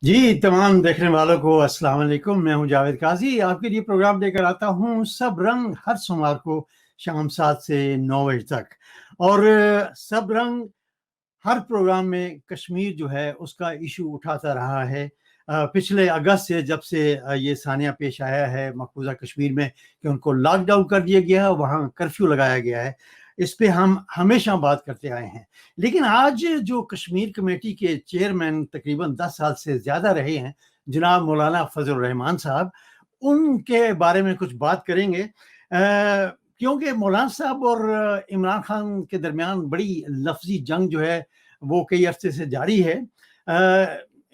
जी, तमाम देखने वालों को अस्सलाम वालेकुम। मैं हूँ जावेद काज़ी, आपके लिए प्रोग्राम लेकर आता हूँ सब रंग हर सोमवार को शाम 7 से 9 बजे तक। और सब रंग हर प्रोग्राम में कश्मीर जो है उसका इशू उठाता रहा है। पिछले अगस्त से जब से ये सानिया पेश आया है मकबूजा कश्मीर में कि उनको लॉकडाउन कर दिया गया है, वहाँ कर्फ्यू लगाया गया है। इस पे हम हमेशा बात करते आए हैं। लेकिन आज जो कश्मीर कमेटी के चेयरमैन तकरीबन 10 साल से ज़्यादा रहे हैं, जनाब मौलाना फजल रहमान साहब, उनके बारे में कुछ बात करेंगे। क्योंकि मौलाना साहब और इमरान खान के दरमियान बड़ी लफ्ज़ी जंग जो है वो कई अरसे से जारी है।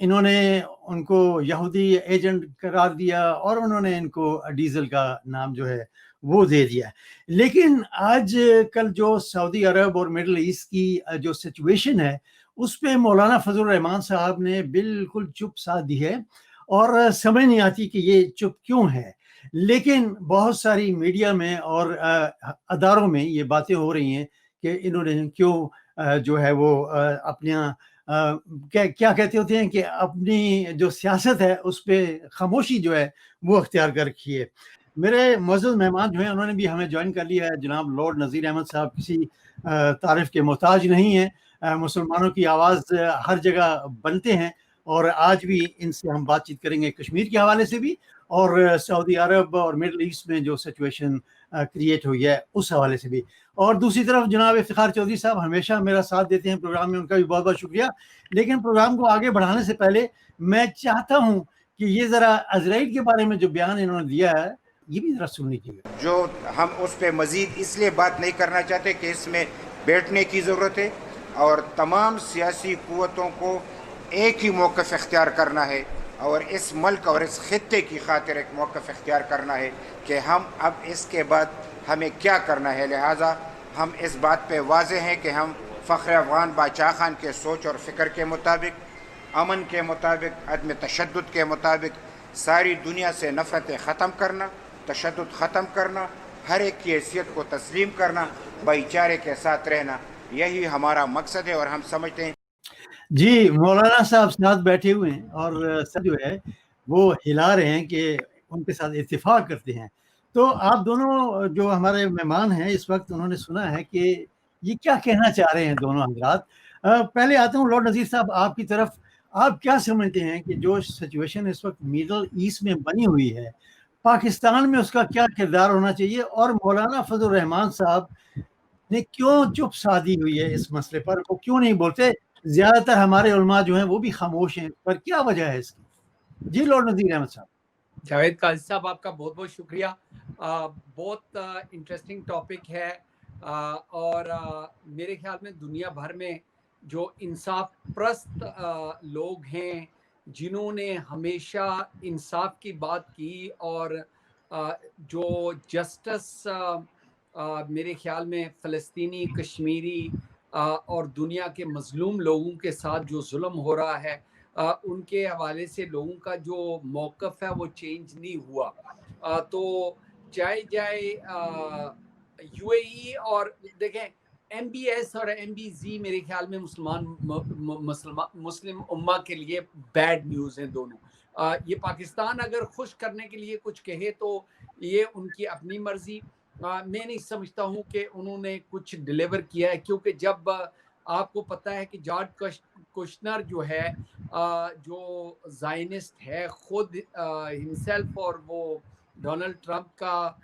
इन्होंने उनको यहूदी एजेंट करार दिया और उन्होंने इनको डीजल का नाम जो है वो दे दिया। लेकिन आज कल जो सऊदी अरब और मिडल ईस्ट की जो सिचुएशन है उस पे मौलाना फजल रहमान साहब ने बिल्कुल चुप साध दी है और समझ नहीं आती कि ये चुप क्यों है। लेकिन बहुत सारी मीडिया में और अदारों में ये बातें हो रही हैं कि इन्होंने क्यों जो है वो अपना क्या क्या कहते होते हैं कि अपनी जो सियासत है उस पे खामोशी जो है वो अख्तियार कर रखी है। मेरे मुअज़्ज़ज़ मेहमान जो हैं उन्होंने भी हमें जॉइन कर लिया है। जनाब लॉर्ड नज़ीर अहमद साहब किसी तारीफ़ के मोहताज नहीं हैं। मुसलमानों की आवाज़ हर जगह बनते हैं और आज भी इनसे हम बातचीत करेंगे कश्मीर के हवाले से भी और सऊदी अरब और मिडल ईस्ट में जो सिचुएशन क्रिएट हुई है उस हवाले से भी। और दूसरी तरफ जनाब इफ्तिखार चौधरी साहब हमेशा मेरा साथ देते हैं प्रोग्राम में, उनका भी बहुत बहुत शुक्रिया। लेकिन प्रोग्राम को आगे बढ़ाने से पहले मैं चाहता हूँ कि ये ज़रा अजराइल के बारे में जो बयान इन्होंने दिया है ये भी ज़रा सुन लीजिएगा। जो हम उस पर मज़ीद इसलिए बात नहीं करना चाहते कि इसमें बैठने की ज़रूरत है और तमाम सियासी क़ुव्वतों को एक ही मौक़िफ़ इख्तियार करना है और इस मुल्क और इस ख़ित्ते की खातिर एक मौक़िफ़ इख्तियार करना है कि हम अब इसके बाद हमें क्या करना है। लिहाजा हम इस बात पे वाज़ेह हैं कि हम फ़ख्र अफ़गान बादशाह खान के सोच और फ़िक्र के मुताबिक, अमन के मुताबिक, अदम तशद्दुद के मुताबिक सारी दुनिया से नफ़रतें ख़त्म करना, तशद्दुद ख़त्म करना, हर एक की हैसियत को तस्लीम करना, भाईचारे के साथ रहना, यही हमारा मकसद है। और हम समझते हैं जी, मौलाना साहब साथ बैठे हुए हैं और सब जो है वो हिला रहे हैं कि उनके साथ इत्तेफ़ाक करते हैं। तो आप दोनों जो हमारे मेहमान हैं इस वक़्त उन्होंने सुना है कि ये क्या कहना चाह रहे हैं दोनों हज़रात। पहले आता हूँ लॉर्ड नज़ीर साहब आपकी तरफ। आप क्या समझते हैं कि जो सिचुएशन इस वक़्त मिडल ईस्ट में बनी हुई है, पाकिस्तान में उसका क्या किरदार होना चाहिए और मौलाना फज़ल रहमान साहब ने क्यों चुप साधी हुई है इस मसले पर? वो क्यों नहीं बोलते? ज़्यादातर हमारे उलमा जो हैं वो भी खामोश हैं, पर क्या वजह है इसकी? जी, लॉर्ड नज़ीर अहमद साहब। जावेद काजी साहब आपका बहुत बहुत शुक्रिया। बहुत इंटरेस्टिंग टॉपिक है। और मेरे ख्याल में दुनिया भर में जो इंसाफ प्रस्त लोग हैं जिन्होंने हमेशा इंसाफ की बात की और जो जस्टिस मेरे ख्याल में फ़लस्तीनी कश्मीरी और दुनिया के मज़लूम लोगों के साथ जो जुल्म हो रहा है उनके हवाले से लोगों का जो मौक़िफ़ है वो चेंज नहीं हुआ। तो चाहे जाए यूएई और देखें एमबीएस और एमबीजी मेरे ख्याल में मुस्लिम उम्मा के लिए बैड न्यूज़ हैं दोनों। ये पाकिस्तान अगर खुश करने के लिए कुछ कहे तो ये उनकी अपनी मर्जी। मैं नहीं समझता हूँ कि उन्होंने कुछ डिलीवर किया है क्योंकि जब आपको पता है कि जॉर्ज कुश्नर जो है जो ज़ायनिस्ट है खुद हिमसेल्फ और वो डोनाल्ड ट्रंप का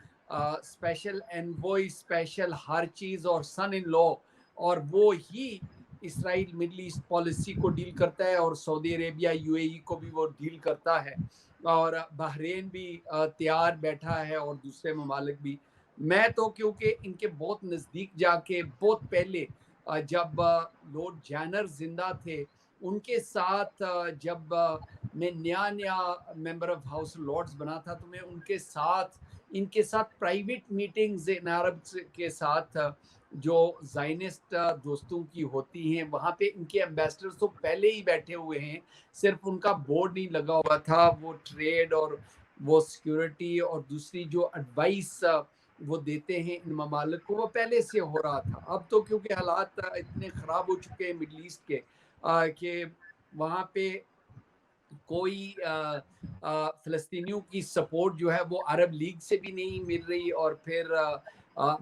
स्पेशल एनवॉय, स्पेशल हर चीज़ और सन इन लॉ, और वो ही इसराइल मिडल ईस्ट पॉलिसी को डील करता है और सऊदी अरेबिया यूएई को भी वो डील करता है और बहरीन भी तैयार बैठा है और दूसरे ममालिक भी। मैं तो क्योंकि इनके बहुत नज़दीक जाके बहुत पहले जब लॉर्ड जैनर जिंदा थे उनके साथ जब मैं नया नया मेंबर ऑफ हाउस लॉर्ड्स बना था तो मैं इनके साथ प्राइवेट मीटिंग्स इन अरब के साथ जो ज़ायनिस्ट दोस्तों की होती हैं वहाँ पे इनके एम्बेसडर्स तो पहले ही बैठे हुए हैं, सिर्फ उनका बोर्ड नहीं लगा हुआ था। वो ट्रेड और वो सिक्योरिटी और दूसरी जो एडवाइस वो देते हैं इन ममालिक को वो पहले से हो रहा था। अब तो क्योंकि हालात इतने ख़राब हो चुके हैं मिडल ईस्ट के कि वहाँ पे कोई फ़लस्तीनियों की सपोर्ट जो है वो अरब लीग से भी नहीं मिल रही, और फिर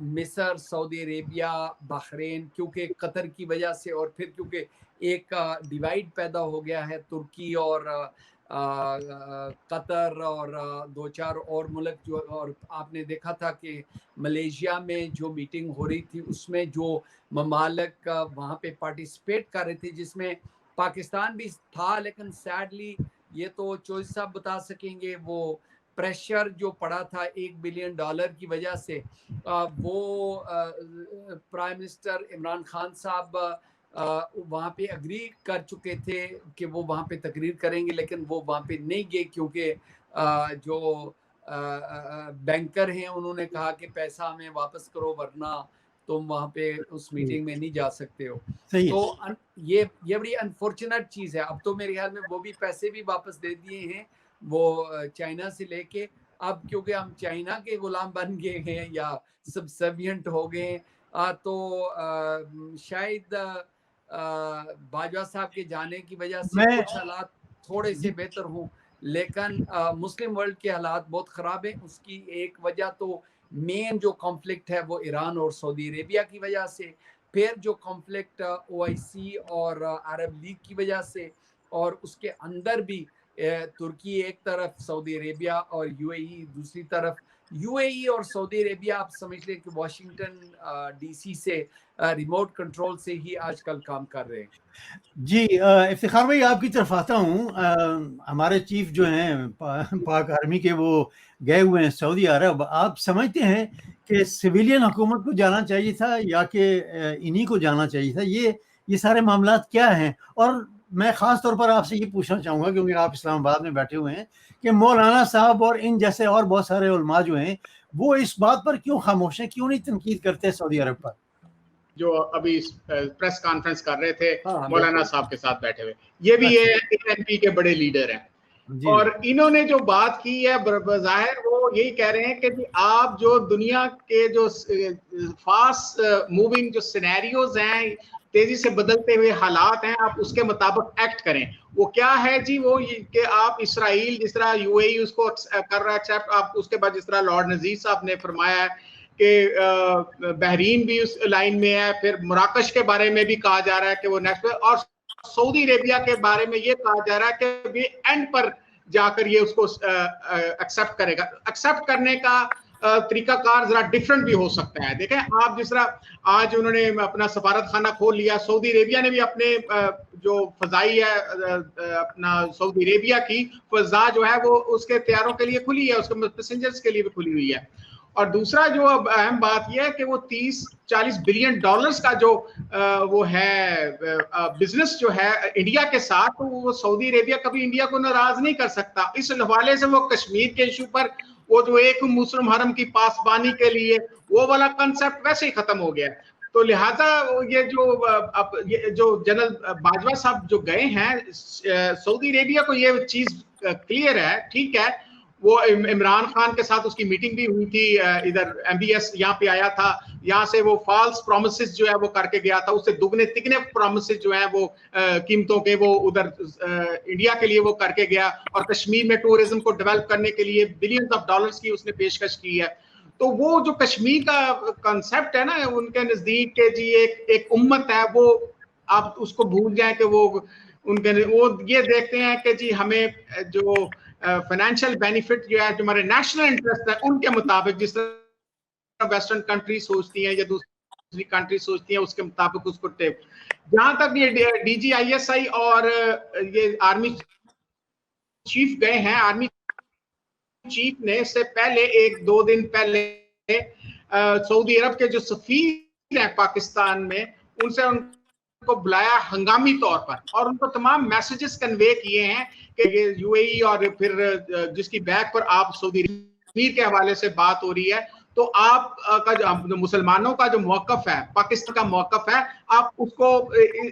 मिस्र, सऊदी अरेबिया, बहरीन, क्योंकि कतर की वजह से, और फिर क्योंकि एक डिवाइड पैदा हो गया है तुर्की और कतर और दो चार और मुल्क जो, और आपने देखा था कि मलेशिया में जो मीटिंग हो रही थी उसमें जो ममालिक वहाँ पे पार्टिसिपेट कर रहे थे, जिसमें पाकिस्तान भी था, लेकिन सैडली ये तो चौधरी साहब बता सकेंगे, वो प्रेशर जो पड़ा था $1 बिलियन की वजह से, वो प्राइम मिनिस्टर इमरान खान साहब वहाँ पे अग्री कर चुके थे कि वो वहाँ पे तकरीर करेंगे, लेकिन वो वहाँ पे नहीं गए क्योंकि जो बैंकर हैं उन्होंने कहा कि पैसा हमें वापस करो वरना तुम वहाँ पे उस मीटिंग में नहीं जा सकते हो। तो ये बड़ी अनफॉर्चुनेट चीज़ है। अब तो मेरे ख्याल में वो भी पैसे भी वापस दे दिए हैं वो चाइना से लेके, अब क्योंकि हम चाइना के गुलाम बन गए हैं या सबसर्विएंट हो गए, तो शायद बाजवा साहब के जाने की वजह से कुछ हालात थोड़े से बेहतर हों, लेकिन मुस्लिम वर्ल्ड के हालात बहुत ख़राब हैं। उसकी एक वजह तो मेन जो कॉन्फ्लिक्ट है वो ईरान और सऊदी अरेबिया की वजह से, फिर जो कॉन्फ्लिक्ट ओआईसी और अरब लीग की वजह से, और उसके अंदर भी तुर्की एक तरफ, सऊदी अरेबिया और यूएई दूसरी तरफ। यूएई और सऊदी अरेबिया आप समझ लें कि वाशिंगटन डीसी से रिमोट कंट्रोल से ही आजकल काम कर रहे हैं। जी, इफ्तिखार भाई आपकी तरफ आता हूँ। हमारे चीफ जो हैं पाक आर्मी के, वो गए हुए हैं सऊदी अरब। आप समझते हैं कि सिविलियन हुकूमत को जाना चाहिए था या कि इन्हीं को जाना चाहिए था? ये सारे मामलात क्या हैं? और मैं ख़ास तौर पर आपसे ये पूछना चाहूँगा, क्योंकि आप इस्लामाबाद में बैठे हुए हैं, कि मौलाना साहब और इन जैसे और बहुत सारे उलमा जो हैं, वो इस बात पर क्यों खामोश हैं, क्यों नहीं तनकीद करते सऊदी अरब पर? जो अभी प्रेस कॉन्फ्रेंस कर रहे थे मौलाना साहब के साथ बैठे हुए, ये भी ये एएनपी के बड़े लीडर हैं, और इन्होंने जो बात की है बज़ाहिर वो यही कह रहे हैं कि जी आप जो दुनिया के जो फास्ट मूविंग जो सिनेरियोज हैं, तेजी से बदलते हुए हालात हैं, आप उसके मुताबिक एक्ट करें। वो क्या है जी, वो कि आप इसराइल जिस तरह यूएई उसको कर रहा है एक्सेप्ट, आप उसके बाद जिस तरह लॉर्ड नजीर साहब ने फरमाया है कि बहरीन भी उस लाइन में है, फिर मराकश के बारे में भी कहा जा रहा है कि वो नेक्स्ट, और सऊदी अरेबिया के बारे में ये कहा जा रहा है कि भी एंड पर जाकर ये उसको एक्सेप्ट करेगा। एक्सेप्ट करने का तरीकाकार जरा डिफरेंट भी हो सकता है। देखें आप, जिस तरह आज उन्होंने अपना सफारत खाना खोल लिया, सऊदी अरेबिया ने भी अपने जो फजाई है अपना सऊदी अरेबिया की फजा जो है वो उसके तैयारों के लिए खुली है, उसके पैसेंजर्स के लिए भी खुली हुई है। और दूसरा जो अब अहम बात यह है कि वो 30-40 बिलियन डॉलर्स का जो वो है बिजनेस जो है इंडिया के साथ, तो वो सऊदी अरेबिया कभी इंडिया को नाराज नहीं कर सकता। इस हवाले से वो कश्मीर के इशू पर वो जो एक मुस्लिम हरम की पासबानी के लिए वो वाला कंसेप्ट वैसे ही खत्म हो गया। तो लिहाजा ये जो जनरल बाजवा साहब जो गए हैं सऊदी अरेबिया को, ये चीज क्लियर है, ठीक है, वो इमरान खान के साथ उसकी मीटिंग भी हुई थी, इधर एमबीएस यहाँ पे आया था, यहाँ से वो फॉल्स प्रॉमिसेस जो है वो करके गया था, उससे दुगने तिगने प्रॉमिसेस जो है वो कीमतों के वो उधर इंडिया के लिए वो करके गया, और कश्मीर में टूरिज्म को डेवलप करने के लिए बिलियंस ऑफ डॉलर्स की उसने पेशकश की है। तो वो जो कश्मीर का कंसेप्ट है ना, उनके नजदीक के जी एक उम्मत है, वो आप उसको भूल जाए कि वो उनके वो ये देखते हैं कि जी हमें जो फाइनेंशियल बेनिफिट जो है, जो हमारे नेशनल इंटरेस्ट है, उनके मुताबिक जिस तरह वेस्टर्न कंट्री सोचती हैं या दूसरी कंट्री सोचती हैं, उसके मुताबिक उसको टेप। जहां तक ये डीजीआईएसआई और ये आर्मी चीफ गए हैं, आर्मी चीफ ने इससे पहले 1-2 दिन पहले सऊदी अरब के जो सफीर हैं पाकिस्तान में, उनसे उनको बुलाया हंगामी तौर पर, और उनको तमाम मैसेजेस कन्वे किए हैं कि ये यूएई और फिर जिसकी बैक पर आप सऊदी अमीर के हवाले से बात हो रही है, तो आप का जो मुसलमानों का जो मौकफ है, पाकिस्तान का मौकफ है, आप उसको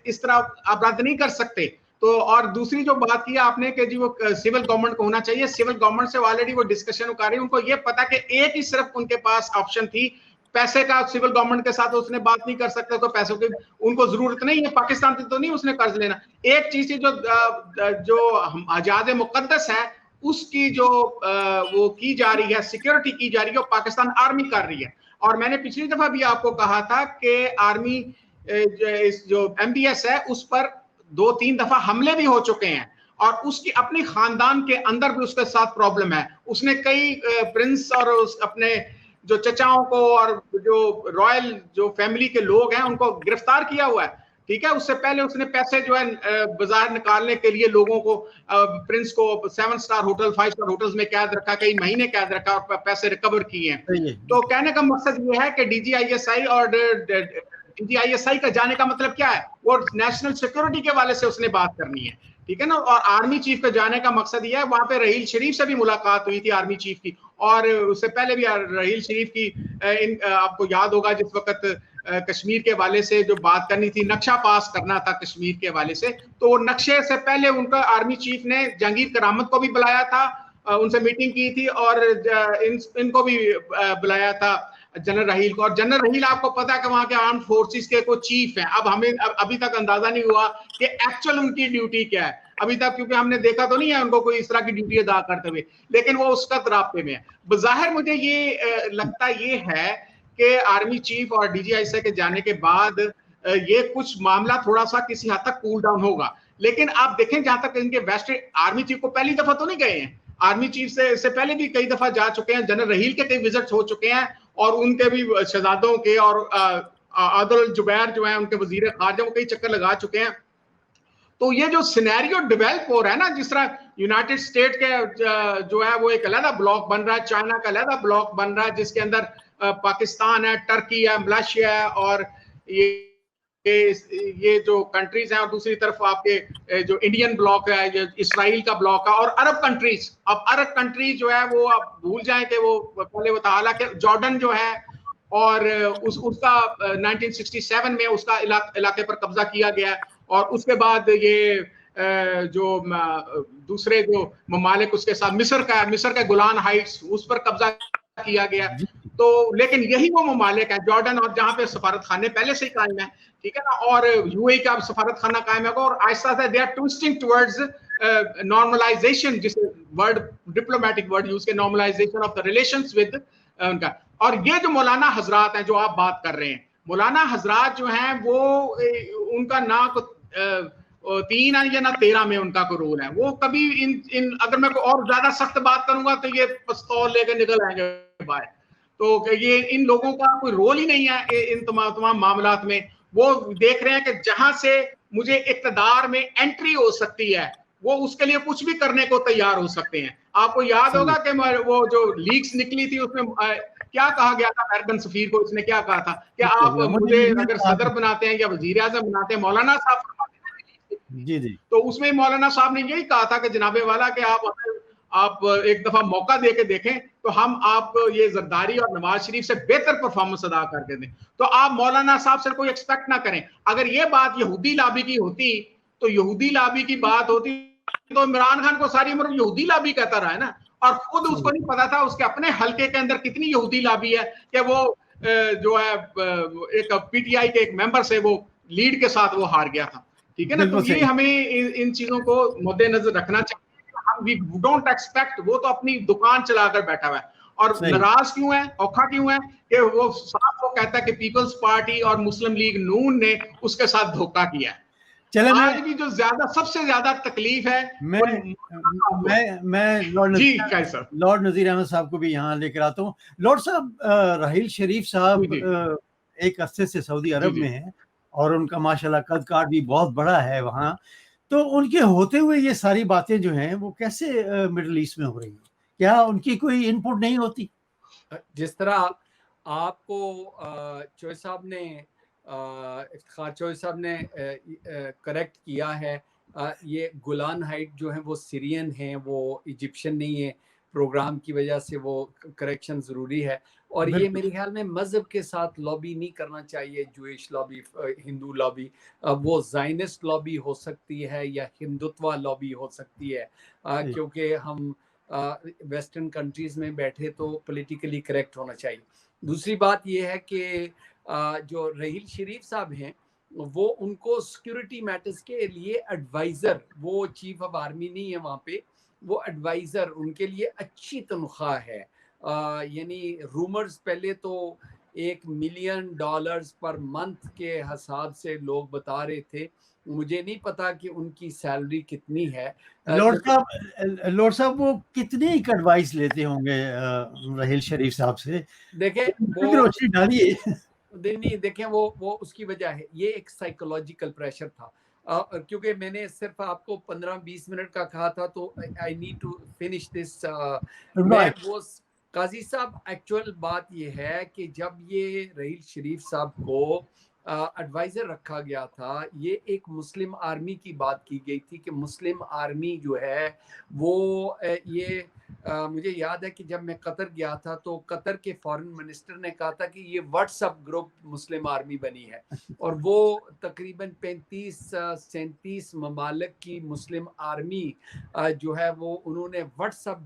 इस तरह आप रद्द नहीं कर सकते। तो और दूसरी जो बात की आपने कि जी वो सिविल गवर्नमेंट को होना चाहिए, सिविल गवर्नमेंट से ऑलरेडी वो डिस्कशन कर रही है, उनको ये पता कि एक ही सिर्फ उनके पास ऑप्शन थी पैसे का सिविल गवर्नमेंट के साथ उसने बात नहीं कर सकता, तो पैसों की उनको जरूरत नहीं है, पाकिस्तान से तो नहीं उसने कर्ज लेना। एक चीज थी जो आजाद मुकद्दस है उसकी जो वो की जा रही है, सिक्योरिटी की जा रही है, पाकिस्तान आर्मी कर रही है। और मैंने पिछली दफा भी आपको कहा था कि आर्मी इस जो MBS है उस पर 2-3 दफा हमले भी हो चुके हैं, और उसकी अपनी खानदान के अंदर भी उसके साथ प्रॉब्लम है। उसने कई प्रिंस और अपने जो चचाओं को और जो रॉयल जो फैमिली के लोग हैं उनको गिरफ्तार किया हुआ है, ठीक है। उससे पहले उसने पैसे जो है बाजार निकालने के लिए लोगों को, प्रिंस को 7 स्टार होटल 5 स्टार होटल्स में कैद रखा, कई महीने कैद रखा और पैसे रिकवर किए हैं। तो कहने का मकसद ये है कि DGISI और DGISI का जाने का मतलब क्या है, वो नेशनल सिक्योरिटी के वाले से उसने बात करनी है, ठीक है ना। और आर्मी चीफ का जाने का मकसद यह है, वहां पे रहील शरीफ से भी मुलाकात हुई थी आर्मी चीफ की, और उससे पहले भी रहील शरीफ की आपको याद होगा जिस वक्त कश्मीर के हवाले से जो बात करनी थी, नक्शा पास करना था कश्मीर के हवाले से, तो वो नक्शे से पहले उनका आर्मी चीफ ने जहांगीर करामत को भी बुलाया था, उनसे मीटिंग की थी, और इनको भी बुलाया था जनरल रहील को। और जनरल रहील आपको पता है कि वहां के आर्म फोर्सेस के को चीफ हैं। अब हमें अभी तक अंदाजा नहीं हुआ कि एक्चुअल उनकी ड्यूटी क्या है अभी तक, क्योंकि हमने देखा तो नहीं है उनको कोई इस तरह की ड्यूटी अदा करते हुए, लेकिन वो उसका रास्ते में है। बज़ाहिर मुझे ये लगता ये है कि आर्मी चीफ और DGISI के जाने के बाद ये कुछ मामला थोड़ा सा किसी हद तक कूल डाउन होगा। लेकिन आप देखें जहां तक इनके वेस्ट आर्मी चीफ को पहली दफा तो नहीं गए हैं, आर्मी चीफ से इससे पहले भी कई दफा जा चुके हैं, जनरल रहील के कई विजिट हो चुके हैं, और उनके भी शहजादों के और आदिल जुबैर जो है उनके वजीर खारजा, वो कई चक्कर लगा चुके हैं। तो ये जो सिनेरियो डेवलप हो रहा है ना, जिस तरह यूनाइटेड स्टेट के जो है वो एक अलग ब्लॉक बन रहा है, चाइना का अलग ब्लॉक बन रहा है, जिसके अंदर पाकिस्तान है, टर्की है, मलेशिया है, और ये जो कंट्रीज हैं, और दूसरी तरफ आपके जो इंडियन ब्लॉक है, इसराइल का ब्लॉक है, और अरब कंट्रीज। अब अरब कंट्रीज जो है वो आप भूल जाएं कि वो पहले वो था, हालांकि जॉर्डन जो है और उसका 1967 में उसका इलाके पर कब्जा किया गया, और उसके बाद ये जो दूसरे जो ममालिक उसके साथ मिस्र का गोलान हाइट्स उस पर कब्जा किया गया। तो लेकिन यही वो ममालिक है जॉर्डन, और जहां पे सफारत खाने पहले से ही कायम है, ठीक है ना, और UAE का सफारत खाना कायम है, और आहिस्ता से they are twisting towards normalisation, जिसे वर्ड डिप्लोमेटिक वर्ड यूज के, normalisation of the relations with उनका। और ये जो मौलाना हजरात हैं जो आप बात कर रहे हैं, मौलाना हजरात जो हैं वो उनका ना 3 या ना 13 में उनका कोई रोल है। वो कभी इन अगर मैं और ज्यादा सख्त बात करूंगा तो ये पिस्तौल लेकर निकल आएंगे बाहर। तो ये इन लोगों का कोई रोल ही नहीं है इन तमाम मामलात में। वो देख रहे हैं कि जहां से मुझे इक्तदार में एंट्री हो सकती है, वो उसके लिए कुछ भी करने को तैयार हो सकते हैं। आपको याद होगा कि वो जो लीक्स निकली थी उसमें क्या कहा गया था, अमेरिकन सफीर को इसने क्या कहा था कि आप मुझे अगर सदर बनाते हैं या वजीर आजम बनाते हैं, मौलाना साहब जी जी, तो उसमें मौलाना साहब ने यही कहा था कि जनाबे वाला कि आप एक दफा मौका दे के देखें तो हम आप ये जरदारी और नवाज शरीफ से बेहतर परफॉर्मेंस अदा करके दें। तो आप मौलाना साहब से कोई एक्सपेक्ट ना करें। अगर ये बात यहूदी लाबी की होती तो यहूदी लाबी की बात होती तो इमरान खान को सारी उम्र यहूदी लाबी कहता रहा है ना, और खुद उसको नहीं पता था उसके अपने हलके के अंदर कितनी यहूदी लाबी है कि वो जो है एक PTI के एक मेंबर से वो लीड के साथ वो हार गया था, ठीक है ना। तो ये हमें इन चीजों को मद्देनजर रखना चाहिए। हम वी डोंट एक्सपेक्ट, वो तो अपनी दुकान चलाकर बैठा हुआ है, और नाराज क्यों है, औखा क्यों है कि वो साफ वो कहता है कि पीपल्स पार्टी और मुस्लिम लीग नून ने उसके साथ धोखा किया है। आज भी जो सबसे ज्यादा तकलीफ है, मैं लॉर्ड नजीर अहमद साहब को भी यहाँ लेकर आता हूँ। लॉर्ड साहब, राहील शरीफ साहब एक अरसे से सऊदी अरब में है और उनका माशाल्लाह कद काठ भी बहुत बड़ा है वहाँ। तो उनके होते हुए ये सारी बातें जो हैं वो कैसे मिडिल ईस्ट में हो रही है? क्या उनकी कोई इनपुट नहीं होती? जिस तरह आपको चोई साहब ने इफ्तिखार चोई साहब ने करेक्ट किया है, ये गोलान हाइट जो है वो सीरियन हैं, वो इजिप्शियन नहीं है। प्रोग्राम की वजह से वो करेक्शन ज़रूरी है। और ये मेरे ख्याल में मज़हब के साथ लॉबी नहीं करना चाहिए, जूइश लॉबी, हिंदू लॉबी। वो ज़ायनिस्ट लॉबी हो सकती है या हिंदुत्व लॉबी हो सकती है, क्योंकि हम वेस्टर्न कंट्रीज में बैठे तो पॉलिटिकली करेक्ट होना चाहिए। दूसरी बात ये है कि जो रहील शरीफ साहब हैं वो उनको सिक्योरिटी मैटर्स के लिए एडवाइजर, वो चीफ ऑफ आर्मी नहीं है वहाँ पे, वो एडवाइजर, उनके लिए अच्छी तनख्वाह है। यानी रूमर्स पहले तो $1 मिलियन पर मंथ के हिसाब से लोग बता रहे थे, मुझे नहीं पता कि उनकी सैलरी कितनी है। लॉर्ड साहब वो कितनी एडवाइस लेते होंगे रहील शरीफ साहब से? देखें वो रोशनी डालिए। नहीं देखें वो उसकी वजह है, ये एक साइकोलॉजिकल प्रेशर था। क्योंकि मैंने सिर्फ आपको 15-20 मिनट का कहा था तो I need to finish this. मैं वो काजी साहब, एक्चुअल बात ये है कि जब ये रहील शरीफ साहब को एडवाइजर रखा गया था, ये एक मुस्लिम आर्मी की बात की गई थी कि मुस्लिम आर्मी जो है वो ये मुझे याद है कि जब मैं कतर गया था तो कतर के फॉरेन मिनिस्टर ने कहा था कि ये व्हाट्सएप ग्रुप मुस्लिम आर्मी बनी है और वो तकरीबन 35-37 ममालिक की मुस्लिम आर्मी जो है वो उन्होंने व्हाट्सएप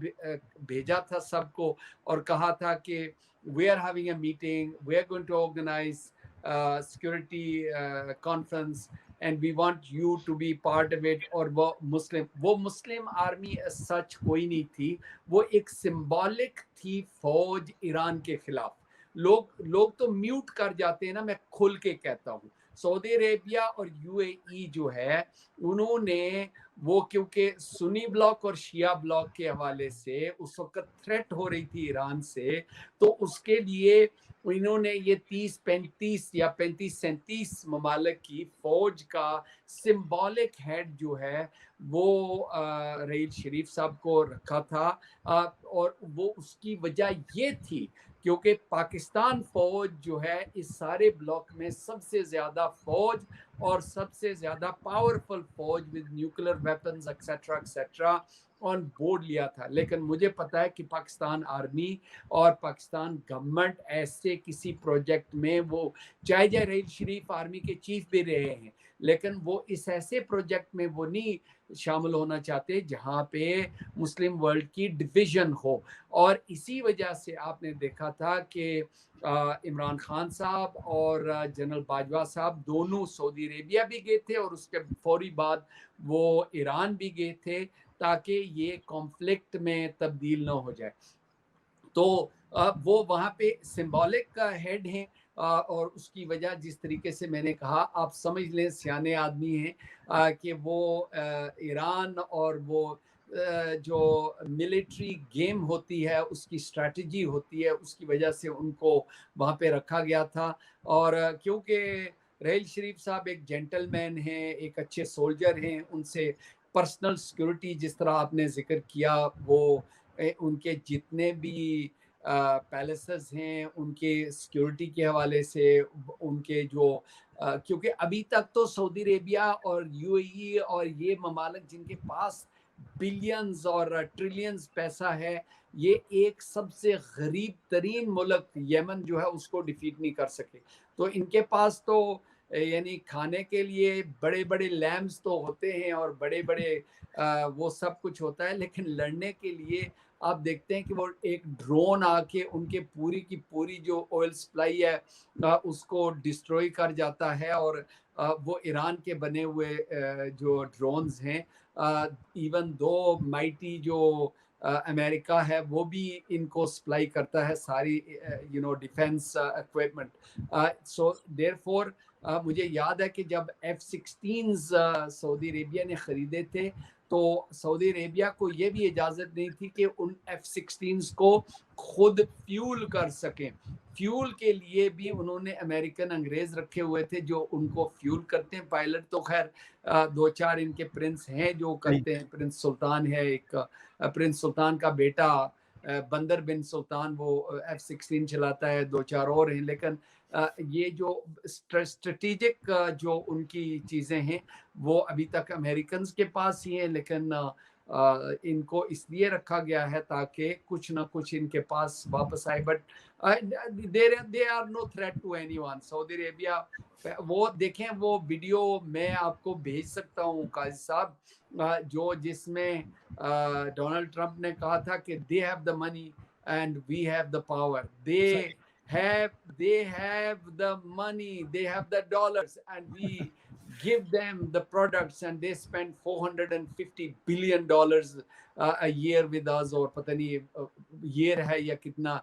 भेजा था सबको और कहा था कि we are having a meeting, we are going to organise security conference and we want you to be part of it। और वो मुस्लिम आर्मी सच कोई नहीं थी, वो एक सिंबॉलिक थी फौज ईरान के खिलाफ। लोग तो म्यूट कर जाते हैं ना, मैं खुल के कहता हूँ। सऊदी अरेबिया और यूएई जो है उन्होंने वो, क्योंकि सुन्नी ब्लॉक और शिया ब्लॉक के हवाले से उस वक्त थ्रेट हो रही थी ईरान से, तो उसके लिए इन्होंने ये 30-35 या 35-37 ममालिक की फौज का सिंबॉलिक हेड जो है वो रहील शरीफ साहब को रखा था। और वो उसकी वजह ये थी क्योंकि पाकिस्तान फौज जो है इस सारे ब्लॉक में सबसे ज्यादा फौज और सबसे ज्यादा पावरफुल फौज with nuclear weapons etcetera etcetera on board लिया था। लेकिन मुझे पता है कि पाकिस्तान आर्मी और पाकिस्तान गवर्नमेंट ऐसे किसी प्रोजेक्ट में, वो चाहे रहील शरीफ आर्मी के चीफ भी रहे हैं, लेकिन वो इस ऐसे प्रोजेक्ट में वो नहीं शामिल होना चाहते जहां पे मुस्लिम वर्ल्ड की डिवीजन हो। और इसी वजह से आपने देखा था कि इमरान खान साहब और जनरल बाजवा साहब दोनों सऊदी अरेबिया भी गए थे और उसके फौरी बाद वो ईरान भी गए थे ताकि ये कॉन्फ्लिक्ट में तब्दील ना हो जाए। तो वो वहाँ पे सिंबॉलिक हेड हैं और उसकी वजह जिस तरीके से मैंने कहा, आप समझ लें सियाने आदमी हैं कि वो ईरान और वो जो मिलिट्री गेम होती है उसकी स्ट्रैटेजी होती है, उसकी वजह से उनको वहाँ पे रखा गया था। और क्योंकि रहील शरीफ साहब एक जेंटलमैन हैं, एक अच्छे सोल्जर हैं, उनसे पर्सनल सिक्योरिटी जिस तरह आपने जिक्र किया, वो उनके जितने भी पैलेसेस हैं उनके सिक्योरिटी के हवाले से, उनके जो क्योंकि अभी तक तो सऊदी अरेबिया और यूएई और ये ममालिक जिनके पास बिलियंस और ट्रिलियंस पैसा है, ये एक सबसे गरीब तरीन मुल्क यमन जो है उसको डिफीट नहीं कर सके। तो इनके पास तो यानी खाने के लिए बड़े बड़े लैम्प्स तो होते हैं और बड़े बड़े वो सब कुछ होता है, लेकिन लड़ने के लिए आप देखते हैं कि वो एक ड्रोन आके उनके पूरी की पूरी जो ऑयल सप्लाई है उसको डिस्ट्रॉय कर जाता है। और वो ईरान के बने हुए जो ड्रोन्स हैं, इवन दो माइटी जो अमेरिका है वो भी इनको सप्लाई करता है सारी डिफेंस इक्विपमेंट। सो देयरफॉर मुझे याद है कि जब F-16 सऊदी अरेबिया ने खरीदे थे तो सऊदी अरेबिया को ये भी इजाज़त नहीं थी कि उन F-16 को खुद फ्यूल कर सकें। फ्यूल के लिए भी उन्होंने अमेरिकन अंग्रेज रखे हुए थे जो उनको फ्यूल करते हैं। पायलट तो खैर 2-4 इनके प्रिंस हैं जो करते हैं। प्रिंस सुल्तान है, एक प्रिंस सुल्तान का बेटा बंदर बिन सुल्तान वो F-16 चलाता है, 2-4 और हैं। लेकिन ये जो स्ट्रेटेजिक जो उनकी चीज़ें हैं वो अभी तक अमेरिकन के पास ही हैं। लेकिन इनको इसलिए रखा गया है ताकि कुछ ना कुछ इनके पास वापस आए, but they are no threat to anyone. Saudi Arabia, वो देखें वो वीडियो मैं आपको भेज सकता हूँ काजी साहब, जो जिसमें डोनाल्ड ट्रंप ने कहा था कि they have the money and we have the power, they have the money, they have the dollars, and we give them the products, and they spend $450 billion a year with us, और पता नहीं year है या कितना,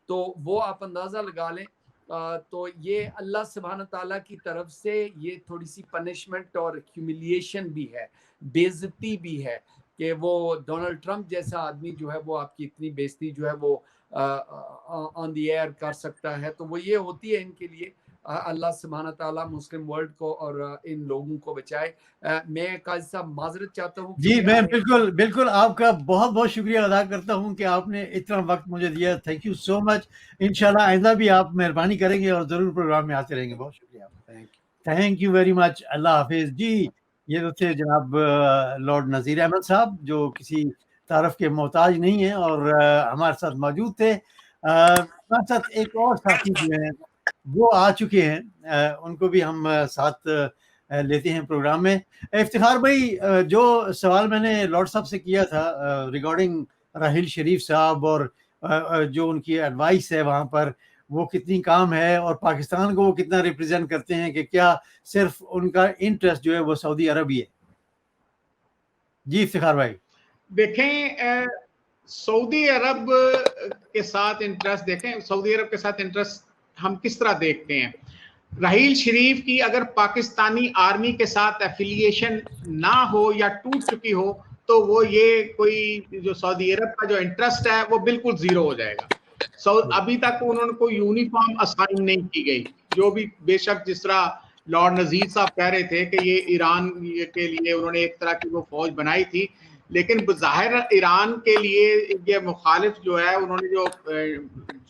तो वो आप अंदाजा लगा लें। तो ये अल्लाह सुब्हान ताला की तरफ से ये थोड़ी सी पनिशमेंट और ह्यूमिलिएशन भी है, बेइज्जती भी है कि वो डोनाल्ड ट्रंप जैसा आदमी जो है वो आपकी इतनी बेइज्जती जो है वो ऑन द एयर कर सकता है। तो वो ये होती है इनके लिए। अल्लाह सुब्हान ताला मुस्लिम वर्ल्ड को और इन लोगों को बचाए। मैं काजी साहब माजरत चाहता हूँ। जी, मैं बिल्कुल बिल्कुल आपका बहुत बहुत शुक्रिया अदा करता हूँ कि आपने इतना वक्त मुझे दिया। Thank you so much. इंशाल्लाह आइंदा भी आप मेहरबानी करेंगे और ज़रूर प्रोग्राम में आते रहेंगे। बहुत शुक्रिया, थैंक यू वेरी मच। अल्लाह हाफिज़। जी, ये तो थे जनाब लॉर्ड नज़ीर अहमद साहब, जो किसी तारफ़ के मोहताज नहीं है और हमारे साथ मौजूद थे। हमारे साथ एक और साथी जो हैं वो आ चुके हैं, उनको भी हम साथ लेते हैं प्रोग्राम में। इफ्तिखार भाई, जो सवाल मैंने लॉर्ड साहब से किया था रिगार्डिंग राहिल शरीफ साहब और जो उनकी एडवाइस है वहाँ पर वो कितनी काम है और पाकिस्तान को वो कितना रिप्रेजेंट करते हैं, कि क्या सिर्फ उनका इंटरेस्ट जो है वो सऊदी अरब ही है? जी इफ्तिखार भाई। देखें, सऊदी अरब के साथ इंटरेस्ट देखें, सऊदी अरब के साथ इंटरेस्ट हम किस तरह देखते हैं। राहिल शरीफ की अगर पाकिस्तानी आर्मी के साथ एफिलिएशन ना हो या टूट चुकी हो तो वो ये कोई जो सऊदी अरब का जो इंटरेस्ट है वो बिल्कुल जीरो हो जाएगा। अभी तक उन्होंने कोई यूनिफॉर्म असाइन नहीं की गई, जो भी बेशक जिस तरह लॉर्ड नजीर साहब कह रहे थे कि ये ईरान के लिए उन्होंने एक तरह की वो फौज बनाई थी, लेकिन बज़ाहिर ईरान के लिए ये मुखालिफ जो है उन्होंने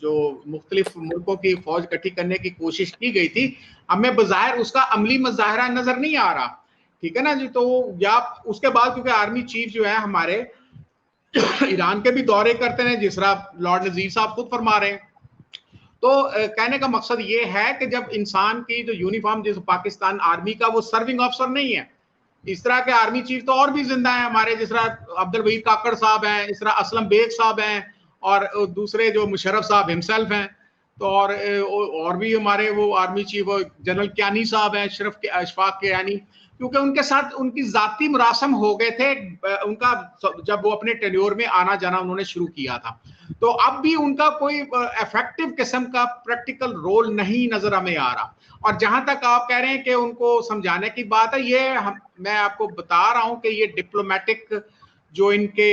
जो मुख्तलिफ मुल्कों की फौज इकट्ठी करने की कोशिश की गई थी, हमें बज़ाहिर उसका अमली मुजाहरा नजर नहीं आ रहा। ठीक है ना जी। तो या उसके बाद क्योंकि आर्मी चीफ जो है हमारे ईरान के भी दौरे करते हैं, जिस तरह लॉर्ड नजीर साहब खुद फरमा रहे हैं। तो कहने का मकसद ये है कि जब इंसान की जो यूनिफॉर्म जिस पाकिस्तान आर्मी का वो सर्विंग ऑफिसर नहीं है, इस तरह के आर्मी चीफ तो और भी जिंदा हैं हमारे, जिस तरह अब्दुल वहीद काकड़ साहब हैं, इस तरह असलम बेग साहब हैं और दूसरे जो मुशर्रफ साहब हिमसेल्फ हैं, तो और भी हमारे वो आर्मी चीफ जनरल क्यानी साहब हैं, अशफाक कियानी, क्योंकि उनके साथ उनकी जाती मुरासम हो गए थे उनका जब वो अपने टेन्योर में आना जाना उन्होंने शुरू किया था। तो अब भी उनका कोई इफेक्टिव किस्म का प्रैक्टिकल रोल नहीं नजर हमें आ रहा। और जहां तक आप कह रहे हैं कि उनको समझाने की बात है, ये मैं आपको बता रहा हूं कि ये डिप्लोमेटिक जो इनके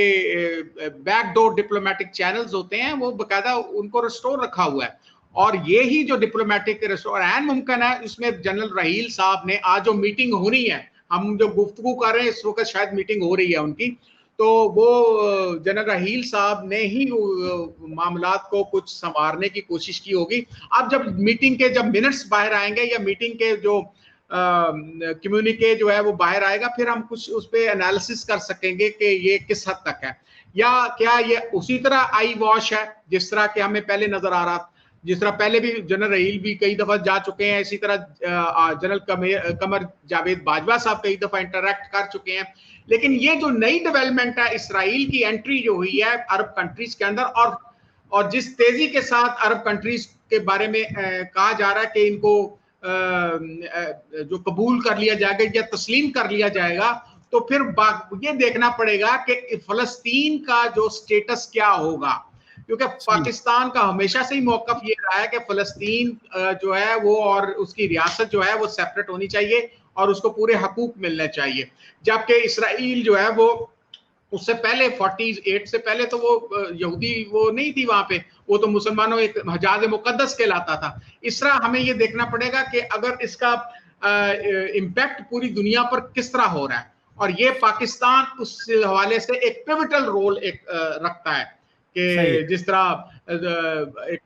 बैकडोर डिप्लोमेटिक चैनल्स होते हैं वो बकायदा उनको रिस्टोर रखा हुआ है। और ये ही जो डिप्लोमेटिक रिस्टोर एंड मुमकिन है, इसमें जनरल राहील साहब ने आज जो मीटिंग हो रही है, हम जो गुफ्तगू कर रहे हैं इस वक्त शायद मीटिंग हो रही है उनकी, तो वो जनरल राहील साहब ने ही मामलात को कुछ संवारने की कोशिश की होगी। अब जब मीटिंग के जब मिनट्स बाहर आएंगे या मीटिंग के जो कम्युनिके जो है वो बाहर आएगा, फिर हम कुछ उस पर एनालिसिस कर सकेंगे कि ये किस हद तक है, या क्या ये उसी तरह आई वॉश है जिस तरह के हमें पहले नजर आ रहा, जिस तरह पहले भी जनरल राहील भी कई दफा जा चुके हैं, इसी तरह जनरल कमर जावेद बाजवा साहब कई दफा इंटरैक्ट कर चुके हैं। लेकिन ये जो नई डेवलपमेंट है, इसराइल की एंट्री जो हुई है अरब कंट्रीज के अंदर, और जिस तेजी के साथ अरब कंट्रीज के बारे में कहा जा रहा है कि इनको जो कबूल कर लिया जाएगा या तस्लीम कर लिया जाएगा, तो फिर ये देखना पड़ेगा कि फलस्तीन का जो स्टेटस क्या होगा, क्योंकि पाकिस्तान का हमेशा से ही मौकफ ये रहा है कि फलस्तीन जो है वो और उसकी रियासत जो है वो सेपरेट होनी चाहिए और उसको पूरे हकूक मिलने चाहिए। जबकि इसराइल जो है वो उससे पहले 48 से पहले तो वो यहूदी वो नहीं थी वहां पे, वो तो मुसलमानों एक हजाज मुकद्दस कहलाता था। इस तरह हमें ये देखना पड़ेगा कि अगर इसका इम्पैक्ट पूरी दुनिया पर किस तरह हो रहा है, और ये पाकिस्तान उस हवाले से एक पिवटल रोल रखता है कि जिस तरह एक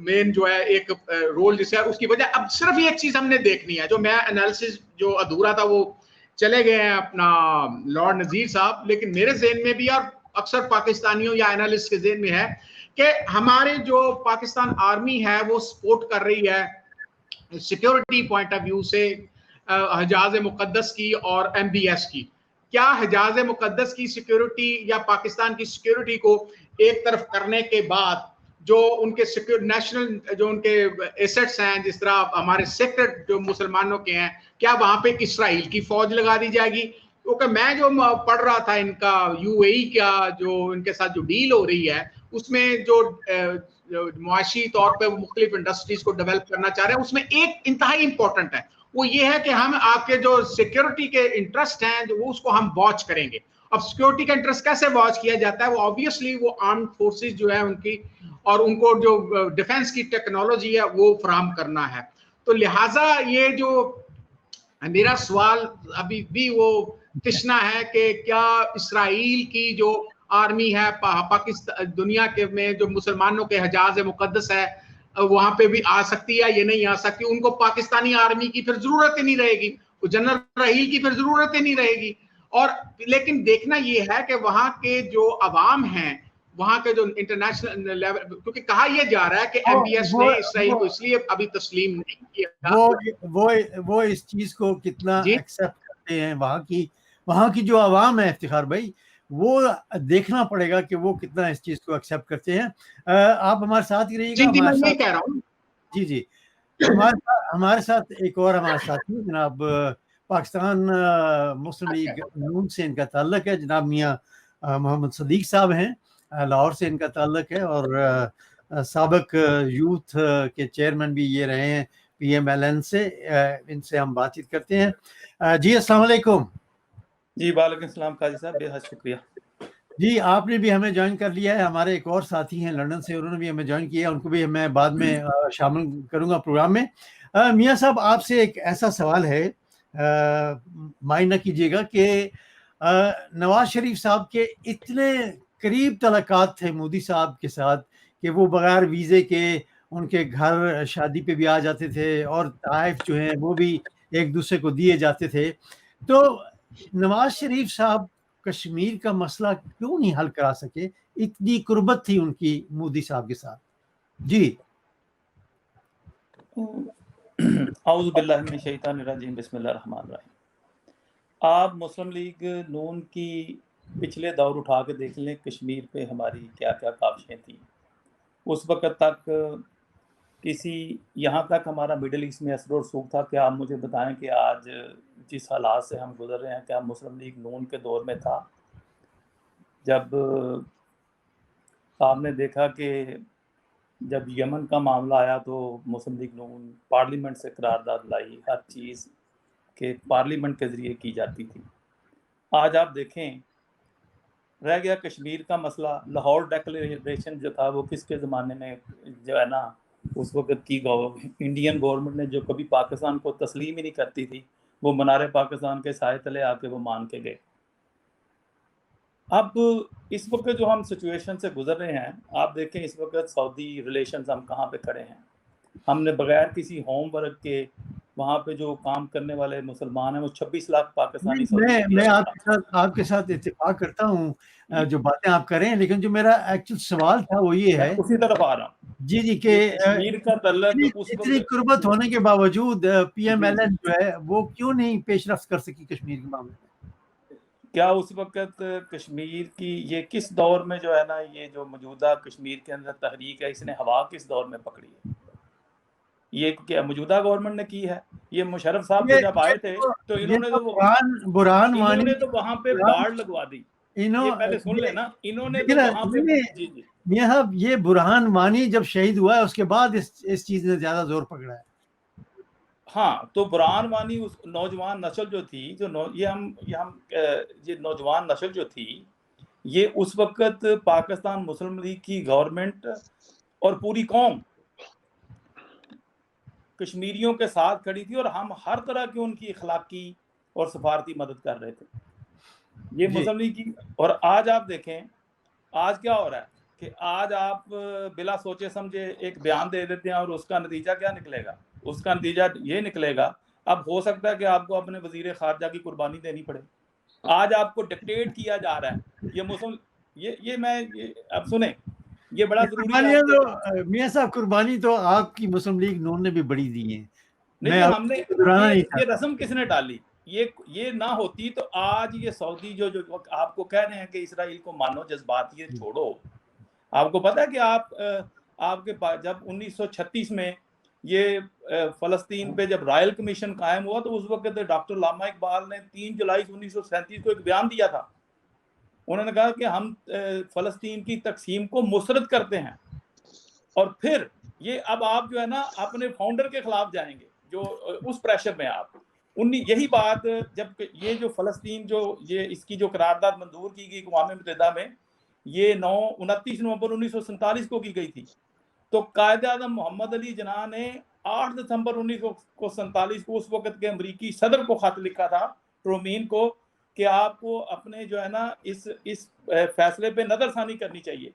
मेन जो है एक रोल जिसे उसकी वजह। अब सिर्फ एक चीज हमने देखनी है, जो मैं एनालिसिस जो अधूरा था वो चले गए हैं अपना लॉर्ड नजीर साहब, लेकिन मेरे ज़हन में भी और अक्सर पाकिस्तानियों या एनालिस्ट के ज़हन में है कि हमारे जो पाकिस्तान आर्मी है वो सपोर्ट कर रही है सिक्योरिटी पॉइंट ऑफ व्यू से हिजाज मुकद्दस की और MBS की। क्या हिजाज मुकद्दस की सिक्योरिटी या पाकिस्तान की सिक्योरिटी को एक तरफ करने के बाद जो उनके नेशनल जो उनके एसेट्स हैं, जिस तरह हमारे सेक्रेट जो मुसलमानों के हैं, क्या वहां पे इसराइल की फौज लगा दी जाएगी? क्योंकि मैं जो पढ़ रहा था इनका UAE का जो इनके साथ जो डील हो रही है उसमें जो मुआशी तौर पर मुख्तलिफ इंडस्ट्रीज को डेवलप करना चाह रहे हैं, उसमें एक इंतहाई इंपॉर्टेंट है, वो ये है कि हम आपके जो सिक्योरिटी के इंटरेस्ट हैं जो वो उसको हम वॉच करेंगे। अब सिक्योरिटी का इंटरेस्ट कैसे वॉच किया जाता है? वो ऑब्वियसली वो आर्म्ड फोर्सेस जो है उनकी और उनको जो डिफेंस की टेक्नोलॉजी है वो फराहम करना है। तो लिहाजा ये जो मेरा सवाल अभी भी वो तिश्ना है कि क्या इसराइल की जो आर्मी है पाकिस्तान दुनिया के में जो मुसलमानों के हिजाज मुकद्दस है वहां पे भी आ सकती है, ये नहीं आ सकती? उनको पाकिस्तानी आर्मी की फिर जरूरत ही नहीं रहेगी, जनरल रहील की फिर जरूरत ही नहीं रहेगी। और लेकिन देखना ये है कि वहां के जो अवाम हैं, वहां के जो इंटरनेशनल लेवल, क्योंकि कहा यह जा रहा है कि MBS ने इसराइल को इसलिए अभी तस्लीम नहीं किया। वो इस चीज को कितना एक्सेप्ट करते हैं वहां की जो अवाम है इफ्तिखार भाई, वो देखना पड़ेगा कि वो कितना इस चीज को एक्सेप्ट करते हैं। आप हमारे साथ ही रहिएगा। मैं ये कह रहा हूँ जी हमारे साथ एक और हमारे साथी जनाब पाकिस्तान मुस्लिम लीग नून से इनका ताल्लुक है, जनाब मियाँ मोहम्मद सदीक साहब हैं, लाहौर से इनका ताल्लुक है और साबिक यूथ के चेयरमैन भी ये रहे हैं PMLN से। इनसे हम बातचीत करते हैं। जी अस्सलाम वालेकुम। जी वालेकुम सलाम काजी साहब, बेहद शुक्रिया। जी आपने भी हमें ज्वाइन कर लिया है। हमारे एक और साथी हैं लंदन से, उन्होंने भी हमें ज्वाइन किया, उनको भी मैं बाद में शामिल करूंगा प्रोग्राम में। मियाँ साहब आपसे एक ऐसा सवाल है, माइंड न कीजिएगा, कि नवाज शरीफ साहब के इतने करीब तलकात थे मोदी साहब के साथ कि वो बगैर वीज़े के उनके घर शादी पे भी आ जाते थे और तोहफ़े जो हैं वो भी एक दूसरे को दिए जाते थे। तो नवाज शरीफ साहब कश्मीर का मसला क्यों नहीं हल करा सके? इतनी कुर्बत थी उनकी मोदी साहब के साथ। जी औज़ु बिल्लाहि मिनश शैतानिर रजीम, बिस्मिल्लाहिर रहमानिर रहीम। आप मुस्लिम लीग नून की पिछले दौर उठा के देख लें, कश्मीर पे हमारी क्या क्या काविशें थी। उस वक्त तक किसी यहाँ तक हमारा मिडिल ईस्ट में असर और सूख था। क्या आप मुझे बताएं कि आज जिस हालात से हम गुजर रहे हैं, क्या मुस्लिम लीग नून के दौर में था जब आपने देखा कि जब यमन का मामला आया तो मुस्लिम लीग नून पार्लियामेंट से करारदाद लाई, हर चीज़ के पार्लियामेंट के ज़रिए की जाती थी। आज आप देखें रह गया कश्मीर का मसला। लाहौर डिक्लेरेशन जो था वो किसके ज़माने में जो है ना, उस वक्त की इंडियन गवर्नमेंट ने जो कभी पाकिस्तान को तस्लीम ही नहीं करती थी, वो मनारे पाकिस्तान के साए तले आके वो मान के गए। अब इस वक्त जो हम सिचुएशन से गुजर रहे हैं, आप देखें इस वक्त सऊदी रिलेशंस हम कहाँ पे खड़े हैं। हमने बगैर किसी होमवर्क के वहाँ पे जो काम करने वाले मुसलमान हैं वो 26 लाख पाकिस्तानी। मैं आपके साथ इत्तेफाक करता हूँ जो बातें आप करें, लेकिन जो मेरा एक्चुअल सवाल था वो ये है, उसी तरफ आ रहा हूँ। जी कि कश्मीर का तल्लुक उस इतनी कुर्बत होने के बावजूद PMLN जो है वो क्यों नहीं पेशरफ्त कर सकी कश्मीर के मामले में? क्या उस वक्त कश्मीर की ये किस दौर में जो है ना, ये जो मौजूदा कश्मीर के अंदर तहरीक है, इसने हवा किस दौर में पकड़ी है? ये क्या मौजूदा गवर्नमेंट ने की है? ये मुशर्रफ साहब जब आए थे तो इन्होंने तो वहां पे बाढ़ लगवा दी। ये पहले सुन लेना, इन्होंने तो वहां पे ये बुरहान वानी जब शहीद हुआ है उसके बाद इस चीज ने ज्यादा जोर पकड़ा है। हाँ, तो बुरहान वानी उस नौजवान नस्ल जो थी, ये नौजवान नस्ल जो थी, ये उस वक्त पाकिस्तान मुस्लिम लीग की गवर्नमेंट और पूरी कौम कश्मीरियों के साथ खड़ी थी और हम हर तरह की उनकी इखलाकी और सफारती मदद कर रहे थे, ये मुस्लिम लीग की। और आज आप देखें आज क्या हो रहा है कि आज आप बिला सोचे समझे एक बयान दे देते हैं और उसका नतीजा क्या निकलेगा? उसका नतीजा ये निकलेगा अब हो सकता है कि आपको अपने वजीर खारजा की कुर्बानी देनी पड़े। आज आपको डिक्टेट किया जा रहा है ये मुस्लिम, ये अब सुने, ये बड़ा जरूरी है। तो मियां साहब कुर्बानी तो आपकी मुस्लिम लीग नून ने भी बड़ी दी है। नहीं, हमने ये रस्म किसने डाली? ये ना होती तो आज ये सऊदी जो आपको कह रहे हैं कि इसराइल को मानो, जज्बात ये छोड़ो। आपको पता है कि आपके पास जब 1936 में ये फलस्तीन पे जब रॉयल कमीशन कायम हुआ तो उस वक्त डॉक्टर लामा इकबाल ने 3 जुलाई 1937 को एक बयान दिया था। उन्होंने कहा कि हम फलस्तीन की तकसीम को मुसरत करते हैं। और फिर ये अब आप जो है ना अपने फाउंडर के खिलाफ जाएंगे, जो उस प्रेशर में आप यही बात जब ये जो फलस्तीन जो ये इसकी जो करारदाद मंजूर की गई अक़वाम मुत्तहिदा में, ये 29 नवंबर 1947 को की गई थी। तो कायद-ए-आज़म मोहम्मद अली जिन्ना ने 8 दिसंबर 1947 को उस वक्त के अमरीकी सदर को खत लिखा था, ट्रूमैन को, कि आपको अपने जो है ना इस फैसले पे नजरसानी करनी चाहिए।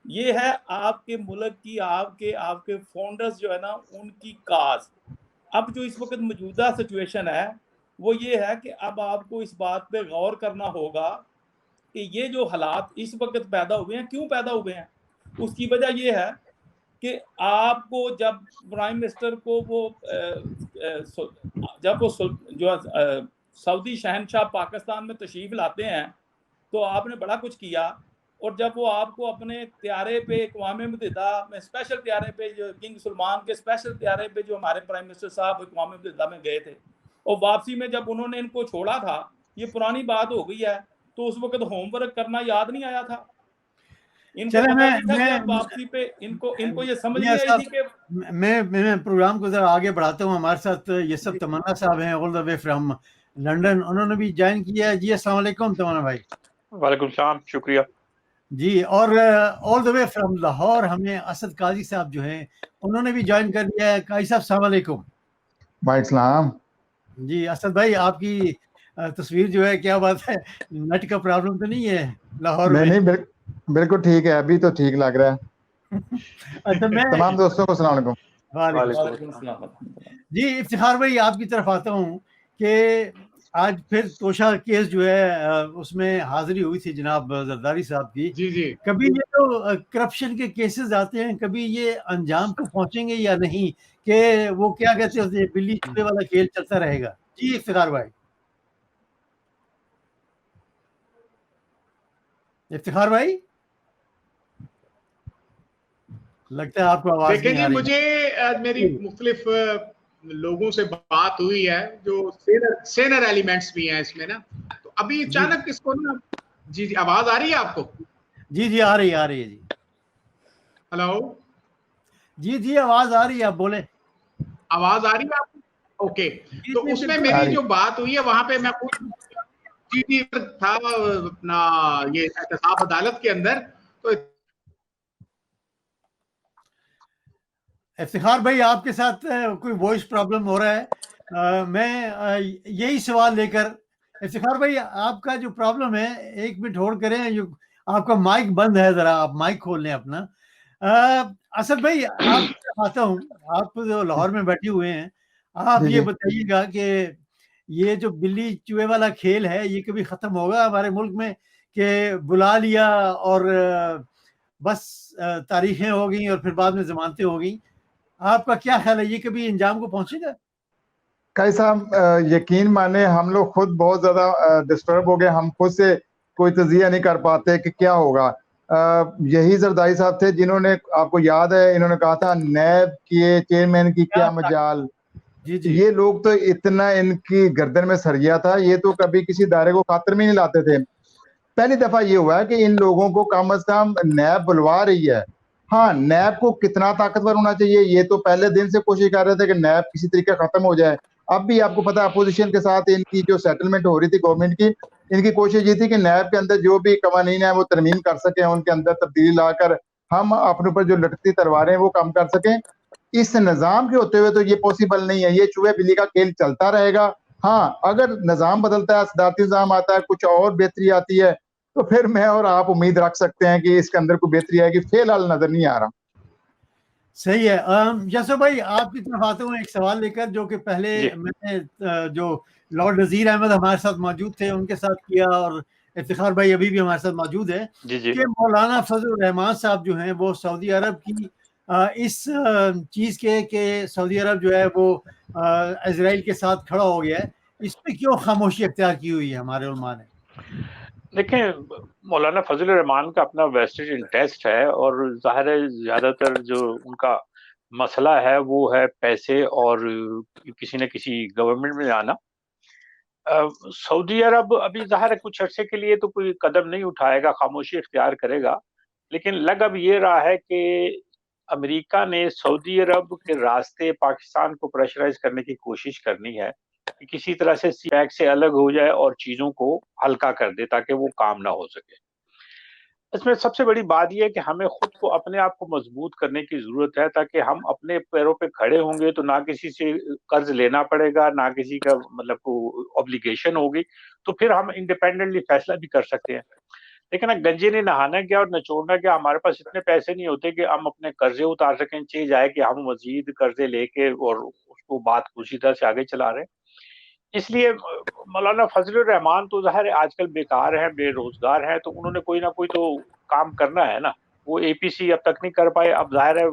ये है आपके मुल्क की आपके फाउंडर्स जो है ना उनकी काज। अब जो इस वक्त मौजूदा सिचुएशन है वो ये है कि अब आपको इस बात पे गौर करना होगा कि ये जो हालात इस वक्त पैदा हुए हैं, क्यों पैदा हुए हैं। उसकी वजह ये है कि आपको जब प्राइम मिनिस्टर को जब वो जो सऊदी शहनशाह पाकिस्तान में तशरीफ लाते हैं तो आपने बड़ा कुछ किया, और जब वो आपको अपने त्यारे पे अक़वाम मुत्तहिदा में स्पेशल त्यारे पे, जो किंग सलमान के स्पेशल त्यारे पे जो हमारे प्राइम मिनिस्टर साहब अक़वाम मुत्तहिदा में गए थे, और वापसी में जब उन्होंने इनको छोड़ा था, ये पुरानी बात हो गई है, तो उस वक्त होमवर्क करना याद नहीं आया था इनको। मैं वापसी पे इनको ये समझ नहीं आई थी कि मैं प्रोग्राम को जरा आगे बढ़ाता हूँ। हमारे साथ ये सब तमन्ना साहब हैं all the way from London, उन्होंने भी ज्वाइन किया है। जी अस्सलाम वालेकुम तमन्ना भाई। वालेकुम सलाम, शुक्रिया जी। और all the way from Lahore हमें असद काजी साहब जो हैं उन्होंने भी ज्वाइन कर लिया है। काजी साहब अस्सलाम वालेकुम। वालेकुम जी असद भाई, आपकी तस्वीर जो है, क्या बात है, नेट का प्रॉब्लम तो नहीं है लाहौर में? नहीं, बिल्कुल ठीक है, अभी तो ठीक लग रहा है। अच्छा, मैं तमाम दोस्तों को अस्सलाम वालेकुम। वालेकुम सलाम। जी इफ्तिखार भाई, आपकी तरफ आता हूँ कि आज फिर तोशा केस जो है उसमें हाजिरी हुई थी जनाब जरदारी साहब की। जी। कभी ये तो करप्शन के केसेस आते हैं, कभी ये अंजाम को पहुंचेंगे या नहीं, कि वो क्या कहते हैं बिल्ली चूहे वाला खेल चलता रहेगा? जी इफ्तिखार भाई। इफ्तिखार भाई, लगता है आपको आवाज देखिए नहीं आ जी, रही। मुझे मेरी मुख्तलिफ लोगों से बात हुई है जो सेनर एलिमेंट्स भी हैं इसमें ना, तो अभी अचानक इसको ना, जी आवाज आ रही है आपको? जी आ रही है जी। हेलो जी आवाज आ रही है, आप बोले। आवाज आ रही है आपको? ओके। तो उसमें मेरी जो बात हुई है वहां पे मैं जी था अपना ये एहतसाब अदालत के अंदर। तो इफ्तिखार भाई, आपके साथ कोई वॉइस प्रॉब्लम हो रहा है। मैं यही सवाल लेकर, इफ्तिखार भाई आपका जो प्रॉब्लम है, 1 मिनट होल्ड करें, जो आपका माइक बंद है, जरा आप माइक खोल लें अपना। असद भाई, आप आता हूँ, आप जो लाहौर में बैठे हुए हैं, आप ये बताइएगा कि ये जो बिल्ली चूहे वाला खेल है, ये कभी खत्म होगा हमारे मुल्क में, कि बुला लिया और बस तारीखें हो गई और फिर बाद में जमानतें हो गई? आपका क्या ख्याल है, ये कभी इंजाम को पहुंचेगा? काजी साहब, यकीन माने हम लोग खुद बहुत ज्यादा डिस्टर्ब हो गए, हम खुद से कोई तजिया नहीं कर पाते कि क्या होगा। यही जरदारी साहब थे जिन्होंने, आपको याद है, इन्होंने कहा था नैब के चेयरमैन की क्या मजाल। जी। ये लोग तो इतना इनकी गर्दन में सरिया था, ये तो कभी किसी दायरे को खातिर में नहीं लाते थे। पहली दफा ये हुआ है कि इन लोगों को कम अज कम नैब बुलवा रही है। हाँ, नैब को कितना ताकतवर होना चाहिए, ये तो पहले दिन से कोशिश कर रहे थे कि नैब किसी तरीके खत्म हो जाए। अब भी आपको पता है, अपोजिशन के साथ इनकी जो सेटलमेंट हो रही थी गवर्नमेंट की, इनकी कोशिश ये थी कि नैब के अंदर जो भी कवानीन है वो तरमीम कर सके, उनके अंदर तब्दीली लाकर हम अपने ऊपर जो लटकती तलवारें वो कम कर सकें। इस निज़ाम के होते हुए तो ये पॉसिबल नहीं है, ये चूहे बिल्ली का खेल चलता रहेगा। हाँ, अगर निज़ाम बदलता है, सदारती निज़ाम आता है, कुछ और बेहतरी आती है, तो फिर मैं और आप उम्मीद रख सकते हैं कि इसके अंदर कोई बेहतरी आएगी। फिलहाल नजर नहीं आ रहा। सही है। यशो भाई आपकी तरफ आता हूँ एक सवाल लेकर, जो कि पहले मैंने जो लॉर्ड नज़ीर अहमद हमारे साथ मौजूद थे उनके साथ किया, और इफ्तिखार भाई अभी भी हमारे साथ मौजूद है, कि मौलाना फजल रहमान साहब जो हैं वो सऊदी अरब की इस चीज़ के सऊदी अरब जो है वो इजराइल के साथ खड़ा हो गया है, इस पर क्यों खामोशी अख्तियार की हुई है हमारे उलमा ने? देखें, मौलाना फजल रहमान का अपना वेस्टेड इंटरेस्ट है, और जाहिर है ज्यादातर जो उनका मसला है वो है पैसे और किसी न किसी गवर्नमेंट में आना। सऊदी अरब अभी जाहिर है कुछ अरसे के लिए तो कोई कदम नहीं उठाएगा, खामोशी इख्तियार करेगा, लेकिन लग अब ये रहा है कि अमेरिका ने सऊदी अरब के रास्ते पाकिस्तान को प्रेशराइज करने की कोशिश करनी है कि किसी तरह से पैक से अलग हो जाए और चीजों को हल्का कर दे ताकि वो काम ना हो सके। इसमें सबसे बड़ी बात यह है कि हमें खुद को अपने आप को मजबूत करने की जरूरत है, ताकि हम अपने पैरों पे खड़े होंगे तो ना किसी से कर्ज लेना पड़ेगा, ना किसी का मतलब को ऑब्लिगेशन होगी, तो फिर हम इंडिपेंडेंटली फैसला भी कर सकते हैं। लेकिन गंजे ने नहाना क्या और नचोड़ना क्या, हमारे पास इतने पैसे नहीं होते कि हम अपने कर्जे उतार सकें, चाहिए जाए कि हम मजीद कर्जे लेके और उसको बात उसी तरह से आगे चला रहे हैं। इसलिए मौलाना फजलुर रहमान तो ज़ाहिर है आजकल बेकार हैं, बेरोजगार हैं, तो उन्होंने कोई ना कोई तो काम करना है ना। वो एपीसी अब तक नहीं कर पाए, अब ज़ाहिर है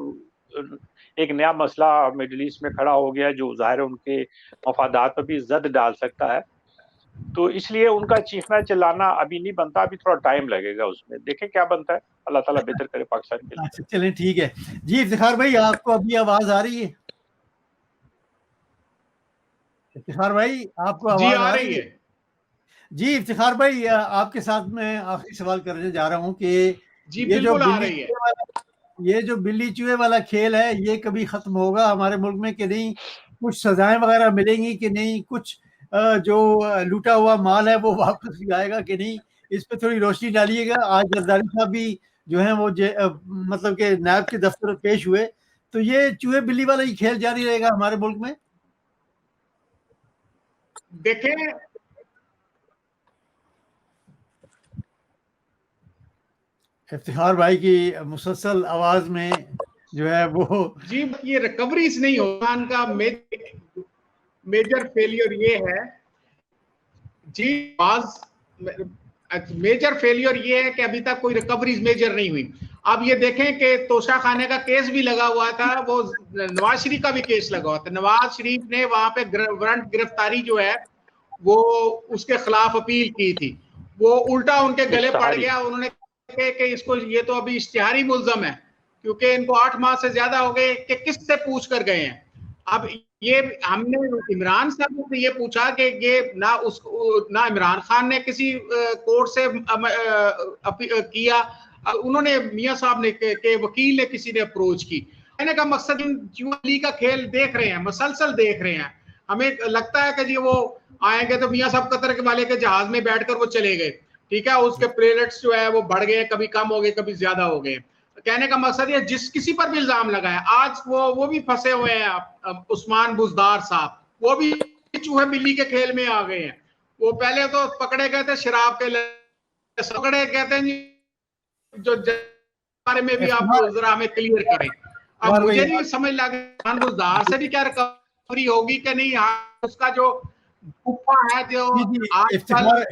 एक नया मसला मिडल ईस्ट में खड़ा हो गया जो ज़ाहिर है उनके मफादात पर भी ज़द डाल सकता है। तो इसलिए उनका चीखना चिल्लाना अभी नहीं बनता, अभी थोड़ा टाइम लगेगा उसमें, देखें क्या बनता है। अल्लाह ताला बेहतर करे पाकिस्तान के लिए। अच्छा चलें, ठीक है जी। इफ्तिखार भाई आपको अभी आवाज आ रही है? इफ्तिखार भाई आपको आवाज आ रही है? जी इफ्तिखार भाई, आपके साथ मैं आखिरी सवाल करने जा रहा हूँ कि ये जो बिल्ली चूहे वाला खेल है ये कभी खत्म होगा हमारे मुल्क में कि नहीं? कुछ सजाएं वगैरह मिलेंगी कि नहीं? कुछ जो लूटा हुआ माल है वो वापस भी आएगा कि नहीं? इस पे थोड़ी रोशनी डालिएगा। आज जरदारी साहब भी जो है वो मतलब के नायब के दफ्तर में पेश हुए, तो ये चूहे बिल्ली वाला ही खेल जारी रहेगा हमारे मुल्क में? देखें, इफ्तिखार भाई की मुसलसल आवाज में जो है वो जी ये रिकवरीज नहीं होगा, का मेजर फेलियर ये है जी। मेजर फेलियर ये है कि अभी तक कोई रिकवरीज मेजर नहीं हुई। अब ये देखें कि तोशा खाने का केस भी लगा हुआ था, वो नवाज शरीफ का भी केस लगा हुआ था। नवाज शरीफ ने वहां पे वारंट गिरफ्तारी जो है वो उसके खिलाफ अपील की थी, वो उल्टा उनके गले पड़ गया। उन्होंने कहा कि इसको ये तो अभी इश्तिहारी मुल्जम है, क्योंकि इनको 8 माह से ज्यादा हो गए कि किससे पूछ कर गए हैं। अब ये हमने इमरान साहब से ये पूछा कि ये ना इमरान खान ने किसी कोर्ट से किया, उन्होंने मियां साहब ने के वकील ने किसी ने अप्रोच की। कहने का मकसद ली का खेल देख रहे हैं, मसलसल देख रहे हैं। हमें लगता है कि जी वो आएंगे तो मियां साहब कतर के वाले के जहाज में बैठकर वो चले गए, ठीक है, उसके प्लेलेट्स जो है वो बढ़ गए, कभी कम हो गए कभी ज्यादा हो गए। कहने का मकसद ये जिस किसी पर भी इल्जाम लगाए, आज वो भी फंसे हुए हैं। उस्मान बुजदार साहब वो भी चूहे बिल्ली के खेल में आ गए हैं। वो पहले तो पकड़े गए थे शराब के पकड़े कहते हैं जो बारे में भी आप जरा हमें क्लियर करें। अब मुझे नहीं समझ लगा उस्मान बुजदार से भी क्या रिकवरी होगी कि नहीं। उसका जो है जो इफ्तिखार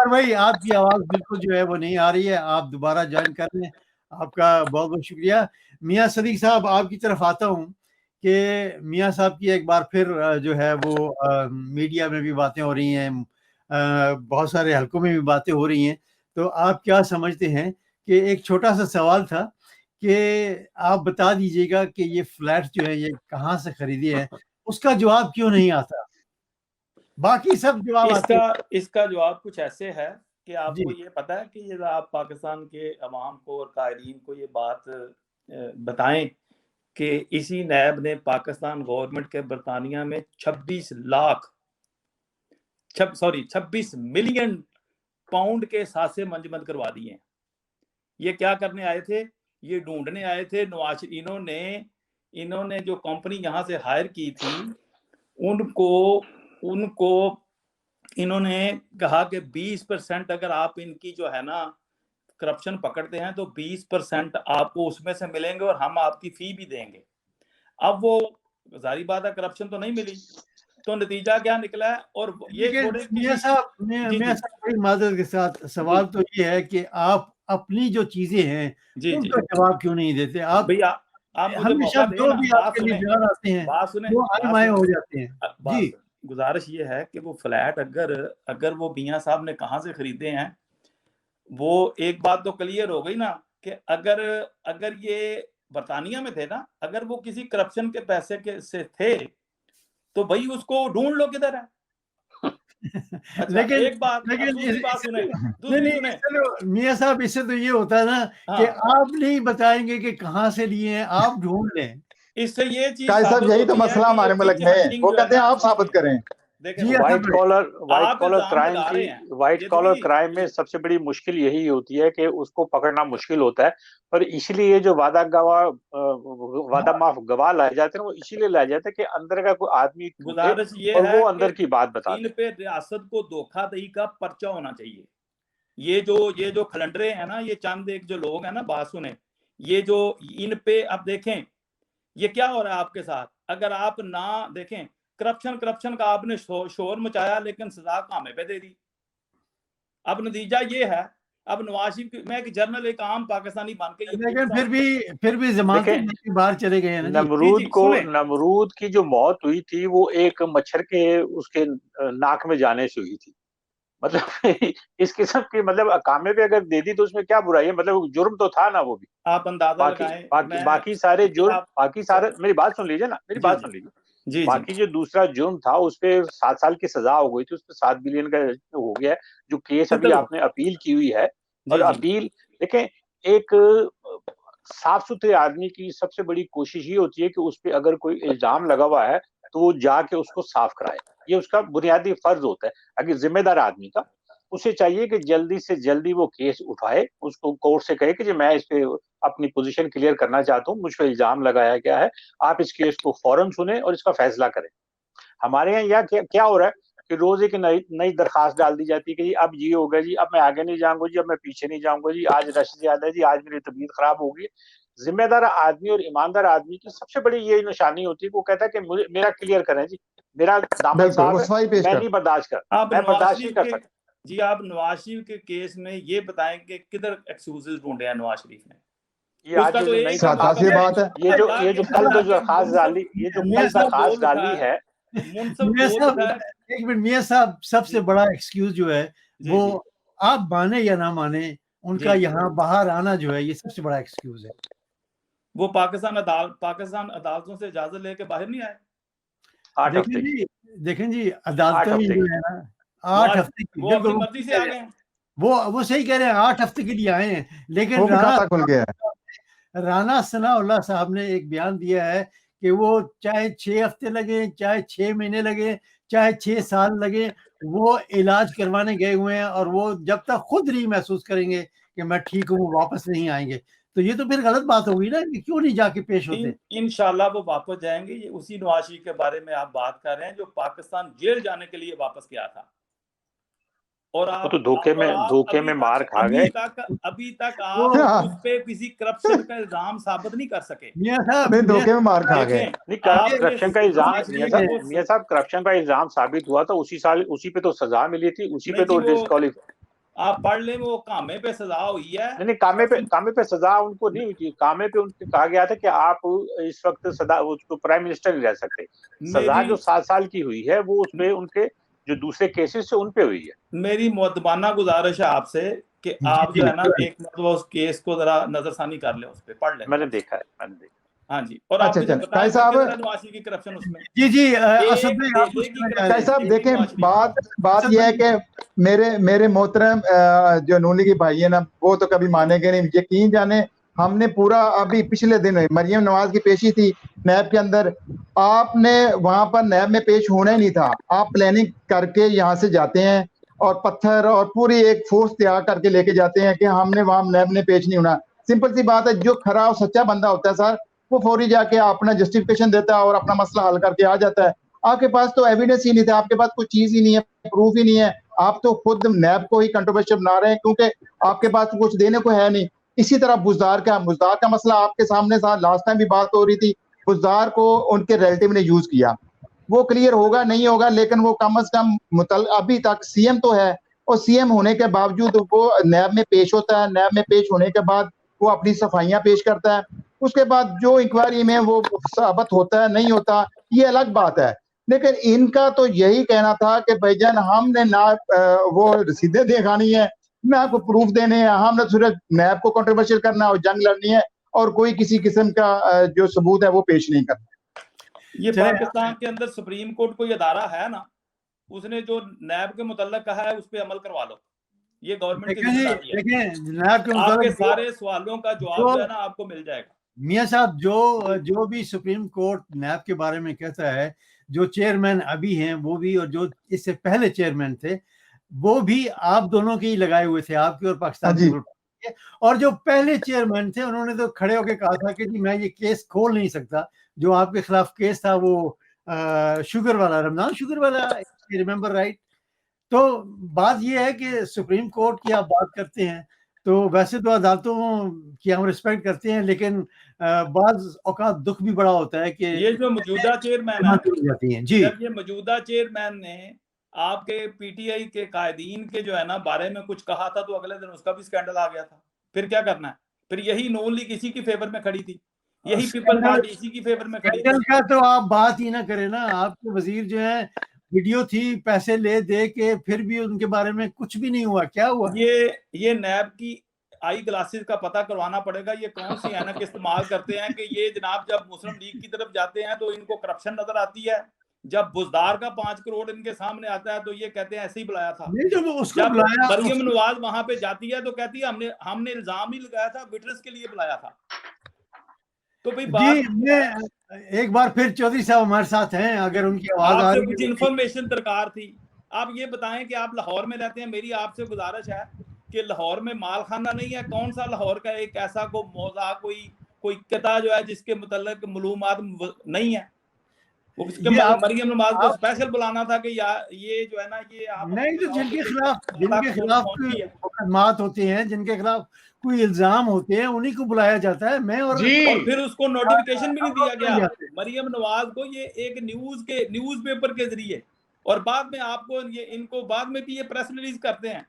भाई आपकी आवाज बिल्कुल जो है वो नहीं आ रही है, आप दोबारा ज्वाइन कर लें। आपका बहुत बहुत शुक्रिया। मियां सदीक साहब आपकी तरफ आता हूँ कि मियां साहब की एक बार फिर जो है वो मीडिया में भी बातें हो रही हैं, बहुत सारे हलकों में भी बातें हो रही हैं, तो आप क्या समझते हैं? कि एक छोटा सा सवाल था कि आप बता दीजिएगा कि ये फ्लैट जो है ये कहाँ से खरीदे हैं, उसका जवाब क्यों नहीं आता? बाकी सब जवाब इसका जवाब कुछ ऐसे है कि आपको ये पता है कि ये आप पाकिस्तान के अवाम को और कायरीन को ये बात बताएं कि इसी नैब ने पाकिस्तान गवर्नमेंट के बरतानिया में 26 मिलियन पाउंड के सासे मंजमद करवा दिए हैं। ये क्या करने आए थे? ये ढूंढने आए थे नवाज। इन्होंने जो कंपनी यहाँ से हायर की थी उनको इन्होंने कहा कि 20% अगर आप इनकी जो है ना करप्शन पकड़ते हैं तो 20% आपको उसमें से मिलेंगे और हम आपकी फी भी देंगे। अब वो जारी बात है करप्शन तो नहीं मिली, तो नतीजा क्या निकला है? और ये थोड़े मियां साहब बड़ी माजरत के साथ सवाल तो ये है कि आप अपनी जो चीजें हैं उनका जवाब क्यों नहीं देते? आप भैया आप मुझे हमेशा मौका जो दें भी ना, आपके लिए बयान आते हैं बात सुने, वो आए हो जाते हैं। जी गुजारिश ये है कि वो फ्लैट अगर वो मियां साहब ने कहाँ से खरीदे हैं, वो एक बात तो क्लियर हो गई ना कि अगर ये बरतानिया में थे ना, अगर वो किसी करप्शन के पैसे के से थे तो भाई उसको ढूंढ लो किधर है। अच्छा, लेकिन एक बात, दूसरी बात सुने, मियां साहब इससे तो ये होता है ना कि आप नहीं बताएंगे कि कहाँ से लिए हैं, आप ढूंढ लें। इससे ये चीज साहब यही तो मसला हमारे मुल्क में, वो कहते हैं आप साबित करें। व्हाइट कॉलर क्राइम में सबसे बड़ी मुश्किल यही होती है कि उसको पकड़ना मुश्किल होता है, और इसलिए जो वादा माफ गवाह लाए जाते हैं वो इसीलिए लाए जाते हैं कि अंदर का कोई आदमी गुजारिश ये और है वो अंदर की बात बता इन पे रियासत को धोखाधड़ी का पर्चा होना चाहिए। ये जो खलंडरे हैं ना, ये चंद एक जो लोग हैं ना, बात सुने, ये जो इन पे अब देखें ये क्या हो रहा है आपके साथ। अगर आप ना देखें करप्शन का आपने शोर मचाया लेकिन सजा कामे पे दे दी। अब नतीजा ये है, अब नवाज शरीफ, मैं एक जर्नल, एक आम पाकिस्तानी बन के, लेकिन फिर भी जमानत के बाहर चले गए हैं ना। नमरूद की जो मौत हुई थी वो एक मच्छर के उसके नाक में जाने से हुई थी। मतलब इस किस्म की, मतलब कामे पे अगर दे दी तो उसमें क्या बुराई है? मतलब जुर्म तो था ना वो भी। आप अंदाजा लगाएं, बाकी सारे जुर्म, बाकी सारे, मेरी बात सुन लीजिए ना, मेरी बात सुन लीजिए। बाकी जो दूसरा जुर्म था उस पे 7 साल की सजा हो गई थी, उस पे 7 बिलियन का हो गया है। जो केस अभी आपने अपील की हुई है, और अपील देखें, एक साफ सुथरे आदमी की सबसे बड़ी कोशिश ये होती है कि उस पे अगर कोई इल्जाम लगा हुआ है तो वो जाके उसको साफ कराए। ये उसका बुनियादी फर्ज होता है। अगर जिम्मेदार आदमी का, उसे चाहिए कि जल्दी से जल्दी वो केस उठाए, उसको कोर्ट से कहे कि जी मैं इस पे अपनी पोजीशन क्लियर करना चाहता हूँ, मुझ पे इल्जाम लगाया गया है, आप इस केस को फौरन सुने और इसका फैसला करें। हमारे यहाँ क्या हो रहा है कि रोज एक नई दरखास्त डाल दी जाती है कि जी अब ये हो गया जी, अब मैं आगे नहीं जाऊंगा जी, अब मैं पीछे नहीं जाऊंगा जी, आज रश ज्यादा है जी, आज मेरी तबीयत खराब होगी। जिम्मेदार आदमी और ईमानदार आदमी की सबसे बड़ी ये निशानी होती है, वो कहता है कि मेरा क्लियर करें जी, मेरा दामन साफ है, मैं नहीं बर्दाश्त नहीं कर सकता। जी आप नवाज शरीफ के केस में ये बताएं कि किधर एक्सक्यूजेस ढूंढे हैं नवाज शरीफ ने? ये आज जो नई बात है, ये जो कल दरखास्त डाली है, एक मिनट मियां साहब, सबसे बड़ा एक्सक्यूज जो है वो आप माने या ना माने, उनका यहाँ बाहर आना जो है ये सबसे बड़ा एक्सक्यूज है। वो पाकिस्तान अदालतों से इजाजत लेके बाहर नहीं आए। देखें जी अदालतों में जो है ना 8 हफ्ते की मर्जी से आ गए। वो सही कह रहे हैं, 8 हफ्ते के लिए आए हैं। लेकिन राना सनाउल्लाह साहब ने एक बयान दिया है कि वो चाहे 6 हफ्ते लगे, चाहे 6 महीने लगे, चाहे 6 साल लगे, वो इलाज करवाने गए हुए हैं, और वो जब तक खुद नहीं महसूस करेंगे कि मैं ठीक हूँ, वो वापस नहीं आएंगे। तो ये तो फिर गलत बात होगी ना कि क्यों नहीं जाके पेश होते। इंशाल्लाह वो वापस जाएंगे। ये उसी नवाज शरीफ के बारे में आप बात कर रहे हैं जो पाकिस्तान जेल जाने के लिए वापस गया था, और आप तो धोखे में मार खा गए। अभी तक आप उस पे किसी करप्शन का इल्जाम साबित नहीं कर सके। धोखे में मार खा गए। करप्शन का इल्जाम, मियां साहब करप्शन का इल्जाम साबित हुआ था उसी साल, उसी पे तो सजा मिली थी, उसी पे तो डिस्क्वालीफाई। आप पढ़ ले, वो कामे पे सजा हुई है। नहीं, कामे पे सजा उनको नहीं हुई थी। कामे पे उनको कहा गया था कि आप इस वक्त सदा उसको प्राइम मिनिस्टर नहीं रह सकते। सजा जो 7 साल की हुई है वो उसमें उनके जो दूसरे केसेस से उन पे हुई है। मेरी मुअद्दबाना गुजारिश है आपसे कि आप जो है ना एक मतलब उस केस को जरा नजरसानी कर ले, उस पे पढ़ ले। मैंने देखा। हाँ जी, और आप मुझे बताएं की करप्शन उसमें। जी साहब देखें, बात यह है कि मेरे मोहतरम जो नूनी की भाई है ना, वो तो कभी मानेंगे नहीं। यकीन जाने, हमने पूरा अभी पिछले दिन मरियम नवाज की पेशी थी नैब के अंदर, आपने वहां पर नैब में पेश होना ही नहीं था। आप प्लानिंग करके यहाँ से जाते हैं और पत्थर और पूरी एक फोर्स तैयार करके लेके जाते हैं कि हमने वहां नैब में पेश नहीं होना। सिंपल सी बात है, जो खरा और सच्चा बंदा होता है सर, वो फौरी जाके अपना जस्टिफिकेशन देता है और अपना मसला हल करके आ जाता है। आपके पास तो एविडेंस ही नहीं था, आपके पास कोई चीज ही नहीं है, प्रूफ ही नहीं है, आप तो खुद नैब को ही कंट्रोवर्शियल बना रहे हैं, क्योंकि आपके पास तो कुछ देने को है नहीं। इसी तरह बुजदार का मसला आपके सामने था, लास्ट टाइम भी बात हो रही थी। बुजदार को उनके रिलेटिव ने यूज किया, वो क्लियर होगा नहीं होगा, लेकिन वो कम से कम अभी तक सीएम तो है, और सीएम होने के बावजूद वो नैब में पेश होता है। नैब में पेश होने के बाद वो अपनी सफाइयां पेश करता है, उसके बाद जो इंक्वायरी में वो साबित होता है नहीं होता, ये अलग बात है। लेकिन इनका तो यही कहना था कि भाईजान हमने ना वो रसीदें दिखानी है, ना आपको प्रूफ देने हैं, हमने सिर्फ नैब को कंट्रोवर्शियल करना और जंग लड़नी है, और कोई किसी किस्म का जो सबूत है वो पेश नहीं करना। ये पाकिस्तान के अंदर सुप्रीम कोर्ट कोई अदारा है ना, उसने जो नैब के मुतल्लक कहा है उस पर अमल करवा लो। ये गवर्नमेंट की जिम्मेदारी है। आपके सारे सवालों का जवाब जो है ना आपको मिल जाएगा। मियां साहब, जो भी सुप्रीम कोर्ट नैब के बारे में कहता है, जो चेयरमैन अभी हैं वो भी, और जो इससे पहले चेयरमैन थे वो भी आप दोनों के ही लगाए हुए थे, आपके और पाकिस्तान के। और जो पहले चेयरमैन थे उन्होंने तो खड़े होकर कहा था कि जी मैं ये केस खोल नहीं सकता। जो आपके खिलाफ केस था वो शुगर वाला, रमजान शुगर वाला, रिमेम्बर राइट। तो बात ये है कि सुप्रीम कोर्ट की आप बात करते हैं तो वैसे तो अदालतों की हम रिस्पेक्ट करते हैं, लेकिन बाज़ औकात दुख भी बड़ा होता है कि ये जो मौजूदा चेयरमैन है, जाती हैं जी, जब ये मौजूदा चेयरमैन ने आपके पीटीआई के कायदीन के जो है ना बारे में कुछ कहा था तो अगले दिन उसका भी स्कैंडल आ गया था। फिर क्या करना है? फिर यही नून लीग इसी की फेवर में खड़ी थी, यही पीपल पार्टी इसी की फेवर में खड़ी थी। का तो आप बात ही ना करें ना। आपके वजीर जो है, वीडियो थी, पैसे ले दे के फिर भी उनके बारे में कुछ भी नहीं हुआ। क्या हुआ? ये नैब की आई ग्लासेस का पता करवाना पड़ेगा, ये कौन सी ऐनक इस्तेमाल करते हैं कि ये जनाब जब मुस्लिम लीग की तरफ जाते हैं तो इनको करप्शन नजर आती है, जब बुजदार का 5 करोड़ इनके सामने आता है तो ये कहते हैं ऐसे ही बुलाया था। जब मरियम नवाज वहां पे जाती है तो कहती है हमने इल्जाम ही लगाया था, विटनेस के लिए बुलाया था। तो भाई बात एक बार फिर चौधरी साहब हमारे साथ हैं, अगर उनकी आवाज आ रही है, कुछ इन्फॉर्मेशन दरकार थी। आप ये बताएं कि आप लाहौर में रहते हैं, मेरी आपसे गुजारिश है कि लाहौर में माल खाना नहीं है। कौन सा लाहौर का एक ऐसा को मौजा कोई किता जो है जिसके मुतल्लिक मालूमात नहीं है? मरियम नवाज को स्पेशल बुलाना था कि ये जो है ना ये आप नहीं, तो जिनके खिलाफ मुकदमात होते हैं, जिनके खिलाफ कोई इल्जाम होते हैं, उन्हीं को बुलाया जाता है। और फिर उसको नोटिफिकेशन भी नहीं दिया गया मरियम नवाज को, ये एक न्यूज़पेपर के जरिए, और बाद में आपको इनको बाद में भी ये प्रेस रिलीज करते हैं।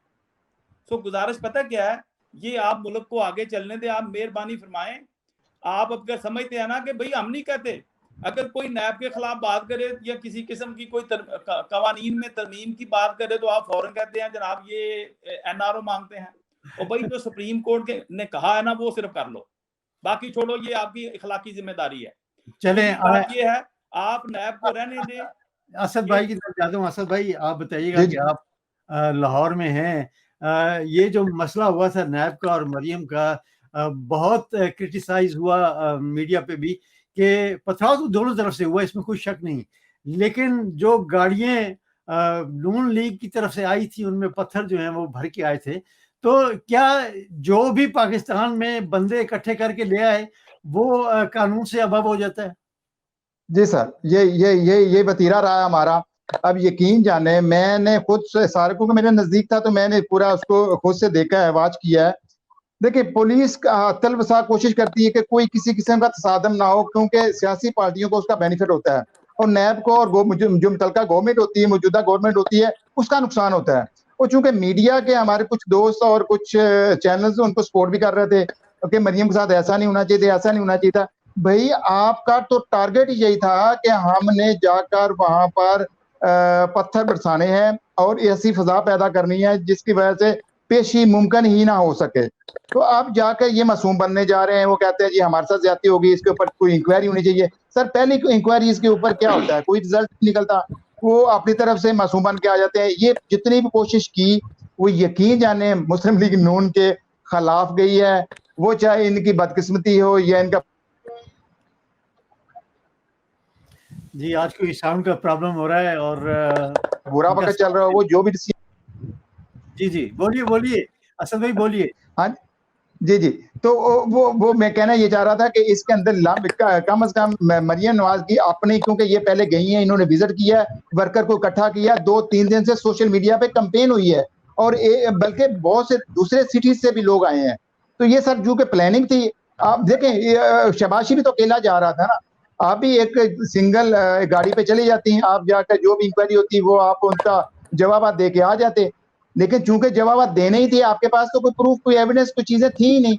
तो गुजारिश पता क्या है, ये आप मुल्क को आगे चलने दें, आप मेहरबानी फरमाएं। आप अगर समझते हैं ना कि भाई हम नहीं कहते, अगर कोई नैब के खिलाफ बात करे या किसी किस्म की कोई कवानीन में तरमीम की बात करे तो आप फौरन कहते हैं जनाब ये एनआरओ मांगते हैं। और भाई जो सुप्रीम कोर्ट ने कहा है ना वो सिर्फ कर लो, बाकी छोड़ो, ये आपकी इखलाकी जिम्मेदारी है। चले ये है आप नैब को रहने दें। असद भाई की तरफ जाता हूँ। असद भाई, आप बताइएगा कि आप लाहौर में हैं, ये जो मसला हुआ था नैब का और मरियम का, बहुत क्रिटिसाइज हुआ मीडिया पे भी कि पथराव तो दोनों तरफ से हुआ, इसमें कोई शक नहीं, लेकिन जो गाड़ियां नून लीग की तरफ से आई थी उनमें पत्थर जो हैं वो भर के आए थे। तो क्या जो भी पाकिस्तान में बंदे इकट्ठे करके ले आए वो कानून से अबव हो जाता है? जी सर, ये वतीरा रहा है हमारा। अब यकीन जाने, मैंने खुद सारे को मेरे नजदीक था तो मैंने पूरा उसको खुद से देखा है, वाच किया है। देखिए, पुलिस तलबसा कोशिश करती है कि कोई किसी किस्म का तसादम ना हो, क्योंकि सियासी पार्टियों को उसका बेनिफिट होता है, और नैब को और जो मुतलका गवर्नमेंट होती है, मौजूदा गवर्नमेंट होती है, उसका नुकसान होता है। और चूंकि मीडिया के हमारे कुछ दोस्त और कुछ चैनल्स उनको सपोर्ट भी कर रहे थे कि मरियम के साथ ऐसा नहीं होना चाहिए, ऐसा नहीं होना चाहिए था। भाई आपका तो टारगेट ही यही था कि हमने जाकर वहां पर पत्थर बरसाने हैं और ऐसी फजा पैदा करनी है जिसकी वजह से पेशी मुमकिन ही ना हो सके। तो अब जाकर ये मासूम बनने जा रहे हैं। वो कहते हैं जी हमारे साथ ज्यादती होगी, इसके ऊपर कोई इंक्वायरी होनी चाहिए। सर, पहली इंक्वायरी इसके ऊपर क्या होता है? कोई रिजल्ट निकलता, वो अपनी तरफ से मासूम बन के आ जाते हैं। ये जितनी भी कोशिश की वो यकीन जाने मुस्लिम लीग नून के खिलाफ गई है, वो चाहे इनकी बदकिस्मती हो या इनका। जी, आज कोई साउंड का प्रॉब्लम हो रहा है और बुरा वक्त चल रहा है। वो जो भी जी बोलिए असद भाई, बोलिए। हाँ जी जी, तो वो मैं कहना ये चाह रहा था कि इसके अंदर कम से कम मरियम नवाज की अपनी, क्योंकि ये पहले गई हैं, इन्होंने विजिट किया, वर्कर को इकट्ठा किया, 2-3 दिन से सोशल मीडिया पे कैंपेन हुई है, और बल्कि बहुत से दूसरे सिटीज से भी लोग आए हैं। तो ये सर जो कि प्लानिंग थी। आप देखें, शबाशी भी तो अकेला जा रहा था ना, आप भी एक सिंगल गाड़ी पे चली जाती हैं, आप जाकर जो भी इंक्वायरी होती वो आप उनका जवाब दे के आ जाते। लेकिन चूंकि जवाब देने ही थे, आपके पास तो कोई प्रूफ, कोई एविडेंस, कोई चीजें थी ही नहीं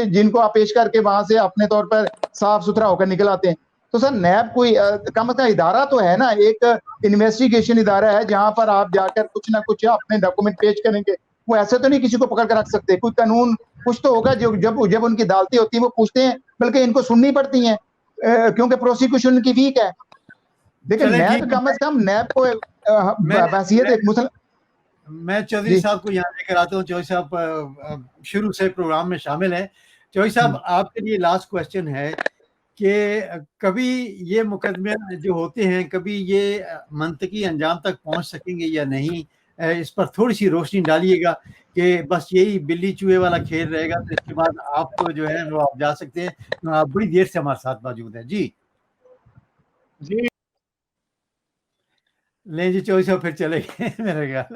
जिनको आप पेश करके वहां से अपने तौर पर साफ सुथरा होकर निकल आते हैं। तो सर नैब कोई कम से कम इदारा तो है ना, एक इन्वेस्टिगेशन इदारा है जहां पर आप जाकर कुछ ना कुछ अपने डॉक्यूमेंट पेश करेंगे। वो ऐसे तो नहीं किसी को पकड़ कर रख सकते, कोई कानून कुछ तो होगा। जो जब उनकी अदालतें होती है वो पूछते हैं, बल्कि इनको सुननी पड़ती हैं क्योंकि प्रोसिक्यूशन उनकी वीक है। लेकिन नैब कम से कम नैब को हैसियत एक मुसल। मैं चौधरी साहब को यहाँ लेकर आता हूँ। चौधरी साहब शुरू से प्रोग्राम में शामिल हैं। चौधरी साहब, आपके लिए लास्ट क्वेश्चन है कि कभी ये मुकदमे जो होते हैं, कभी ये मंतकी अंजाम तक पहुंच सकेंगे या नहीं, इस पर थोड़ी सी रोशनी डालिएगा कि बस यही बिल्ली चूहे वाला खेल रहेगा, तो इसके बाद आप जो है वो आप जा सकते हैं। आप बड़ी देर से हमारे साथ मौजूद हैं। जी जी नहीं जी, चौधरी साहब फिर चले गए मेरे ख्याल।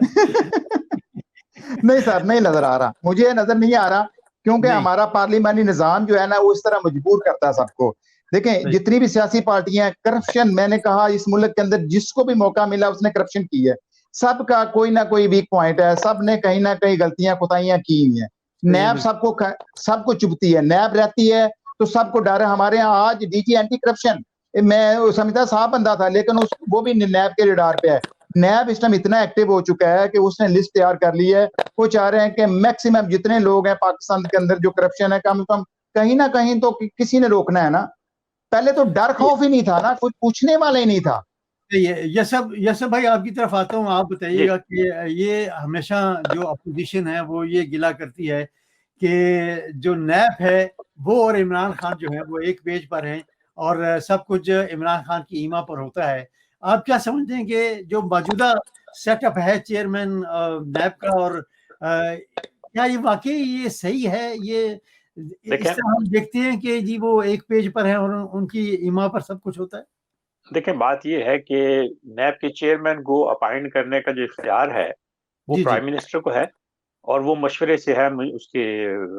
नहीं सर, नहीं नजर आ रहा, मुझे नजर नहीं आ रहा, क्योंकि हमारा पार्लियामानी निजाम जो है ना वो इस तरह मजबूर करता है सबको। देखें, जितनी भी सियासी पार्टियां, करप्शन, मैंने कहा इस मुल्क के अंदर जिसको भी मौका मिला उसने करप्शन की है। सबका कोई ना कोई वीक पॉइंट है, सब ने कहीं ना कहीं गलतियां कोताहियां की हुई हैं। नैब सबको चुभती है, नैब रहती है तो सबको डर है। हमारे यहाँ आज डीजी एंटी करप्शन, मैं समझता साफ बंदा था, लेकिन वो भी नैब के रडार पे है। नैब इस टाइम इतना एक्टिव हो चुका है कि उसने लिस्ट तैयार कर ली है। वो चाह रहे हैं कि मैक्सिमम जितने लोग हैं पाकिस्तान के अंदर जो करप्शन है, कम से कम कहीं ना कहीं तो किसी ने रोकना है ना। पहले तो डर खौफ ही नहीं था ना, कोई पूछने वाला ही नहीं था। यस भाई, आपकी तरफ आता हूँ। आप बताइएगा कि ये हमेशा जो अपोजिशन है वो ये गिला करती है कि जो नैब है वो और इमरान खान जो है वो एक पेज पर हैं और सब कुछ इमरान खान की ईमा पर होता है। आप क्या समझते हैं कि जो मौजूदा सेटअप है चेयरमैन नैब का, और क्या ये वाकई ये सही है? ये इस तरह हम देखते हैं कि जी वो एक पेज पर है और उनकी ईमा पर सब कुछ होता है। देखें, बात ये है कि नैब के चेयरमैन को अपॉइंट करने का जो इख्तियार है वो प्राइम मिनिस्टर को है, और वो मशवरे से है उसके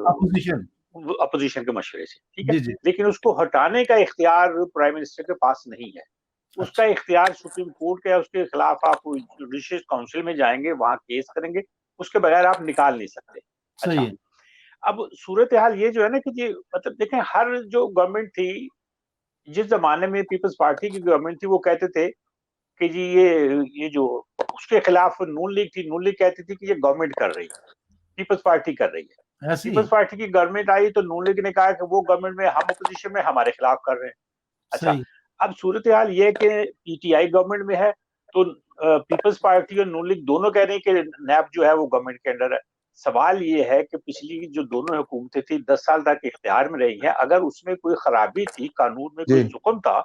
अपोजिशन के मशवरे से, ठीक है। लेकिन उसको हटाने का इख्तियार प्राइम मिनिस्टर के पास नहीं है। उसका इख्तियार सुप्रीम कोर्ट का है, उसके खिलाफ आप जुडिशियल काउंसिल में जाएंगे, वहां केस करेंगे, उसके बगैर आप निकाल नहीं सकते। अच्छा, अब सूरत हाल ये जो है ना कि जी मतलब देखें, हर जो गवर्नमेंट थी, जिस जमाने में पीपल्स पार्टी की गवर्नमेंट थी, वो कहते थे कि जी ये जो उसके खिलाफ नून लीग थी, नून लीग कहती थी कि ये गवर्नमेंट कर रही है, पीपल्स पार्टी कर रही है। पीपल्स पार्टी की गवर्नमेंट आई तो नून लीग ने कहा कि वो गवर्नमेंट में हम अपोजिशन में हमारे खिलाफ कर रहे हैं। अच्छा, अब सूरत हाल ये है कि पीटीआई गवर्नमेंट में है तो पीपल्स पार्टी और नून लीग दोनों कह रहे हैं कि नैब जो है वो गवर्नमेंट के अंडर है। सवाल ये है कि पिछली जो दोनों हुकूमतें थी 10 साल तक इख्तियार में रही हैं, अगर उसमें कोई खराबी थी, कानून में कोई जुक्म था,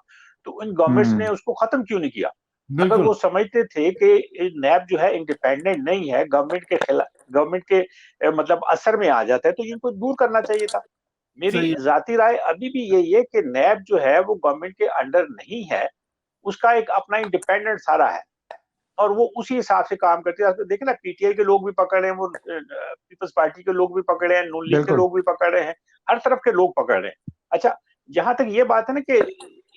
तो इन गवर्नमेंट्स ने उसको खत्म क्यों नहीं किया? अगर वो समझते थे कि नैब जो है इंडिपेंडेंट नहीं है, गवर्नमेंट के खिलाफ, गवर्नमेंट के मतलब असर में आ जाता है, तो इनको दूर करना चाहिए था। मेरी जाती राय अभी भी यही है कि नैब जो है वो गवर्नमेंट के अंडर नहीं है, उसका एक अपना इंडिपेंडेंट सारा है और वो उसी हिसाब से काम करती है। देखिए ना, पीटीआई के लोग भी पकड़े हैं, वो पीपल्स पार्टी के लोग भी पकड़े हैं, नून लीग के लोग भी पकड़े हैं, हर तरफ के लोग पकड़ रहे हैं। अच्छा, जहां तक ये बात है ना कि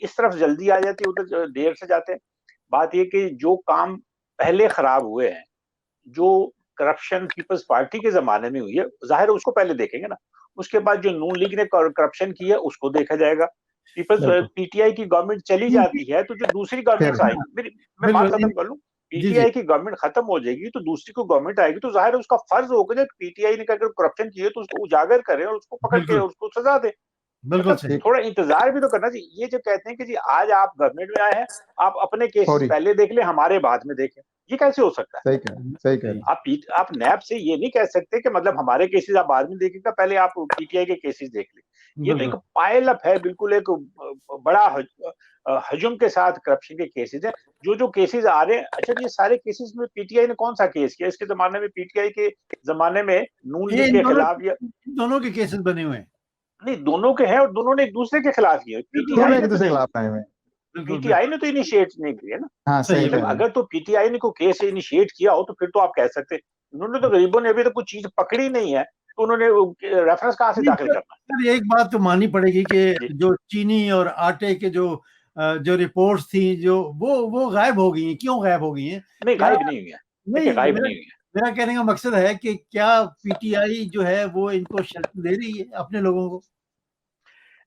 इस तरफ जल्दी आ जाती है, उधर देर से जाते हैं, बात ये कि जो काम पहले खराब हुए हैं, जो करप्शन पीपल्स पार्टी के जमाने में हुई है, जाहिर है उसको पहले देखेंगे ना, उसके बाद जो नून लीग ने करप्शन की है उसको देखा जाएगा। पीटीआई की गवर्नमेंट चली जाती है तो जो दूसरी गवर्नमेंट आएगी, मैं बात खत्म कर लूं, पीटीआई की गवर्नमेंट खत्म हो जाएगी तो दूसरी को गवर्नमेंट आएगी, तो जाहिर है उसका फर्ज होगा कि पीटीआई ने अगर करप्शन की है तो उसको उजागर करें और उसको पकड़ के उसको सजा दें। मतलब थोड़ा इंतजार भी तो करना चाहिए। ये जो कहते हैं कि जी आज आप गवर्नमेंट में आए हैं, आप अपने केसेस पहले देख लें, हमारे बाद में देखें, ये कैसे हो सकता है? सही कह आप नैब से ये नहीं कह सकते कि मतलब हमारे केसेस आप बाद में देखेगा, पहले आप पीटीआई के केसेस देख लें। ये तो एक पायल अप है, बिल्कुल एक बड़ा हजम के साथ करप्शन के केसेस है। जो केसेस आ रहे हैं, अच्छा ये सारे केसेस में पीटीआई ने कौन सा केस किया? इसके जमाने में, पीटीआई के जमाने में नून लीग के खिलाफ या दोनों के केसेस बने हुए हैं? नहीं, दोनों के हैं और दोनों ने एक दूसरे के खिलाफ किए। दोनों एक दूसरे के खिलाफ आए हुए। पीटीआई ने तो इनिशिएट नहीं किया ना। हाँ सही है। अगर तो पीटीआई ने कोई केस इनिशिएट किया हो तो फिर तो आप कह सकते हैं। उन्होंने तो गरीबों ने अभी तो कुछ चीज पकड़ी नहीं है, तो उन्होंने रेफरेंस कहाँ से दाखिल करना? एक बात तो माननी पड़ेगी कि जो चीनी और आटे के जो रिपोर्ट्स थी, जो वो गायब हो गई हैं। क्यों गायब हो गई हैं? नहीं, गायब नहीं हुई है। नहीं, गायब नहीं हुई है। मेरा कहने का मकसद है कि क्या पीटीआई जो है वो इनको शर्त दे रही है अपने लोगों को?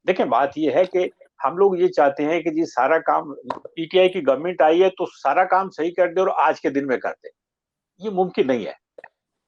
देखिए, बात ये है कि हम लोग ये चाहते हैं कि जी सारा काम, पीटीआई की गवर्नमेंट आई है तो सारा काम सही कर दे और आज के दिन में कर दे। ये मुमकिन नहीं है।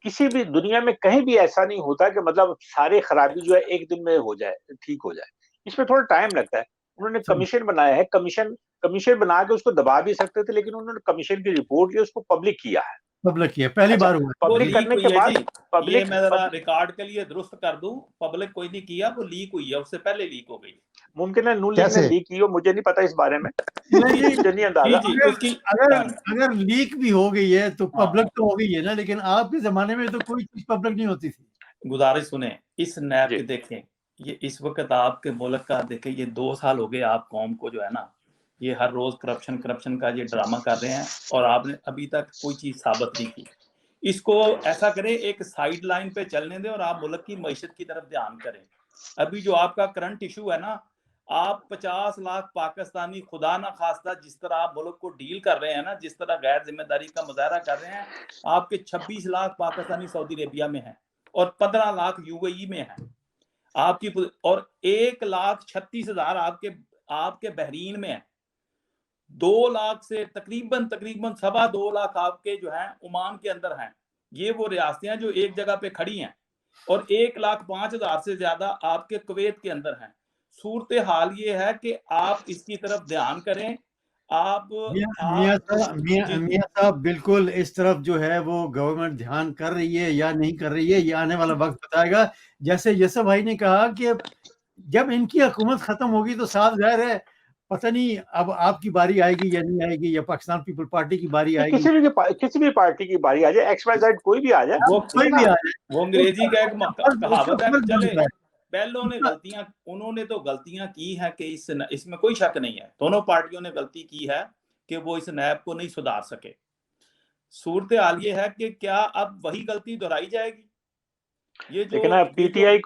किसी भी दुनिया में कहीं भी ऐसा नहीं होता कि मतलब सारी खराबी जो है एक दिन में हो जाए, ठीक हो जाए। इसमें थोड़ा टाइम लगता है। उन्होंने कमीशन बनाया है, कमीशन बना के उसको दबा भी सकते थे, लेकिन उन्होंने कमीशन की रिपोर्ट ली, उसको पब्लिक किया है। पब्लिक किया, पहली बार हुआ। पब्लिक करने के बाद पब्लिक, मैं जरा रिकॉर्ड के लिए दुरुस्त कर दूं, पब्लिक कोई नहीं किया, वो लीक हुई है, उससे पहले लीक हो गई। मुमकिन है नून लीग ने लीक की हो, मुझे नहीं पता इस बारे में। मुझे नहीं अंदाजा। अगर लीक भी हो गई है तो पब्लिक तो हो गई है ना, लेकिन आपके जमाने में तो कोई चीज पब्लिक नहीं होती थी। गुजारिश सुने, इस नैब के देखें, ये इस वक्त आपके मुल्क का देखें, ये 2 साल हो गए आप कौम को जो है ना, ये हर रोज करप्शन का ये ड्रामा कर रहे हैं और आपने अभी तक कोई चीज साबित नहीं की। इसको ऐसा करें, एक साइड लाइन पे चलने दें और आप मुल्क की मईशत की तरफ ध्यान करें। अभी जो आपका करंट इशू है ना, आप 50 लाख पाकिस्तानी, खुदा ना खास्ता जिस तरह आप मुल्क को डील कर रहे हैं ना, जिस तरह गैर जिम्मेदारी का मुजाहरा कर रहे हैं, आपके 26 लाख पाकिस्तानी सऊदी अरेबिया में हैं और 15 लाख यूएई में हैं आपकी, और 1,36,000 आपके बहरीन में है। 2 लाख से तकरीबन 2.25 लाख आपके जो हैं ओमान के अंदर हैं। ये वो रियासतें हैं जो एक जगह पे खड़ी हैं, और 1,05,000 से ज्यादा आपके कुवैत के अंदर हैं। सूरत हाल ये है कि आप इसकी तरफ ध्यान करें। आप मियां साहब बिल्कुल इस तरफ जो है वो गवर्नमेंट ध्यान कर रही है या नहीं कर रही है, ये आने वाला वक्त बताएगा। जैसे यूसुफ भाई ने कहा कि जब इनकी हुकूमत खत्म होगी तो साफ जाहिर है, पता नहीं अब आपकी बारी आएगी या नहीं आएगी, या पाकिस्तान पीपल पार्टी की बारी आएगी, किसी भी पार्टी की बारी आ जाए, XYZ कोई भी आ जाए, वो कोई भी आ जाए। वो अंग्रेजी का एक कहावत है, चले पहलों ने गलतियां, उन्होंने तो गलतियां की है कि इसमें कोई शक नहीं है, दोनों पार्टियों ने गलती की है कि वो इस नैब को नहीं सुधार सके। सूरत हाल ये है कि क्या अब वही गलती दोहराई जाएगी? ये जो लेकिन पीटीआई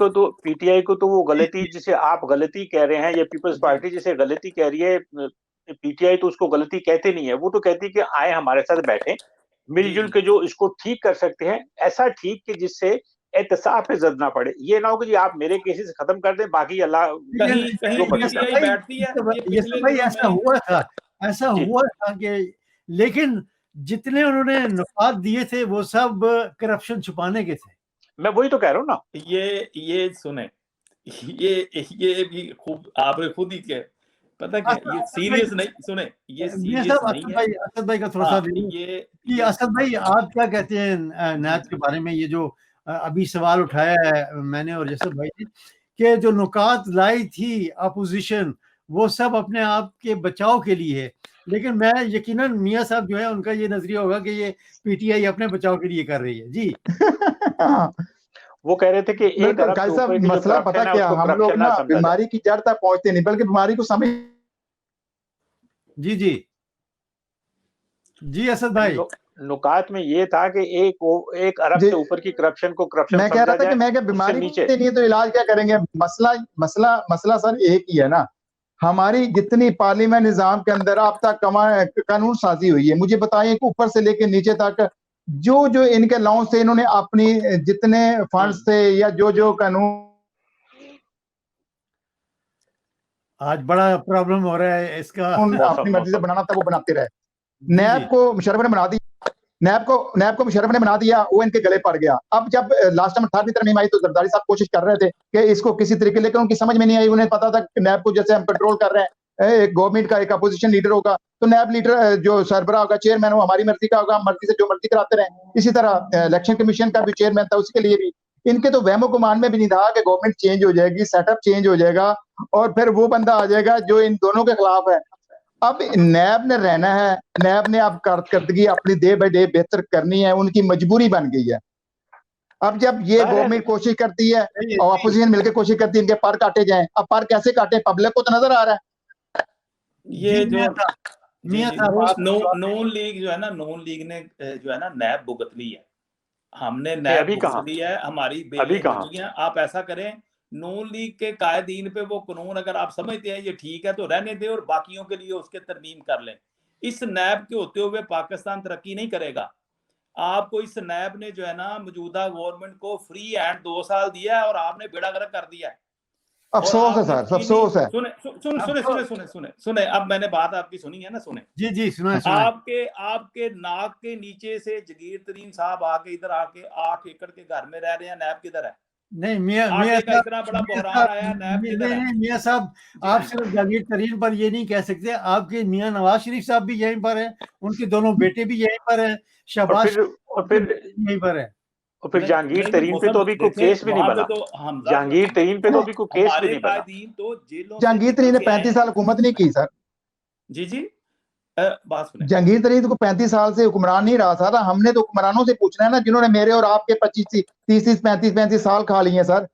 को तो वो गलती जिसे आप गलती कह रहे हैं, ये पीपल्स पार्टी जिसे गलती कह रही है, पीटीआई तो उसको गलती कहते नहीं है। वो तो कहती है कि आए हमारे साथ बैठे, मिलजुल के जो इसको ठीक कर सकते हैं, ऐसा ठीक कि जिससे एहतसाब पे जद ना पड़े। ये ना हो कि जी आप मेरे केसेस खत्म कर दें, बाकी अल्लाह कहीं बैठती है। ऐसा हुआ था कि, लेकिन जितने उन्होंने नुकात दिए थे वो सब करप्शन छुपाने के थे। मैं वही तो कह रहा हूँ ना। ये सुने, ये भी खूब आपने खुद ही के पता क्या, ये सीरियस नहीं, सुने ये सीरियस नहीं है। असद भाई का थोड़ा सा ये असद भाई आप क्या कहते हैं नैब के बारे में? ये जो अभी सवाल उठाया है मैंने और यूसुफ भाई ने कि जो नुकात लाई थी अपोजिशन, वो सब अपने आप के बचाव के लिए है, लेकिन मैं यकीनन मियां साहब जो है उनका ये नजरिया होगा कि ये पीटीआई अपने बचाव के लिए कर रही है। जी वो कह रहे थे कि एक मसला पता क्या, हम लोग ना बीमारी की जड़ तक पहुंचते नहीं, बल्कि बीमारी को समझ। जी असद भाई, नुकात में ये था कि एक अरब से ऊपर की करप्शन को करप्शन, मैं कह रहा था कि मैं क्या बीमारी नहीं तो इलाज क्या करेंगे? मसला सर एक ही है ना, हमारी जितनी पार्लियामेंट निजाम के अंदर अब तक कानून साजी हुई है, मुझे बताइए कि ऊपर से लेकर नीचे तक जो इनके लॉन्च थे, इन्होंने अपनी जितने फंड्स थे या जो कानून, आज बड़ा प्रॉब्लम हो रहा है इसका, अपनी मर्जी से बनाना था वो बनाते रहे। नैब को मुशर्रफ ने बना दिया, नैब को मुशर्रफ ने बना दिया, वो इनके गले पड़ गया। अब जब लास्ट टाइम 18वीं तरमीम आई तो जरदारी साहब कोशिश कर रहे थे कि इसको किसी तरीके, लेकिन उनकी समझ में नहीं आई। उन्हें पता था कि नैब को जैसे हम कंट्रोल कर रहे हैं, एक गवर्नमेंट का एक अपोजिशन लीडर होगा तो नैब लीडर जो सरबराह होगा, चेयरमैन वो हमारी मर्जी का होगा, हम मर्जी से जो मर्जी कराते रहे। इसी तरह इलेक्शन कमीशन का भी चेयरमैन था, उसके लिए भी इनके तो वहमो गुमान में भी नहीं था कि गवर्नमेंट चेंज हो जाएगी, सेटअप चेंज हो जाएगा और फिर वो बंदा आ जाएगा जो इन दोनों के खिलाफ है। अब नैब ने रहना है, नैब ने अब कारकर्दगी अपनी डे बाय डे बेहतर करनी है, उनकी मजबूरी बन गई है। अब जब ये गवर्नमेंट कोशिश करती है और अपोजिशन मिलकर कोशिश करती है इनके पर काटे जाएं, अब पर कैसे काटे पब्लिक को तो नजर आ रहा है। ये जो नून लीग जो है ना, नून लीग ने जो है ना नैब भुगत ली है, हमने नैब भुगत ली है, हमारी बेलियां बची हैं। आप ऐसा करें, नून लीग के कायदीन पे वो कानून अगर आप समझते हैं ये ठीक है तो रहने दें और बाकियों के लिए उसके तरमीम कर लें। इस नैब के होते हुए पाकिस्तान तरक्की नहीं करेगा। आपको इस नैब ने जो है ना मौजूदा गवर्नमेंट को फ्री हैंड 2 साल दिया है और आपने बेड़ा गर्क कर दिया है। अफसोस है सर, अफसोस है। सुने अब मैंने बात आपकी सुनी है ना, सुने जी सुना। आपके नाक के नीचे से जगीर तरीन साहब आके इधर आके 8 एकड़ के घर में रह रहे हैं, नैब किधर है? नहीं मियां इतना बड़ा बहरान आया, नैब किधर है? मियां साहब आप सिर्फ जगीर तरीन पर ये नहीं कह सकते, आपके मियां नवाज शरीफ साहब भी यहीं पर हैं, उनके दोनों बेटे भी यहीं पर हैं, शहबाज यहीं पर है। और फिर जहांगीर तरीन पे तो अभी कोई केस भी नहीं बना, जहांगीर तरीन पे तो अभी कोई केस भी नहीं बना। जहांगीर तरीन ने 35 साल हुकूमत नहीं की सर। जी बात सुने, जहांगीर तरीन को 35 साल से हुक्मरान नहीं रहा था। हमने तो हुक्मरानों से पूछना है ना जिन्होंने मेरे और आपके 25-30-35 साल खा लिए सर।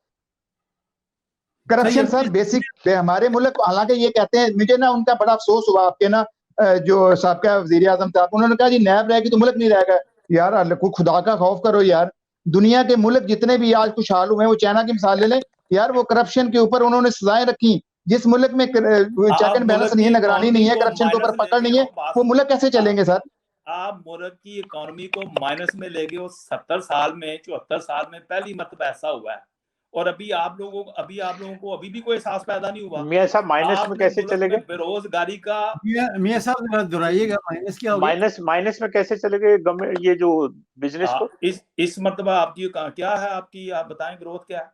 करप्शन सर बेसिक हमारे मुल्क, हालांकि ये कहते हैं, मुझे ना उनका बड़ा अफसोस हुआ आपके ना जो साहब वजीर आजम साहब, उन्होंने कहा जी नैब रहेगी तो मुल्क नहीं रहेगा। यार खुदा का खौफ करो यार, दुनिया के मुल्क जितने भी आज खुशहाल हुए हैं, वो चाइना की मिसाल ले लें यार, वो करप्शन के ऊपर उन्होंने सजाएं रखी। जिस मुल्क में चेक एंड बैलेंस नहीं है, निगरानी नहीं है, करप्शन के ऊपर पकड़ नहीं है, वो मुल्क कैसे चलेंगे सर? आप मुल्क की इकोनॉमी को माइनस में ले गए हो। 70 साल में 74 साल में पहली मर्तबा ऐसा हुआ है और अभी आप लोगों को अभी भी कोई एहसास पैदा नहीं हुआ। मियां साहब माइनस में कैसे चलेंगे? बेरोजगारी का मियां साहब जरा दोहराइएगा, माइनस क्या होगा? माइनस में कैसे चलेंगे गवर्नमेंट ये जो बिजनेस को? इस मर्तबा आपकी क्या है, आपकी आप बताएं ग्रोथ क्या है,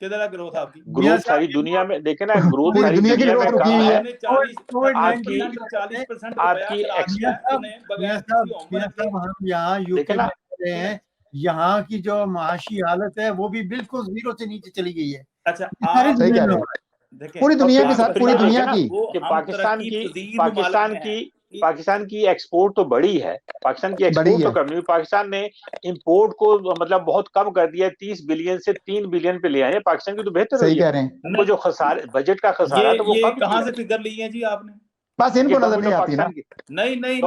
किधर है ग्रोथ आपकी? ग्रोथ सारी दुनिया में देखे ना, ग्रोथ सारी दुनिया में कम है। हम यहाँ यूके में रहे हैं, यहाँ की जो माशी हालत है वो भी बिल्कुल 0 से नीचे चली गई है। अच्छा पूरी दुनिया की साथ, पूरी दुनिया की पाकिस्तान की एक्सपोर्ट तो बड़ी है, पाकिस्तान की एक्सपोर्ट तो कम नहीं, पाकिस्तान ने इंपोर्ट को मतलब बहुत कम कर दिया, 30 बिलियन से 3 बिलियन पे ले आए। पाकिस्तान की तो बेहतर सही कह रहे हैं। वो जो खसारे बजट का खसारा तो वो कहाँ से फिगर ली है जी आपने? बस इनको नजर नहीं आती ना। नहीं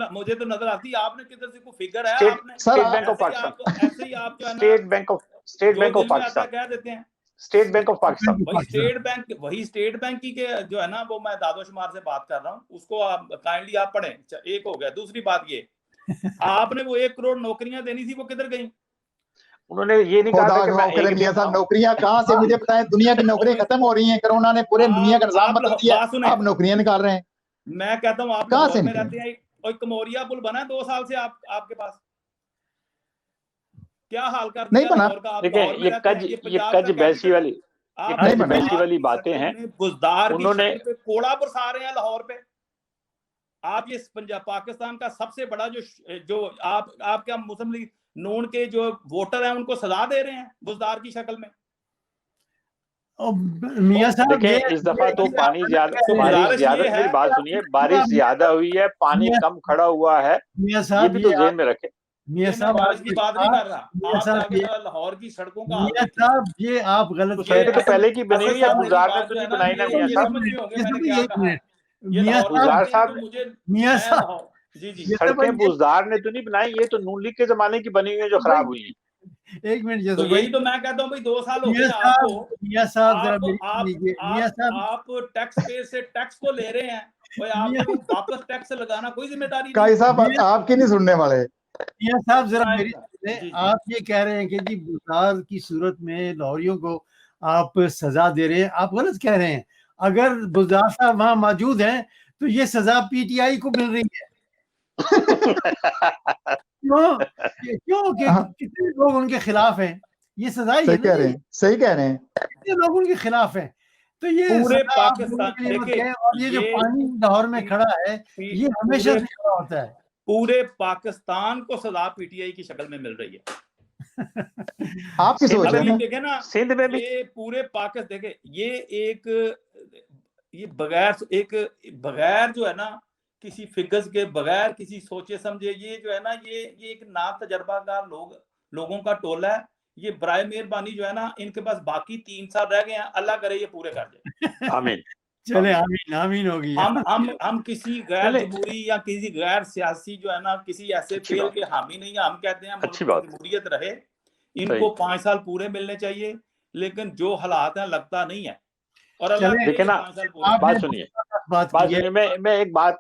मुझे तो नजर आती है। आपने किधर से कोई फिगर है? स्टेट बैंक ऑफ पाकिस्तान, ऐसे ही आप स्टेट बैंक ऑफ पाकिस्तान कह देते हैं स्टेट बैंक ऑफ पाकिस्तान। वही स्टेट बैंक की के जो है ना, वो मैं दादोशुमार से बात कर रहा हूँ, उसको आप काइंडली आप पढ़ें। एक हो गया। दूसरी बात ये, आपने वो 1 करोड़ नौकरियां देनी थी, वो किधर गई? उन्होंने ये नहीं कहा कि मैं मियां साहब नौकरियां कहाँ से, मुझे बताएं। दुनिया की नौकरियां खत्म हो रही हैं, कोरोना ने पूरे दुनिया का निजाम बदल दिया, आप नौकरियां निकाल रहे हैं। मैं कहता हूँ आप लाहौर में रहते हैं, और कमोरिया पुल बना है 2 साल से आपके पास, क्या हाल कर नहीं बना? देखिए ये कज बैसी वाली बातें हैं। बुजदार उन्होंने कोड़ा बरसा रहे हैं लाहौर पे। आप ये पंजाब पाकिस्तान का सबसे बड़ा जो आप क्या मुस्लिम लीग नून के जो वोटर हैं उनको सजा दे रहे हैं बुजदार की शक्ल में। मियां साहब देखिए इस दफा तो पानी ज्यादा मेरी बात सुनिए, बारिश ज्यादा हुई है, पानी कम खड़ा हुआ है, ये भी तो ध्यान में रखें। मियां साहब बारिश की बात नहीं कर रहा, लाहौर की सड़कों का मियां साहब ये आप गलत सड़कें तो पहले की बनी हुई है, गुलजार ने तो नहीं बनाई ना मियां साहब। जी सड़कें बुजदार ने तो नहीं बनाई, ये तो नून लीग के जमाने की बनी हुई है जो खराब हुई है। एक मिनट तो यही तो मैं कहता हूँ भाई 2 साल हो गए आपको। मियां साहब आप टैक्स पे से टैक्स को ले रहे हैं, भाई आपको वापस टैक्स लगाना कोई जिम्मेदारी नहीं। साहब आपकी नहीं सुनने वाले। मियां साहब जरा मेरी, आप ये कह रहे हैं कि जी बुजदार की सूरत में लाहौरियों को आप सजा दे रहे हैं, आप गलत कह रहे हैं। अगर बुजदार साहब वहां मौजूद हैं तो ये सजा पीटीआई को मिल रही है। क्यों कितने लोग उनके खिलाफ हैं, ये सजा सही कह रहे हैं, कितने लोग उनके खिलाफ हैं। तो ये पूरे पाकिस्तान और ये जो पानी लाहौर में खड़ा है ये हमेशा से खड़ा होता है। पूरे पाकिस्तान को सजा पीटीआई की शक्ल में मिल रही है। आपकी सोच है ना। देखे ना, सिंध में भी ये पूरे पाकिस्तान देखे, ये बगैर जो है ना किसी फिगर्स के, बगैर किसी सोचे समझे, ये जो है ना ये एक ना तजर्बाकार लोगों का टोला है। ये बराए मेहरबानी जो है ना, इनके पास बाकी 3 साल रह गए हैं, अल्लाह करे ये पूरे कर जाए। आमीन। चले आमीन, आमीन होगी। हम किसी गैर जमहूरी या किसी गैर सियासी जो है ना किसी ऐसे फेल के हामी नहीं है। हम कहते हैं मुल्क में जमहूरियत रहे, इनको 5 साल पूरे मिलने चाहिए, लेकिन जो हालात हैं लगता नहीं है। और देखिए ना, बात सुनिए, मैं एक बात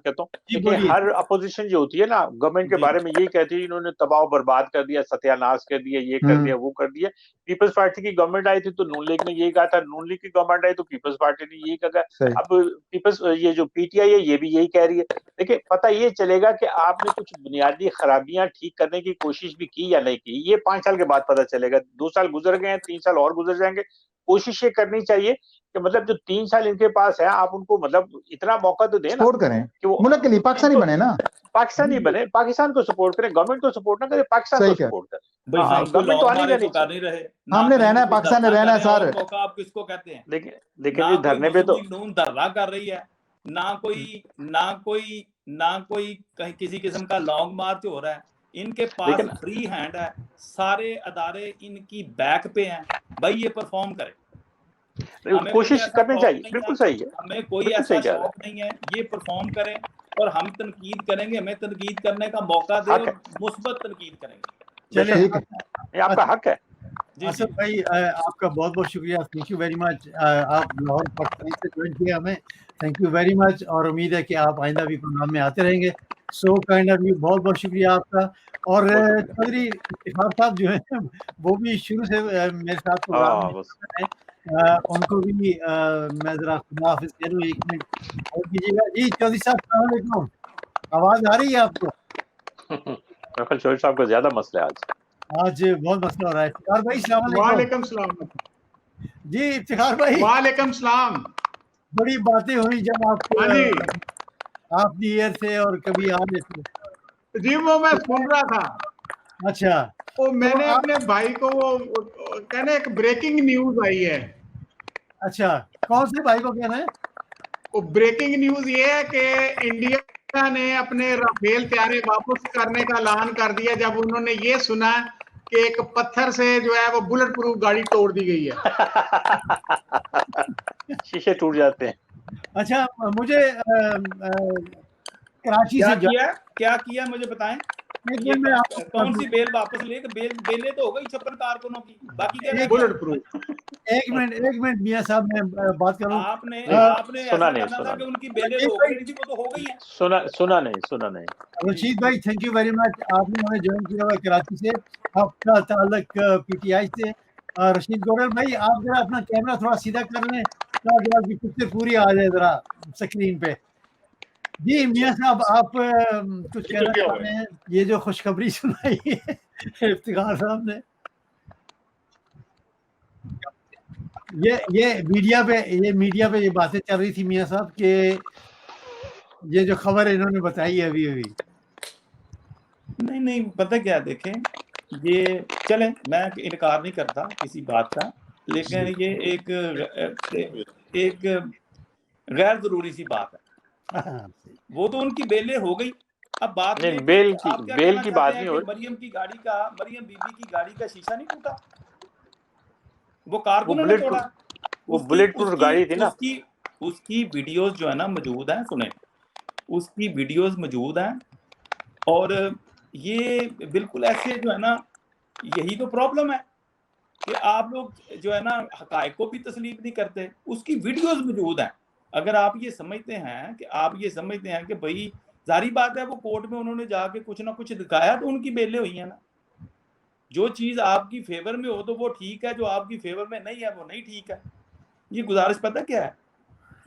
कहता हूँ। देखिए, हर अपोजिशन जो होती है ना, गवर्नमेंट के बारे में यही कहती है इन्होंने तबाह बर्बाद कर दिया, सत्यानाश कर दिया, ये कर दिया, वो कर दिया। पीपल्स पार्टी की गवर्नमेंट आई थी तो नून लीग ने यही कहा था, नून लीग की गवर्नमेंट आई तो पीपल्स पार्टी ने यही कहा। अब पीपल्स, ये जो पीटीआई है, ये भी यही कह रही है। देखिए, पता ये चलेगा कि आपने कुछ बुनियादी खराबियां ठीक करने की कोशिश भी की या नहीं की, ये 5 साल के बाद पता चलेगा। 2 साल गुजर गए हैं, 3 साल और गुजर जाएंगे। कोशिश ये करनी चाहिए कि मतलब जो 3 साल इनके पास है, आप उनको मतलब इतना मौका तो देना, सपोर्ट करें कि वो मुल्क के लिए पाकिस्तानी बने ना, पाकिस्तानी बने, पाकिस्तान को सपोर्ट करें, गवर्नमेंट को सपोर्ट ना करें, पाकिस्तान को सपोर्ट करें। गवर्नमेंट तो आनी नहीं रहे, हमने रहना है, पाकिस्तान में रहना है सर। आप किसको कहते हैं? देखिए धरने पे तो धरना कर रही है, ना कोई कहीं किसी किस्म का लॉन्ग मार्च हो रहा है। इनके पास फ्री हैंड है, सारे अदारे इनकी बैक पे हैं। भाई ये परफॉर्म करे, कोशिश करनी चाहिए, बिल्कुल सही है। हमें कोई ऐसा शौक नहीं है, ये परफॉर्म करें और हम तनकीद करेंगे, हमें तनकीद करने का मौका दे और मुस्बत तनकीद करेंगे। चलिए, आपका हक है। असद भाई, आपका बहुत बहुत शुक्रिया, थैंक यू वेरी मच। आप लाहौर पाकिस्तान से ज्वाइन किया हमें, थैंक यू वेरी मच। और उम्मीद है कि आप आइंदा भी प्रोग्राम में आते रहेंगे। सो काइंड ऑफ यू, बहुत बहुत शुक्रिया आपका। और चौधरी इफ्तिखार साहब जो है वो भी शुरू से मेरे साथ प्रोग्राम में हैं, उनको भी मैं जरा खुदा हाफिज़ कह दूं, 1 मिनट और कीजिएगा। जी चौधरी साहब, अस्सलाम वालेकुम, आवाज आ रही है आपको? चौधरी साहब को ज्यादा मसला है आज बहुत मसला हो रहा है। इफ्तिखार भाई, अस्सलाम वालेकुम। वालेकुम सलाम जी इफ्तिखार भाई, वालेकुम सलाम। बड़ी बातें हुई जब आप एयर थे और कभी आ रहे थे। जी वो मैं सुन रहा था। अच्छा, वो मैंने अपने भाई को वो कहने एक ब्रेकिंग न्यूज आई है। अच्छा, कौन से भाई को कहना है? वो ब्रेकिंग न्यूज ये है कि इंडिया ने अपने राफेल तैयारे वापस करने का ऐलान कर दिया जब उन्होंने ये सुना कि एक पत्थर से जो है वो बुलेट प्रूफ गाड़ी तोड़ दी गई है। शीशे टूट जाते हैं। अच्छा, मुझे कराची से क्या किया मुझे बताएं। कौन सी बेल वापस ले? बेलें तो हो गई 56 कारकुनों की, बाकी क्या बुलेट प्रूफ। एक मिनट मियां साहब, मैं बात करूं। आपने सुना नहीं कि उनकी बेलें हो गई थी, वो तो हो गई है। सुना नहीं। रशीद भाई, थैंक यू वेरी मच, आपने हमें ज्वाइन किया हुआ कराची से, आपका ताल्लुक पीटीआई से। रशीद गोरल भाई, आप जरा अपना कैमरा थोड़ा सीधा कर लें ताकि आपकी पिक्चर पूरी आ जाए जरा स्क्रीन पे। जी मियां साहब, आप कुछ कहना चाह रहे हैं? ये जो खुशखबरी सुनाई है इफ्तिखार साहब ने, ये मीडिया पे ये बातें चल रही थी मियां साहब के, ये जो खबर इन्होंने बताई है अभी। नहीं, पता क्या, देखें, ये चले, मैं इनकार नहीं करता किसी बात का, लेकिन ये एक गैर जरूरी सी बात है। वो तो उनकी बेलें हो गई। अब बात नहीं, बेल की बात नहीं हो रही। मरियम बीबी की गाड़ी का शीशा नहीं टूटा, वो कारकुनों ने तोड़ा। वो बुलेट प्रूफ गाड़ी थी ना। उसकी वीडियोस जो है ना मौजूद हैं, सुने, उसकी वीडियोस मौजूद हैं। और ये बिल्कुल ऐसे जो है ना, यही तो प्रॉब्लम है कि आप लोग जो है ना हकायक को भी तस्लीम नहीं करते। उसकी वीडियोस मौजूद हैं। अगर आप ये समझते हैं कि भाई जारी बात है, वो कोर्ट में उन्होंने जाके कुछ ना कुछ दिखाया तो उनकी बेलें हुई हैं ना। जो चीज़ आपकी फेवर में हो तो वो ठीक है, जो आपकी फेवर में नहीं है वो नहीं ठीक है। ये गुजारिश पता क्या है,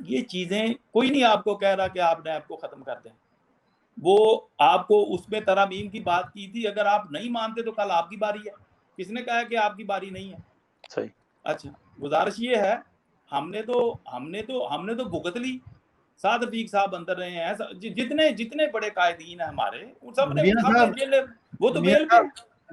ये चीज़ें कोई नहीं आपको कह रहा कि आपने आपको ख़त्म कर दें। वो आपको उसमें तरमीम की बात की थी, अगर आप नहीं मानते तो कल आपकी बारी है। किसने कहा कि आपकी बारी नहीं है? सही। अच्छा, गुजारिश ये है, हमने तो भुगत ली। साद रफीक साहब अंदर रहे हैं, जितने बड़े कायदीन हैं हमारे, उन सब ने वो तो बेल पे।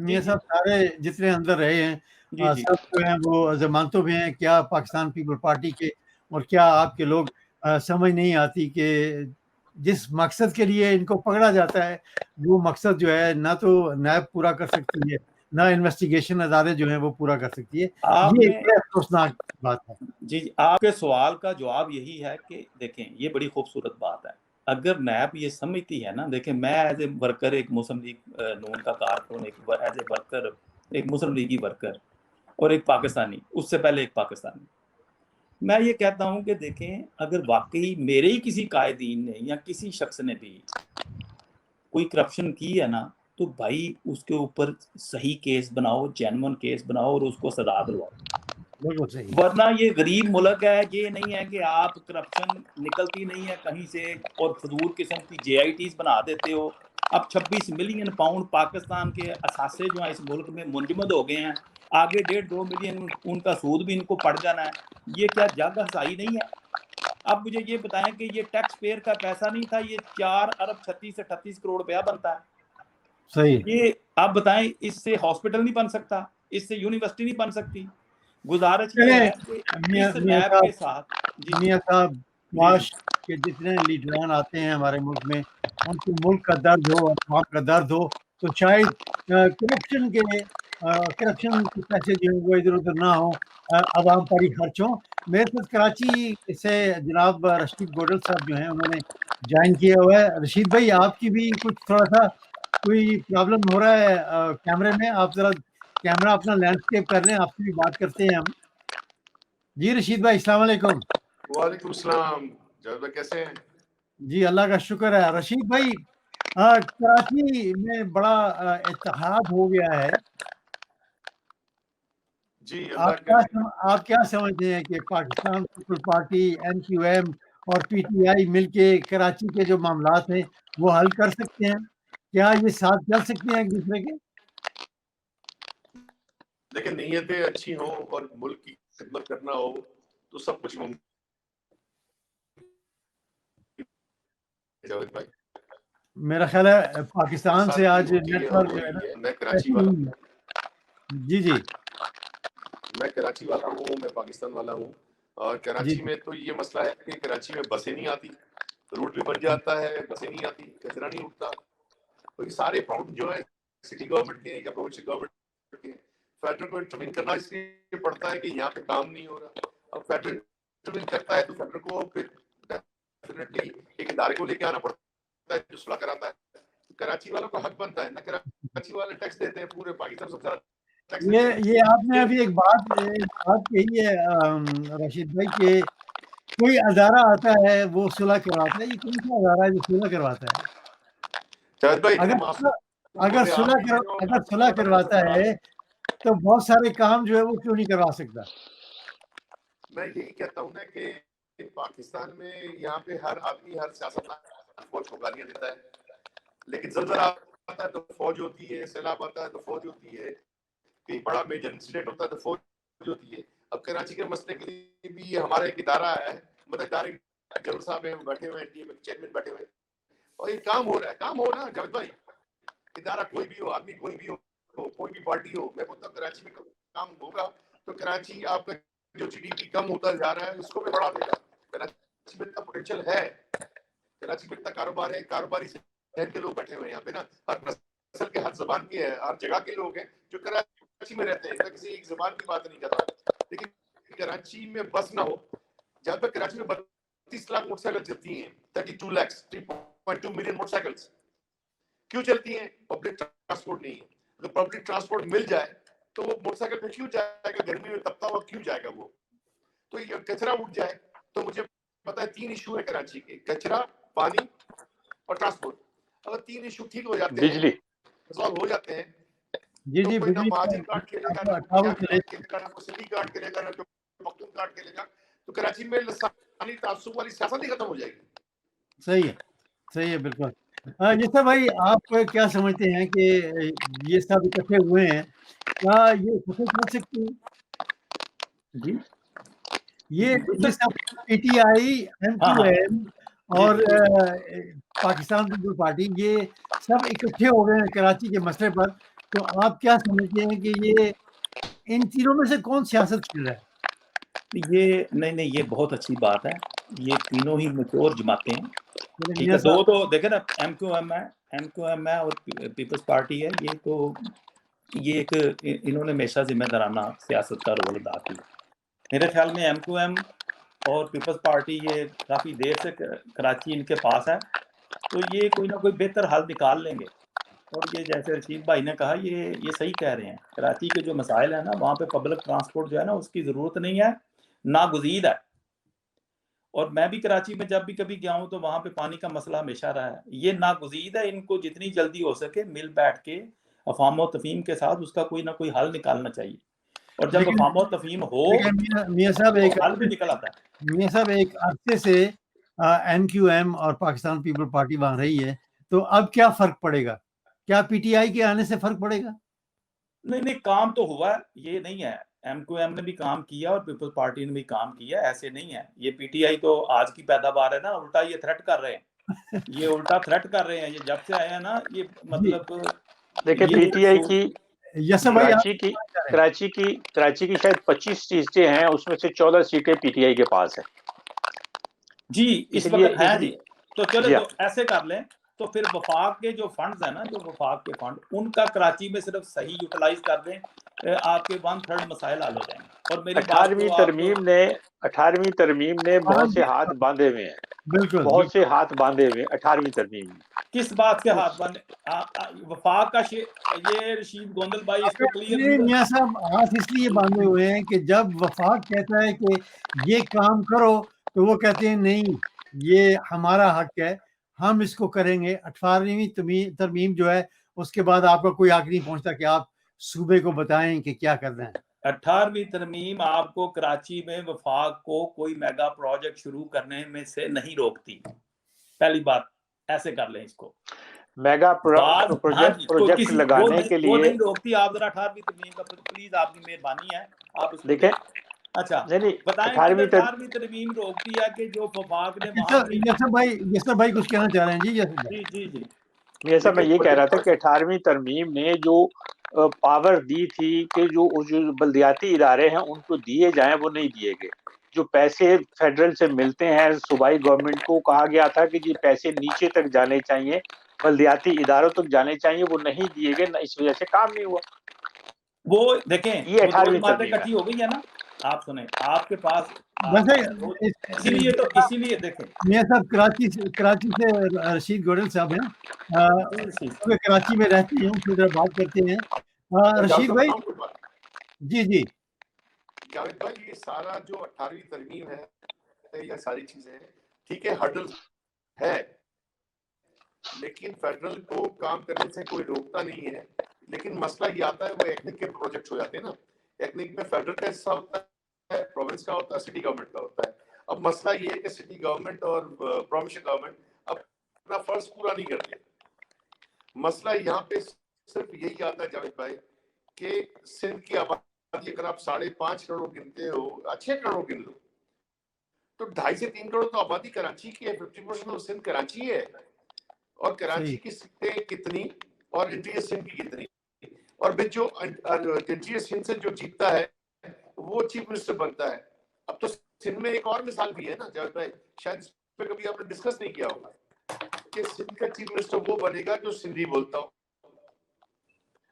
ये सब सारे जितने अंदर रहे हैं जी जी सब जो हैं वो जमानतों में हैं। क्या पाकिस्तान पीपल पार्टी के और क्या आपके लोग समझ नहीं आती कि जिस मकसद के लिए इनको पकड़ा जाता है वो मकसद जो है ना तो नैब पूरा कर सकती है, ना इन्वेस्टिगेशन अदालत जो है वो पूरा कर सकती है। ये आपने एक बड़ा अफसोसनाक बात है। जी आपके सवाल का जवाब यही है कि देखें ये बड़ी खूबसूरत बात है। अगर नैब ये समझती है ना, देखें मैं एज ए वर्कर एक मुस्लिम लीग नून का कारकुन, एक एज ए वर्कर एक मुस्लिम लीगी वर्कर और एक पाकिस्तानी, उससे पहले एक पाकिस्तानी, मैं ये कहता हूं कि देखें अगर वाकई मेरे ही किसी कायदीन ने या किसी शख्स ने भी कोई करप्शन की है ना, तो भाई उसके ऊपर सही केस बनाओ, जेन्युइन केस बनाओ और उसको सजा दिलवाओ। बिल्कुल सही। वरना ये गरीब मुल्क है, ये नहीं है कि आप करप्शन निकलती नहीं है कहीं से और फजूल किस्म की JITs बना देते हो। अब 26 मिलियन पाउंड पाकिस्तान के असासे जो है इस मुल्क में मुंजमद हो गए हैं, आगे 1.5-2 मिलियन उनका सूद भी इनको पड़ जाना है। ये क्या जग हसाई नहीं है? अब मुझे ये बताएं कि ये टैक्स पेयर का पैसा नहीं था, ये 4 अरब 36 से 38 करोड़ रुपया बनता है। सही। ये आप बताएं, इससे हॉस्पिटल नहीं बन सकता, इससे यूनिवर्सिटी नहीं बन सकती। गुजारिश ये है कि इस नैब के साथ मियां साहब काश के जितने लीडरान आते हैं हमारे मुल्क में उनको मुल्क का दर्द हो, अवाम का दर्द हो, तो शायद करप्शन के पैसे जो है वो इधर उधर ना हो, अवाम पर ही खर्च हो। मेरे साथ कराची से जनाब रशीद गोडल साहब जो हैं उन्होंने ज्वाइन किया हुआ है। रशीद भाई आपकी भी कुछ थोड़ा सा कोई प्रॉब्लम हो रहा है कैमरे में, आप जरा कैमरा अपना लैंडस्केप कर लें, आपसे भी बात करते हैं हम। जी रशीद भाई अस्सलाम वालेकुम। वालेकुम सलाम। जावेद भाई कैसे हैं? जी अल्लाह का शुक्र है। रशीद भाई कराची में बड़ा इत्तेहाद हो गया है। जी आप क्या समझते हैं कि पाकिस्तान पीपल पार्टी, NQM और PTI मिलके कराची के जो मामलात हैं वो हल कर सकते हैं? क्या ये साथ चल सकते हैं एक दूसरे के? लेकिन नीयतें अच्छी हों और मुल्क की खिदमत करना हो तो सब कुछ मुमकिन है जावेद भाई। मेरा ख्याल है पाकिस्तान से आज नेटवर्क जो है ना मैं कराची वाला हूँ। जी जी मैं कराची वाला हूँ, मैं पाकिस्तान वाला हूँ और कराची में तो ये मसला है कि कराची में बसें नहीं आती, रोड भी बन जाता है, बसें नहीं आती, कचरा नहीं उठता। तो ये सारे प्रॉब्लम जो है सिटी गवर्नमेंट के या प्रोविंशियल गवर्नमेंट के, फेडरल को इंटरवीन करना इसलिए पड़ता है कि यहाँ पे काम नहीं हो रहा। अब फेडरल इंटरवीन करता है तो फेडरल को फिर डेफिनेटली एक इदारे को लेके आना पड़ता है जो सुलह कराता है। तो कराची वालों का हक बनता है ना, कराची वाले टैक्स देते हैं पूरे पाकिस्तान से ज़्यादा। ये आपने अभी एक बात कही है रशीद भाई के कोई अदारा आता है वो सुलह करवाता है। ये कौन सा अदारा है जो सुलह करवाता है? अगर सुलह करवाता है तो बहुत सारे काम जो है वो क्यों नहीं करवा सकता? मैं यही कहता हूँ ना कि पाकिस्तान में यहाँ पे हर आदमी हर सियासतदान फौज को गालियां देता है, लेकिन ज़ल्ज़ला आता है तो फौज होती है, सैलाब आता है तो फौज होती है, कोई बड़ा मेजर इंसिडेंट होता है तो फौज होती है। अब कराची के मसले के लिए भी हमारा एक इदारा है, मतलब इदारे जनरल साहब हैं बैठे हुए हैं, टीम चेयरमैन बैठे हुए हैं और ये काम हो रहा है। काम हो ना जावेद भाई, इदारा कोई भी हो, आदमी कोई भी हो, कोई भी पार्टी हो, मैं बोलता कराची में काम होगा तो कराची आपका जो GDP कम होता जा रहा है उसको भी बढ़ा देगा। कराची में इतना पोटेंशियल है, कराची में इतना कारोबार है, कारोबारी शहर के लोग बैठे हुए हैं यहाँ पे ना, हर नस्ल के, हर जबान के हैं, हर जगह के लोग हैं जो कराची में रहते हैं। मैं किसी एक जबान की बात नहीं कर रहा, लेकिन कराची में बस ना हो, जहाँ तक कराची में 32 लाख मोटरसाइकिल चलती हैं, 32 लाख 3.2 मिलियन मोटरसाइकिल्स क्यों चलती हैं? पब्लिक ट्रांसपोर्ट नहीं है। अगर पब्लिक ट्रांसपोर्ट मिल जाए तो वो मोटरसाइकिल पे क्यों जाएगा, गर्मी में तपता हुआ क्यों जाएगा वो? तो ये कचरा उठ जाए तो मुझे पता है 3 इशू है कराची के, कचरा, पानी और ट्रांसपोर्ट। अगर 3 इशू ठीक हो जाते हैं, बिजली सॉल्व हो जाते हैं, जी जी, तो ना मार्जिन काट के लेगा, ना सिटी काट के लेगा, ना पख्तून काट के लेगा, तो कराची में लसानी तासुब वाली सियासत ही खत्म हो जाएगी। सही है बिल्कुल। जैसा भाई आप क्या समझते हैं कि ये सब इकट्ठे हुए हैं, क्या ये सफल कर सकते हैं? जी ये सब PTI, NQM और पाकिस्तान पीपल पार्टी ये सब इकट्ठे हो गए हैं कराची के मसले पर, तो आप क्या समझते हैं कि ये इन तीनों में से कौन सियासत खेल रहा है? ये नहीं, ये बहुत अच्छी बात है। ये तीनों ही मैच्योर जमातें हैं, ठीक मियां है। दो साहब, तो देखे ना, एमक्यूएम है और पीपल्स पार्टी है। ये एक इन्होंने हमेशा जिम्मेदाराना सियासत का रोल अदा किया। मेरे ख्याल में एमक्यूएम और पीपल्स पार्टी ये काफ़ी देर से कराची इनके पास है, तो ये कोई ना कोई बेहतर हल निकाल लेंगे। और ये जैसे रशीद भाई ने कहा, ये सही कह रहे हैं। कराची के जो मसाइल है ना, वहाँ पे पब्लिक ट्रांसपोर्ट जो है ना, उसकी ज़रूरत नहीं है, नागुज़ीर है। और मैं भी कराची में जब भी कभी गया हूँ तो वहाँ पे पानी का मसला हमेशा रहा है। ये नागुज़ीर है, इनको जितनी जल्दी हो सके मिल बैठ के अफ़ाम व तफ़हीम के साथ उसका कोई ना कोई हल निकालना चाहिए। और जब अफ़ाम व तफ़हीम हो मियां साहब तो हल भी निकल आता है। मियां साहब एक अरसे से एमक्यूएम और पाकिस्तान पीपल पार्टी वहां रही है, तो अब क्या फर्क पड़ेगा? क्या पीटीआई के आने से फर्क पड़ेगा? नहीं, काम तो हुआ है, ये नहीं है। एमक्यूएम ने भी काम किया और पीपल्स पार्टी ने भी काम किया, ऐसे नहीं है। ये पीटीआई तो आज की पैदावार है ना, उल्टा ये थ्रेट कर रहे हैं। ये उल्टा थ्रेट कर रहे हैं, ये जब से आए हैं ना, ये मतलब देखिए ये पीटीआई की यस भाई, कराची की शायद 25 सीटें हैं, उसमें से 14 सीटें पीटीआई के पास है जी, इस वक्त है जी। तो चलो, जी तो ऐसे कर लें, तो फिर वफाक के जो फंड्स है ना, जो वफाक के फंड, उनका कराची में सिर्फ सही यूटिलाइज कर दें, आपके 1/3 मसाइल हल हो जाएंगे। और मेरी बात तो 18वीं तरमीम ने बहुत से हाथ बांधे हुए हैं, बिल्कुल बहुत से हाथ बांधे हुए 18वीं तरमीम में। किस बात के हाथ बांधे? वफाक का ये रशीद गोंदल भाई इसको क्लियर मियां साहब हाथ इसलिए बांधे हुए हैं कि जब वफाक कहता है कि ये काम करो, तो वो कहते हैं नहीं, ये हमारा हक है, हम इसको करेंगे। 18वीं तरमीम जो है, उसके बाद आपका कोई हक नहीं पहुंचता कि आप सूबे को बताएं कि क्या करना है। 18वीं तरमीम आपको कराची में वफाक को कोई मेगा प्रोजेक्ट शुरू करने में से नहीं रोकती। पहली बात, ऐसे कर लें इसको। मेगा प्रोजेक्ट लगाने के लिए वो नहीं रोकती। आप जरा 18वीं तरमीम का प्लीज, आपकी मेहरबानी है, आप उसको देखें। अच्छा नहीं, बताएं कि 18वीं तरमीम रोकती है कि जो वफाक ने वहां यस भाई कुछ कहना चाह रहे हैं जी? जी ऐसा मैं ये कह रहा था कि 18वीं तरमीम ने जो पावर दी थी कि जो बल्दियाती इदारे हैं उनको दिए जाएं, वो नहीं दिए गए। जो पैसे फेडरल से मिलते हैं, सूबाई गवर्नमेंट को कहा गया था कि ये पैसे नीचे तक जाने चाहिए, बल्दियाती इदारों तक जाने चाहिए, वो नहीं दिए गए, इस वजह से काम नहीं हुआ। वो देखें, ये 18वीं बातें तरमीम इकट्ठी हो गई है ना। आप सुने, आपके पास वैसे इसीलिए देखें, मियां साहब कराची से रशीद गोडल साहब हैं, कराची में रहते हैं, उनसे जरा बात करते हैं। रशीद भाई जी जावेद भाई, ये सारा जो 18वीं तरमीम है, ये सारी चीजें ठीक है, हर्डल है, लेकिन फेडरल को काम करने से कोई रोकता नहीं है। लेकिन मसला ये आता है, वो एथनिक के प्रोजेक्ट हो जाते हैं ना। एथनिक में फेडरल का हिस्सा होता है, प्रोविंस का होता है, सिटी गवर्नमेंट का होता है। अब मसला ये है कि सिटी गवर्नमेंट और प्रोविंशियल गवर्नमेंट अपना फर्ज पूरा नहीं करते। मसला यहाँ पे सिर्फ यही आता है जावेद भाई कि सिंध की आबादी अगर आप 5.5 करोड़ गिनते हो, 6 करोड़ गिन लो, तो 2.5 से 3 करोड़ तो आबादी कराची की है। 50% ऑफ सिंध कराची है। और कराची की सीटें कितनी और इंटीरियर सिंध की कितनी, और फिर जो इंटीरियर सिंध से जो जीतता है वो चीफ मिनिस्टर बनता है। अब तो सिंध में एक और मिसाल भी है ना जावेद भाई, शायद इस पे कभी आपने डिस्कस नहीं किया होगा, कि सिंध का चीफ मिनिस्टर वो बनेगा जो सिंधी बोलता हो।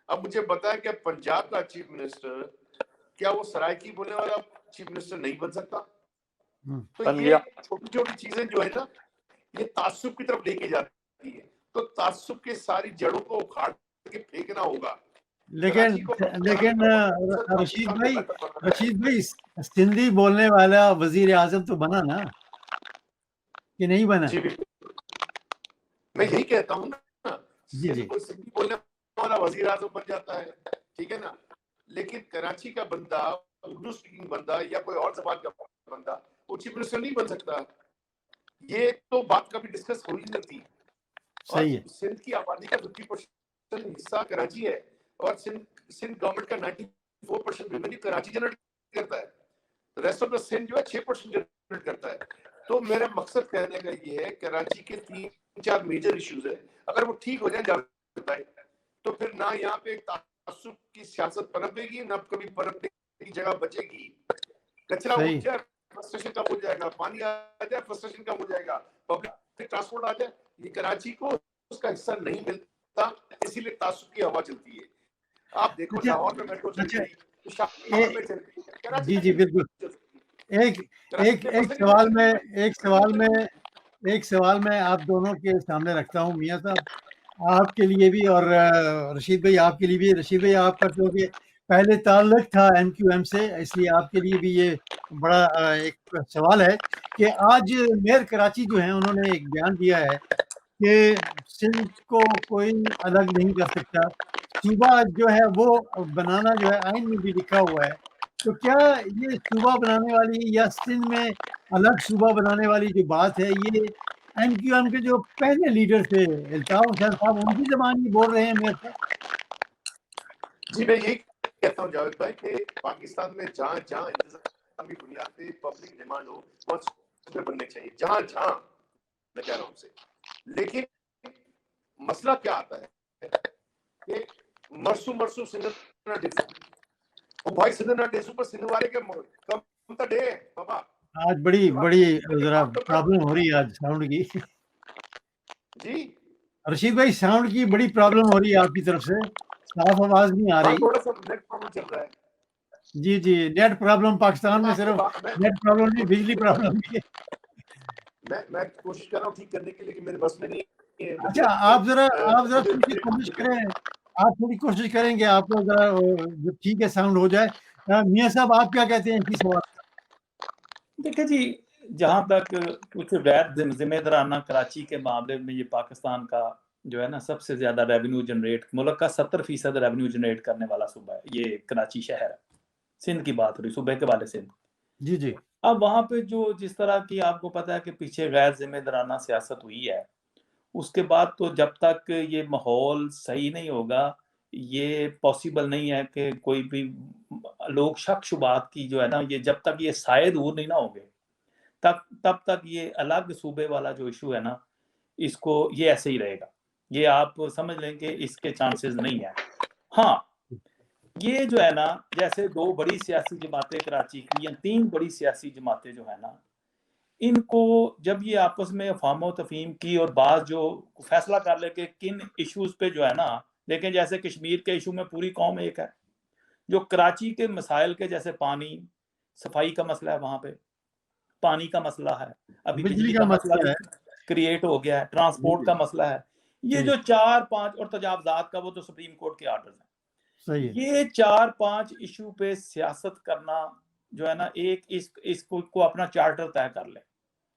अब मुझे पता है कि पंजाब का चीफ मिनिस्टर, क्या वो सराइकी बोलने वाला चीफ मिनिस्टर नहीं बन सकता? तो ये छोटी छोटी चीजें जो है ना, ये तासुब की तरफ लेके जाती है। तो तासुब के सारी जड़ों को उखाड़ के फेंकना होगा। लेकिन रशीद भाई सिंधी बोलने वाला वजीर आजम तो बना ना, कि नहीं बना? जी मैं यही कहता हूँ ना, सिंधी बोलने वाला वजीर आजम बन जाता है, ठीक है ना। लेकिन कराची का बंदा, उर्दू स्पीकिंग बंदा या कोई और जबान का बंदा वो चीफ मिनिस्टर नहीं बन सकता। ये तो बात कभी डिस्कस हुई नहीं थी। सही है। सिंध की आबादी का 50% हिस्सा कराची है, और सिंध गवर्नमेंट का 94% रेवेन्यू कराची जनरेट करता है। रेस्ट ऑफ द सिंध जो है 6% जनरेट करता है। तो मेरा मकसद कहने का ये है, कराची के 3-4 मेजर इश्यूज है, अगर वो ठीक हो जाए तो फिर ना यहाँ पे तासुब की सियासत पनपेगी, ना कभी पनपने की जगह बचेगी। कचरा उठ जाए, फ्रस्ट्रेशन कम हो जाएगा, पानी आ जाए, फ्रस्ट्रेशन कम हो जाएगा, पब्लिक ट्रांसपोर्ट आ जाए। ये कराची को उसका हिस्सा नहीं मिलता, इसीलिए तासुब की हवा चलती है। आप देखो लाहौर में मेट्रो चल रही, शाहबाद में चल रही, कराची जी बिल्कुल। एक सवाल मैं आप दोनों के सामने रखता हूँ, मियां साहब, आपके लिए भी और रशीद भाई आपके लिए भी। रशीद भाई, आपका क्योंकि पहले ताल्लुक था MQM से, इसलिए आपके लिए भी ये बड़ा एक सवाल है कि आज मेयर कराची जो है उन्होंने एक बयान दिया है कि सिंध को कोई अलग नहीं कर सकता, सूबा जो है वो बनाना जो है आइन में भी लिखा हुआ है। तो क्या ये सूबा बनाने वाली या सिंध में अलग सूबा बनाने वाली जो बात है, ये MQM के जो पहले लीडर थे अल्ताफ हुसैन साहब, उनकी ज़बान ही बोल रहे हैं मेयर साहब? जी मैं यही कहता हूँ जावेद भाई कि पाकिस्तान में जहाँ जहाँ इंतजामी बुनियाद पे पब्लिक डिमांड हो वहाँ सूबे बनने चाहिए, जहाँ जहाँ मैं कह रहा हूँ उसे। लेकिन मसला क्या आता है कि मरसू सिंधना डेसू, ओ भाई सिंधना डेसू पर सिंध वाले के कम तो डे बाबा। आज बड़ी जरा प्रॉब्लम हो रही है आज साउंड की। जी रशीद भाई, साउंड की बड़ी प्रॉब्लम हो रही है आपकी तरफ से, साफ आवाज नहीं आ रही। थोड़ा सा नेट प्रॉब्लम चल रहा है। जी नेट प्रॉब्लम पाकिस्तान में सिर्फ नेट प्रॉब्लम नहीं, बिजली प्रॉब्लम भी है। मैं कोशिश कर रहा हूँ ठीक करने की, लेकिन मेरे बस में नहीं है। अच्छा, आप जरा थोड़ी कोशिश करें, आप थोड़ी कोशिश करेंगे, आपको जरा ठीक है साउंड हो जाए। मियां साहब, आप क्या कहते हैं इसी सवाल? देखिए जी, जहाँ तक कुछ गैर जिम्मेदाराना कराची के मामले में, ये पाकिस्तान का जो है ना सबसे ज्यादा रेवेन्यू जनरेट, मुल्क का 70% रेवेन्यू जनरेट करने वाला सूबा है ये कराची शहर है। सिंध की बात हो रही, सूबे के वाले सिंध। जी अब वहां पे जो जिस तरह की आपको पता है कि पीछे गैर जिम्मेदाराना सियासत हुई है, उसके बाद तो जब तक ये माहौल सही नहीं होगा, ये पॉसिबल नहीं है कि कोई भी लोग शक शुबात की जो है ना, ये जब तक ये साए दूर नहीं ना होंगे तब तक ये अलग सूबे वाला जो इशू है ना, इसको ये ऐसे ही रहेगा। ये आप समझ लें कि इसके चांसेस नहीं है। हाँ, ये जो है ना, जैसे 2 बड़ी सियासी जमातें कराची की या 3 बड़ी सियासी जमातें जो है ना, इनको जब ये आपस में अफवाह तफहीम की और बात जो फैसला कर ले कि किन इश्यूज पे जो है ना, देखें जैसे कश्मीर के इशू में पूरी कौम एक है, जो कराची के मसाइल के जैसे पानी, सफाई का मसला है, वहां पे पानी का मसला है, अभी बिजली का मसला क्रिएट हो गया है, ट्रांसपोर्ट का मसला है, ये जो 4-5 और तजावजात का वो तो सुप्रीम कोर्ट के आर्डर है। ये 4-5 इशू पे सियासत करना जो है ना, एक इसको अपना चार्टर तय कर ले,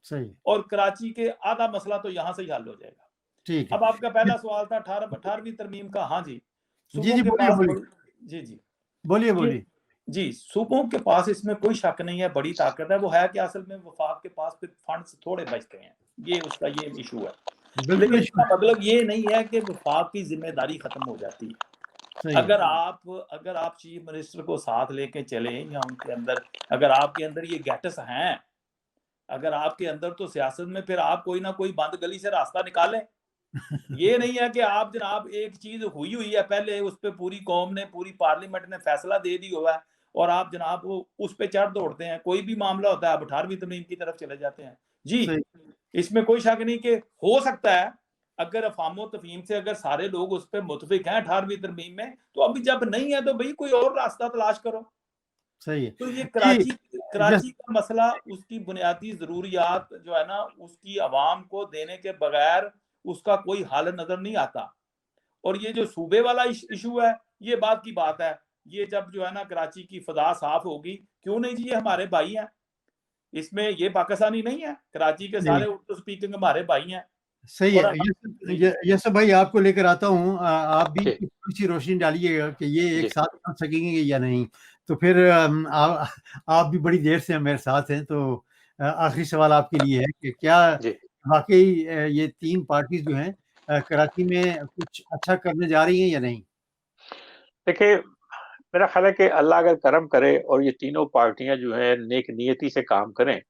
सही। और कराची के आधा मसला तो यहाँ से ही हल हो जाएगा। ठीक है। अब आपका पहला सवाल था 18वीं तरमीम का। हाँ जी, जी बोलिए। जी, सूबों के पास इसमें कोई शक नहीं है, बड़ी ताकत है। वो है कि असल में वफाक के पास फिर फंड्स थोड़े बचते हैं, ये उसका ये इशू है। लेकिन इसका मतलब ये नहीं है कि वफाक की जिम्मेदारी खत्म हो जाती है। अगर आप चीफ मिनिस्टर को साथ लेके चले, या उनके अंदर अगर आपके अंदर ये गैट्स हैं, अगर आपके अंदर, तो सियासत में फिर आप कोई ना कोई बंद गली से रास्ता निकालें। ये नहीं है कि आप जनाब एक चीज हुई है पहले, उस पर पूरी कौम ने, पूरी पार्लियामेंट ने फैसला दे दी हुआ है और आप जनाब उस पर चढ़ दौड़ते हैं। कोई भी मामला होता है आप 18वीं तरमीम की तरफ चले जाते हैं। जी, इसमें कोई शक नहीं कि हो सकता है अगर अफामो तफहीम से अगर सारे लोग उस पर मुतफिक हैं 18वीं तरमीम में, तो अभी जब नहीं है तो भाई कोई और रास्ता तलाश करो। सही है। तो ये कराची का मसला, उसकी बुनियादी जरूरियात जो है ना, उसकी आवाम को देने के बगैर उसका कोई हल नजर नहीं आता। और ये जो सूबे वाला इशू है, ये बात की बात है, ये जब जो है ना कराची की फजा साफ होगी, क्यों नहीं जी, ये हमारे भाई हैं, इसमें ये पाकिस्तानी नहीं है, कराची के सारे उर्दू स्पीकिंग हमारे भाई हैं। सही है। ये सब भाई आपको लेकर आता हूँ, आप भी थोड़ी सी रोशनी डालिएगा कि ये एक साथ कर सकेंगे या नहीं। तो फिर आप भी बड़ी देर से मेरे साथ हैं, तो आखिरी सवाल आपके लिए है कि क्या वाकई ये 3 पार्टी जो हैं कराची में कुछ अच्छा करने जा रही हैं या नहीं? देखिए, मेरा ख्याल है कि अल्लाह अगर करम करे और ये तीनों पार्टियां जो है नेक नियति से काम करें,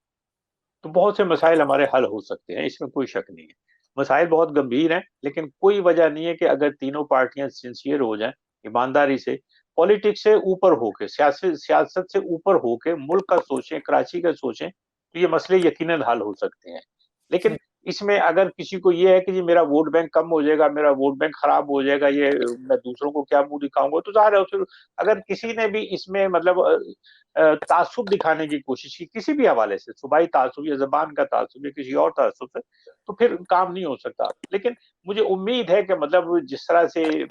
तो बहुत से मसाइल हमारे हल हो सकते हैं, इसमें कोई शक नहीं है। मसाइल बहुत गंभीर हैं, लेकिन कोई वजह नहीं है कि अगर तीनों पार्टियां सिंसियर हो जाएं, ईमानदारी से, पॉलिटिक्स से ऊपर होके, सियासत से ऊपर होके मुल्क का सोचें, कराची का सोचें, तो ये मसले यकीनन हल हो सकते हैं। लेकिन इसमें अगर किसी को ये है कि जी मेरा वोट बैंक कम हो जाएगा, मेरा वोट बैंक खराब हो जाएगा, ये मैं दूसरों को क्या मुंह दिखाऊंगा, तो जाहिर है फिर अगर किसी ने भी इसमें मतलब तासुब दिखाने की कोशिश की किसी भी हवाले से, सूबाई तासुब या जबान का तासुब या किसी और तासुब से, तो फिर काम नहीं हो सकता। लेकिन मुझे उम्मीद है कि मतलब जिस तरह से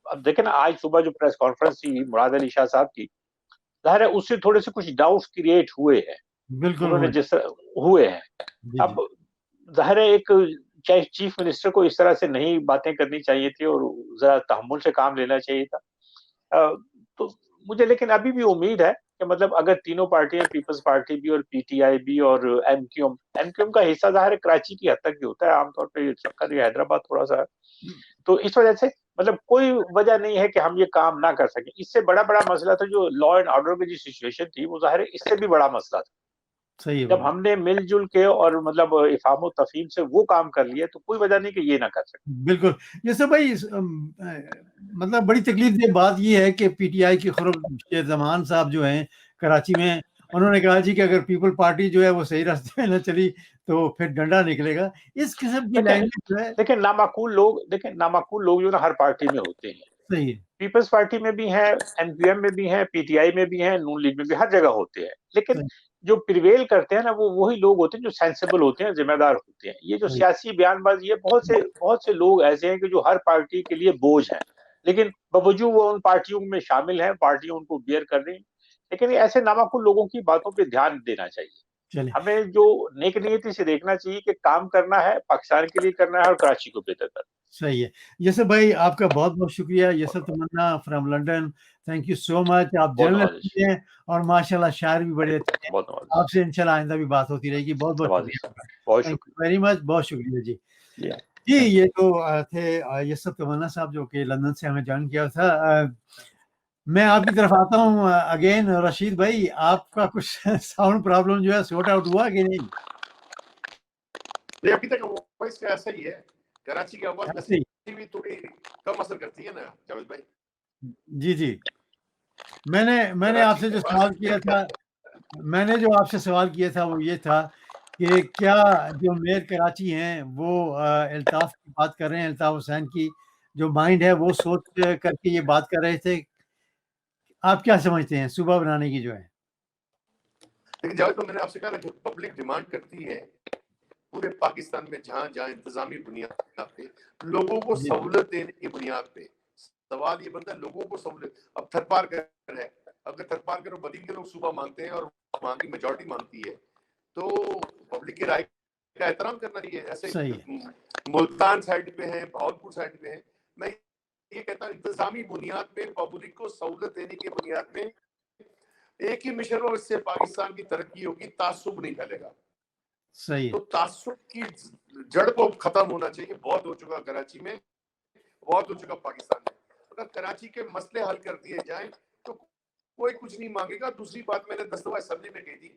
अब देखें ना, आज सुबह जो प्रेस कॉन्फ्रेंस थी मुराद अली शाह साहब की, जाहिर है उससे थोड़े से कुछ डाउट्स क्रिएट हुए हैं, बिल्कुल उन्होंने जिस हुए हैं। अब जाहिर है एक चीफ मिनिस्टर को इस तरह से नहीं बातें करनी चाहिए थी और जरा तहम्मुल से काम लेना चाहिए था। तो मुझे लेकिन अभी भी उम्मीद है कि मतलब अगर तीनों पार्टियां, पीपल्स पार्टी भी और पीटीआई भी और एमक्यूएम का हिस्सा जाहिर है कराची की हद तक ही होता है, आमतौर पर सबका हैदराबाद थोड़ा सा, तो इस वजह से मतलब कोई वजह नहीं है कि हम ये काम ना कर सकें। इससे बड़ा मसला था जो लॉ एंड ऑर्डर की जो सिचुएशन थी, वो जाहिर है इससे भी बड़ा मसला था। सही है, जब हमने मिलजुल के और मतलब इफाम और तफहीम से वो काम कर लिया, तो कोई वजह नहीं कि ये ना कर सके। बिल्कुल। जैसे भाई मतलब बड़ी तकलीफ की बात ये है कि पीटीआई के शेर जमान साहब जो हैं कराची में, उन्होंने कहा जी कि अगर पीपल पार्टी जो है वो सही रास्ते में न चली तो फिर डंडा निकलेगा। इस किस्म की लैंग्वेज जो है, देखिए नामाकूल लोग जो ना हर पार्टी में होते हैं। सही है, पीपल्स पार्टी में भी हैं, एनपीएम में भी हैं, पीटीआई में भी हैं, नून लीग में भी, हर जगह होते हैं। लेकिन जो प्रिवेल करते हैं ना, वो वही लोग होते हैं जो सेंसिबल होते हैं, जिम्मेदार होते हैं। ये जो सियासी बयानबाजी है, बहुत से लोग ऐसे हैं कि जो हर पार्टी के लिए बोझ हैं, लेकिन बावजूद वो उन पार्टियों में शामिल हैं, पार्टियां उनको बियर कर रही हैं। लेकिन ऐसे नामाकुल लोगों की बातों पर ध्यान देना चाहिए। हमें जो नेक नियति से देखना चाहिए कि काम करना है, पाकिस्तान के लिए करना है और कराची को बेहतर करना है। सही है। यसर भाई आपका बहुत बहुत शुक्रिया। Yasir Tamanna from London, thank you so much. आप जर्नलिस्ट हैं और माशाल्लाह शायर भी बड़े अच्छे हैं। आपसे इंशाल्लाह आइंदा भी बात होती रहेगी। बहुत बहुत शुक्रिया, थैंक यू वेरी मच, बहुत शुक्रिया जी। जी ये तो थे यसर तमन्ना साहब जो कि लंदन से हमें ज्वाइन किया था। मैं आपकी तरफ आता हूँ अगेन। रशीद भाई, आपका कुछ साउंड प्रॉब्लम जो है सॉर्ट आउट हुआ कि नहीं? अभी तक वॉइस का ऐसा ही है। कराची की आवाज भी थोड़ी कम असर करती है ना जावेद भाई? जी जी, मैंने आपसे जो सवाल किया था, वो ये था कि क्या जो मेयर कराची हैं वो अल्ताफ की बात कर रहे हैं, अल्ताफ हुसैन की जो माइंड है वो सोच करके ये बात कर रहे थे। आप क्या समझते हैं सूबा बनाने की जो है? लेकिन जावेद, तो मैंने आपसे कहा कि पब्लिक डिमांड करती है पूरे पाकिस्तान में जहां जहां इंतजामी बुनियाद पे लोगों को सहूलत देने की बुनियाद पे, सवाल ये बनता है लोगों को सहूलत। अब थरपारकर है, अगर थरपारकर और बदीन के लोग सूबा मांगते हैं और वहां की मेजॉरिटी मांगती है, तो पब्लिक की राय का एहतराम करना चाहिए। ऐसे मुल्तान साइड पे है, भावलपुर साइड पे है। मैं ये कहता हूँ इंतजामी बुनियाद पे पब्लिक को सहूलत देने की बुनियाद पे एक ही मिशन हो, इससे पाकिस्तान की तरक्की होगी, तासुब नहीं फैलेगा। सही। तो तासुब की जड़ को खत्म होना चाहिए। बहुत हो चुका कराची में, बहुत हो चुका पाकिस्तान में। अगर कराची के मसले हल कर दिए जाएं तो कोई कुछ नहीं मांगेगा। दूसरी बात मैंने 10 दफा असेंबली में कही थी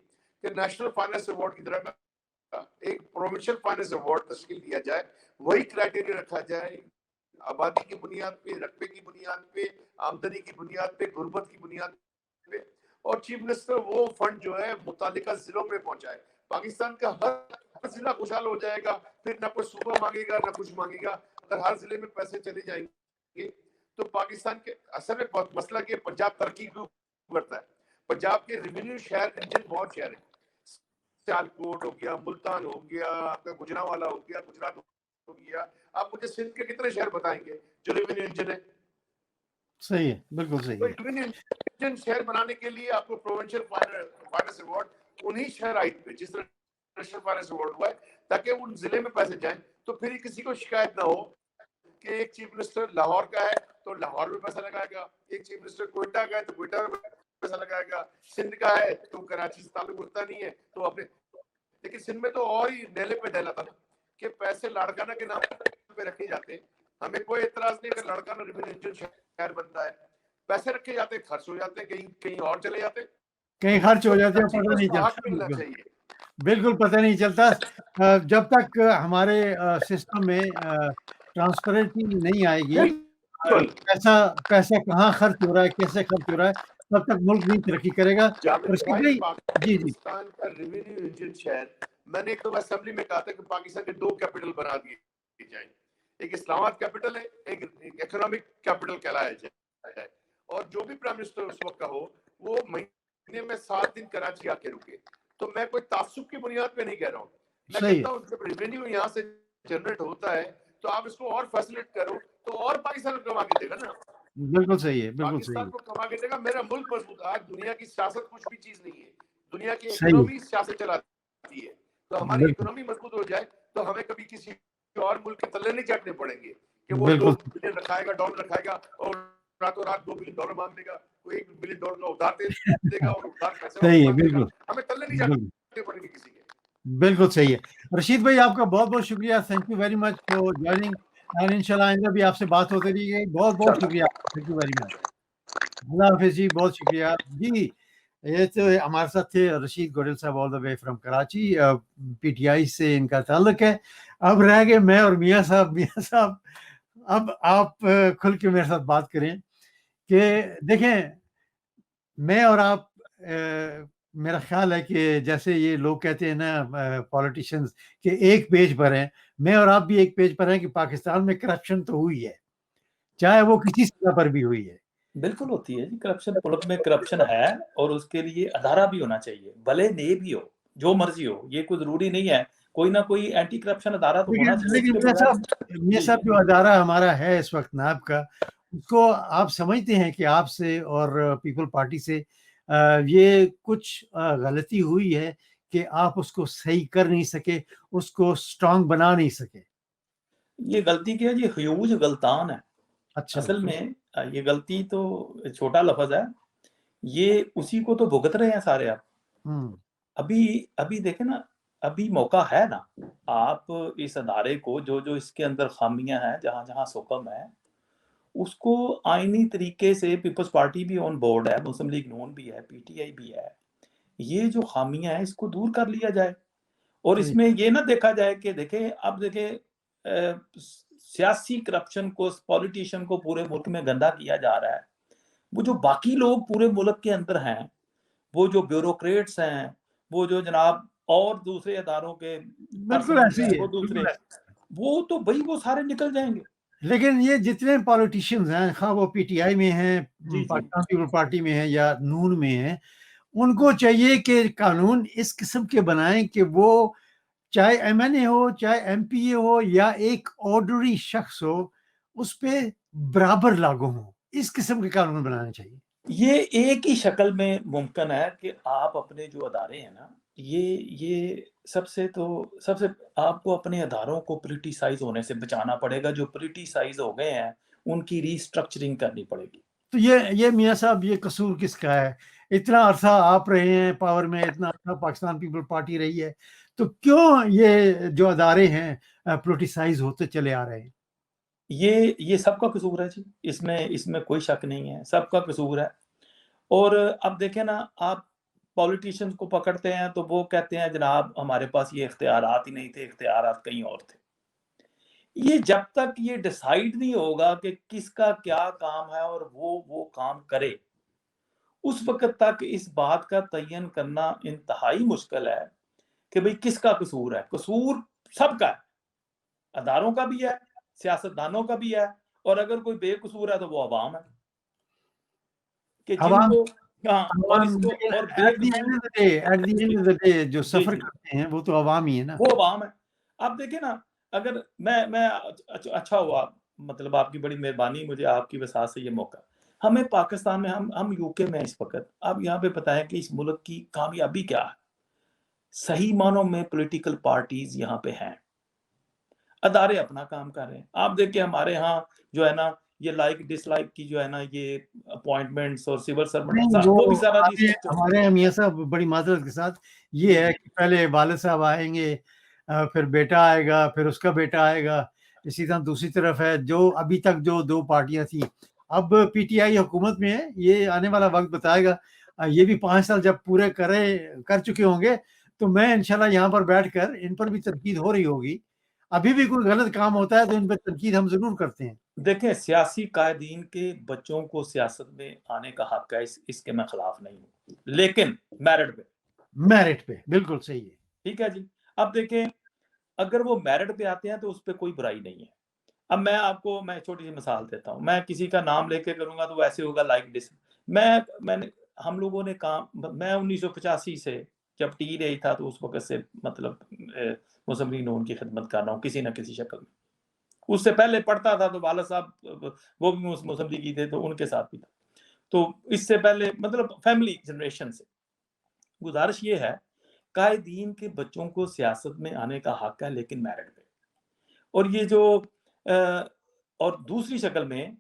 कि नेशनल फाइनेंस अवार्ड की तरह एक प्रोविंशियल फाइनेंस अवार्ड तश्कील दिया जाए, वही क्राइटेरिया रखा जाए, आबादी की बुनियाद पे, रकबे की बुनियाद पे, आमदनी की बुनियाद पे, गुर्बत की बुनियाद पे, और चीफ मिनिस्टर वो फंड जो है मुतालिका जिलों में पहुंचाए। पाकिस्तान का हर जिला खुशहाल हो जाएगा, फिर ना कोई सूबा मांगेगा ना कुछ मांगेगा। अगर हर जिले में पैसे चले जाएंगे तो पाकिस्तान के असल में मसला के पंजाब तरक्की क्यों करता है? पंजाब के रेवेन्यू शहर इंजन बहुत शहर है, सियालकोट हो गया, मुल्तान हो गया, आपका गुजरांवाला हो गया, गुजरात हो गया। आप मुझे सिंध के कितने शहर बताएंगे जो रेवेन्यू इंजन है? सही है, बिल्कुल सही है। रेवेन्यू इंजन शहर बनाने के लिए आपको प्रोविंशियल फाइनेंस अवार्ड उन्हीं शहर पे जिस तरह नेशनल फाइनेंस अवार्ड हुआ है, ताकि उन जिले में पैसे जाएं, तो फिर किसी को शिकायत ना हो कि एक चीफ मिनिस्टर लाहौर का है तो लाहौर में पैसा लगाएगा, एक चीफ मिनिस्टर कोयटा का है तो कोयटा में पैसा लगाएगा, सिंध का है तो कराची से ताल्लुक रखता नहीं है तो अपने। लेकिन सिंध में तो और ही ढेले पे ढेला था कि पैसे लाड़काना के नाम पे रखे जाते। हमें कोई एतराज नहीं अगर लाड़काना रेवेन्यू इंजन शहर बनता है, पैसे रखे जाते, खर्च हो जाते, कहीं और चले जाते, कहीं खर्च हो जाते हैं, पता नहीं चलता। चाहिए बिल्कुल पता नहीं चलता। जब तक हमारे सिस्टम में ट्रांसपेरेंसी नहीं आएगी, बिल्कुल पैसा पैसा कहाँ खर्च हो रहा है, कैसे खर्च हो रहा है, तब तक मुल्क नहीं तरक्की करेगा। जावेद रशीद भाई, भाई, जी जी पाकिस्तान का रेवेन्यू इंजन शहर, मैंने एक तो असेंबली में कहा था कि पाकिस्तान के 2 कैपिटल बना दिए जाए, एक इस्लामाबाद कैपिटल है, एक इकोनॉमिक कैपिटल कहलाया जाए, और जो भी प्राइम मिनिस्टर उस वक्त का हो वो महीने में 7 दिन कराची आके रुके। तो मैं कोई तासुब की बुनियाद पे नहीं कह रहा हूँ, मैं सही है, कहता हूँ जब रेवेन्यू यहाँ से जनरेट होता है तो आप इसको और फैसिलिटेट करो तो और पाकिस्तान को कमा के देगा ना, बिल्कुल सही है, बिल्कुल सही पाकिस्तान है, को कमा के देगा। मेरा मुल्क मजबूत। आज दुनिया की सियासत कुछ भी चीज नहीं है, दुनिया की सही है, इकोनॉमी सियासत चलाती है। तो हमारी बिल्कुल इकोनॉमी मजबूत हो जाए तो हमें कभी किसी और मुल्क के तले नहीं चढ़ने पड़ेंगे कि वो बिल्कुल 2 बिलियन रखाएगा, डॉलर रखाएगा और रातों रात $2 बिलियन मांग देगा, कोई $1 बिलियन का उधार दे देगा और उधार पैसे सही है, मांग देगा। बिल्कुल हमें तले नहीं बिल्कुल चढ़ने पड़ेंगे किसी के। बिल्कुल सही है। रशीद भाई, आपका बहुत बहुत शुक्रिया, thank you very much for joining, and इंशाल्लाह आइंदा भी आपसे बात होती रहेगी। बहुत बहुत शुक्रिया, थैंक यू वेरी मच। अल्लाह हाफिज जी, बहुत शुक्रिया जी। ये तो हमारे साथ थे रशीद गोडल साहब, all the way from Karachi, PTI से इनका ताल्लुक है। अब रह गए मैं और मियाँ साहब। मियाँ साहब, अब आप खुल के मेरे साथ बात करें कि देखें, मैं और आप, मेरा ख्याल है कि जैसे ये लोग कहते हैं ना पॉलिटिशियंस, कि एक पेज पर हैं, मैं और आप भी एक पेज पर हैं कि पाकिस्तान में करप्शन तो हुई है, चाहे वो किसी सतह पर भी हुई है। बिल्कुल होती है जी करप्शन, मुल्क में करप्शन है और उसके लिए अदारा भी होना चाहिए, भले ने भी हो, जो मर्जी हो, ये कोई जरूरी नहीं है, कोई ना कोई एंटी करप्शन अदारा तो होना चाहिए। लेकिन उसके मियां बगैर साहब, जो अदारा हमारा है इस वक्त नाब का, उसको आप समझते हैं कि आपसे और पीपल पार्टी से ये कुछ गलती हुई है कि आप उसको सही कर नहीं सके, उसको स्ट्रांग बना नहीं सके? ये गलती क्या है, ये ह्यूज गलतान है। अच्छा, असल में ये गलती तो छोटा लफ्ज है, ये उसी को तो भुगत रहे हैं सारे आप। अभी अभी देखे ना, अभी मौका है ना, आप इस अदारे को, जो जो इसके अंदर खामियां हैं, जहां जहां सुकम है, उसको आईनी तरीके से, पीपल्स पार्टी भी ऑन बोर्ड है, मुस्लिम लीग नून भी है, पीटीआई भी है, ये जो खामियां हैं इसको दूर कर लिया जाए। और सही। इसमें ये ना देखा जाए कि देखें, अब देखें सियासी करप्शन को, पॉलिटिशियन को पूरे मुल्क में गंदा किया जा रहा है। वो जो बाकी लोग पूरे मुल्क के अंदर हैं, वो जो ब्यूरोक्रेट्स हैं, वो जो जनाब और दूसरे अदारों के बिल्कुल पर्सनल ऐसे हैं, ही है, वो बिल्कुल दूसरे, ऐसे। वो तो भाई वो सारे निकल जाएंगे। लेकिन ये जितने पॉलिटिशियंस हैं, हाँ वो पीटीआई में हैं, जी जी पाकिस्तान पीपल पार्टी में हैं या नून में हैं, उनको चाहिए कि कानून इस किस्म के बनाएं कि वो चाहे एमएनए हो, चाहे एमपीए हो, या एक ऑर्डिनरी शख्स हो, उस पे बराबर लागू हो। इस किस्म के कानून बनाने चाहिए। ये एक ही शक्ल में मुमकिन है कि आप अपने जो अदारे हैं ना, ये सबसे आपको अपने अदारों को पोलिटिसाइज होने से बचाना पड़ेगा। जो पोलिटिसाइज हो गए हैं उनकी रीस्ट्रक्चरिंग करनी पड़ेगी। तो ये मियाँ साहब, ये कसूर किसका है? इतना अरसा आप रहे हैं पावर में, इतना अरसा पाकिस्तान पीपल पार्टी रही है, तो क्यों ये जो अदारे हैं पोलिटिसाइज होते चले आ रहे हैं? ये सबका कसूर है जी, इसमें इसमें कोई शक नहीं है, सबका कसूर है। और अब देखें ना, आप पॉलिटिशियंस को पकड़ते हैं तो वो कहते हैं जनाब हमारे पास ये इख्तियारात ही नहीं थे, इख्तियारात कहीं और थे। ये जब तक ये डिसाइड नहीं होगा कि किसका क्या काम है और वो काम करे, उस वक्त तक इस बात का तयन करना इंतहाई मुश्किल है कि भाई किसका कसूर है। कसूर सबका है, अदारों का भी है, सियासतदानों का भी है, और अगर कोई बेकसूर है तो वो अवाम है कि अवाम जिनको, हाँ, और अवाम इसको, लेकिन और at the end of the day, at the end of the day जो जी सफर जी करते हैं वो तो अवाम ही है ना। वो अवाम है। आप देखें ना, अगर मैं अच्छा हुआ, मतलब आपकी बड़ी मेहरबानी, मुझे आपकी वजह से ये मौका। हमें पाकिस्तान में, हम यूके में इस वक्त, आप यहाँ पे बताएं कि इस मुल्क की कामयाबी क्या है। सही मानों में पॉलिटिकल पार्टीज यहाँ पे हैं, अदारे अपना काम कर रहे हैं। आप देखिए हमारे यहाँ जो है ना, ये लाइक डिसलाइक की जो है ना, ये अपॉइंटमेंट्स और सिविल सर्वेंट, नहीं, वो भी सारा हमारे यहाँ मियाँ साहब, बड़ी माजरत के साथ, ये है कि पहले वालिद साहब आएंगे, फिर बेटा आएगा, फिर उसका बेटा आएगा। इसी तरह दूसरी तरफ है, जो अभी तक जो 2 पार्टियां थी, अब पीटीआई हुकूमत में है। ये आने वाला वक्त बताएगा। ये भी 5 साल जब पूरे कर चुके होंगे तो मैं इंशाल्लाह यहाँ पर बैठकर इन पर भी तनकीद हो रही होगी। अभी भी कोई गलत काम होता है तो इन पर तनकीद हम जरूर करते हैं। देखें, सियासी कायदीन के बच्चों को सियासत में आने का हक है, इसके मैं खिलाफ नहीं हूँ, लेकिन मेरिट पे बिल्कुल सही है। ठीक है जी। अब देखें, अगर वो मेरिट पे आते हैं तो उस पर कोई बुराई नहीं है। अब मैं छोटी सी मिसाल देता हूँ, मैं किसी का नाम लेके करूंगा तो वैसे होगा लाइक डिस। मैंने हम लोगों ने काम, मैं 1985 से जब टी था तो उस वक्त से मतलब मुस्लिम लीग नून की खिदमत कर रहा हूँ किसी न किसी शक्ल में। उससे पहले पढ़ता था तो वाला साहब वो भी मुस्लिम लीगी थे तो उनके साथ भी था। तो इससे पहले मतलब फैमिली जनरेशन से गुजारिश ये है, कायदीन के बच्चों को सियासत में आने का हक है, लेकिन मेरिट पे। और ये जो और दूसरी शक्ल में,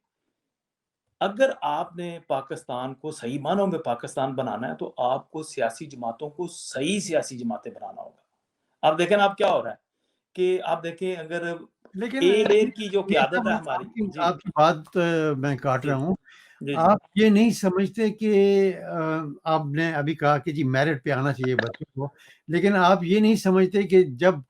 अगर आपने पाकिस्तान को सही मानों में पाकिस्तान बनाना है तो आपको सियासी जमातों को सही सियासी जमातें बनाना होगा। आप देखें आप क्या हो रहा है कि आप देखें, अगर लेकिन की जो क़यादत है हमारी, आपकी बात मैं काट रहा हूँ, जी, आप ये नहीं समझते कि आपने अभी कहा कि जी मेरिट पे आना चाहिए बच्चों को, लेकिन आप ये नहीं समझते कि जब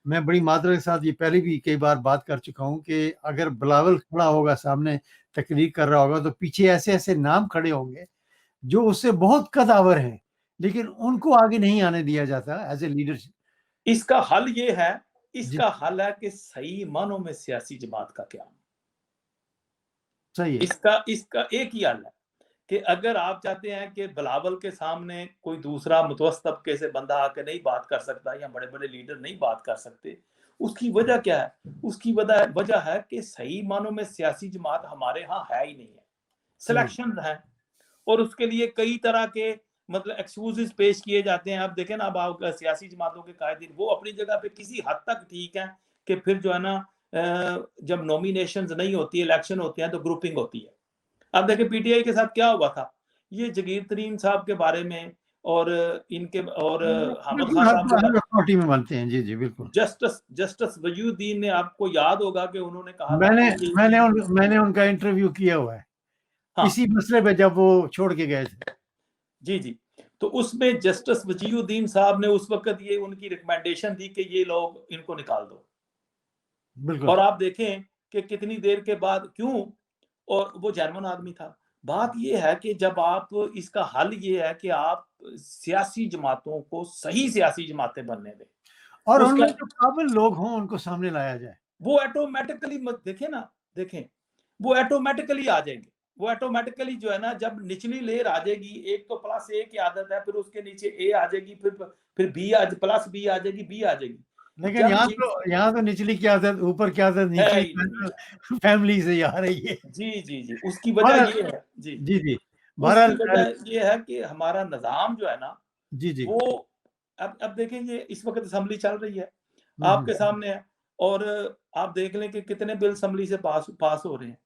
मैं बड़ी मादरत के साथ ये पहले भी कई बार बात कर चुका हूँ कि अगर बिलावल खड़ा होगा सामने तकरीर कर रहा होगा तो पीछे ऐसे ऐसे नाम खड़े होंगे जो उससे बहुत कदावर हैं, लेकिन उनको आगे नहीं आने दिया जाता एज ए लीडरशिप। इसका हल ये है, कि सही मानों में सियासी जमात का क्या सही है। इसका एक ही हल है कि अगर आप चाहते हैं कि बिलावल के सामने कोई दूसरा मुतवस्सित तबके से बंदा आकर नहीं बात कर सकता या बड़े बड़े लीडर नहीं बात कर सकते, उसकी वजह क्या है? उसकी वजह है कि सही मानों में सियासी जमात हमारे यहाँ है ही नहीं है, सिलेक्शन है, और उसके लिए कई तरह के मतलब एक्सक्यूजेस पेश किए जाते हैं। आप देखें ना, अब आप सियासी जमातों के कायदीन वो अपनी जगह पे किसी हद तक ठीक है कि फिर जो है ना जब नॉमिनेशंस नहीं होती, इलेक्शन होते हैं तो ग्रुपिंग होती है। अब देखिए पीटीआई के साथ क्या हुआ था, ये जगीर तरीन साहब के बारे में और इनके और हामिद खान साहब पार्टी में बनते हैं। जी जी बिल्कुल। जस्टिस वजीउद्दीन ने, आपको याद होगा कि उन्होंने कहा मैंने उनका इंटरव्यू किया हुआ है। हाँ, इसी मसले पे जब वो छोड़ के गए थे। जी जी। तो उसमें जस्टिस वजीउद्दीन साहब ने उस वक्त ये उनकी रिकमेंडेशन दी कि ये लोग इनको निकाल दो। बिल्कुल। और आप देखें कि कितनी देर के बाद, क्यों, और वो जेन्युइन आदमी था। बात ये है कि जब आप, इसका हल ये है कि आप सियासी जमातों को सही सियासी जमातें बनने दें और उनमें जो काबिल लोग हों उनको सामने लाया जाए। वो ऑटोमेटिकली देखें वो ऑटोमेटिकली आ जाएंगे। वो ऑटोमेटिकली जो है ना, जब निचली लेयर आ जाएगी, एक तो प्लस ए की आदत है, फिर उसके नीचे ए आ जाएगी, फिर बी प्लस बी आ जाएगी, बी आ जाएगी। लेकिन यहाँ तो निचली की आदत, ऊपर की आदत निचली फैमिली से आ रही है। जी जी जी, उसकी वजह ये है। जी जी जी, वजह ये है कि हमारा निजाम जो है ना, जी जी, वो अब देखेंगे, इस वक्त असेंबली चल रही है, आपके सामने है, और आप देख लें कि कितने बिल असेंबली से पास हो रहे हैं।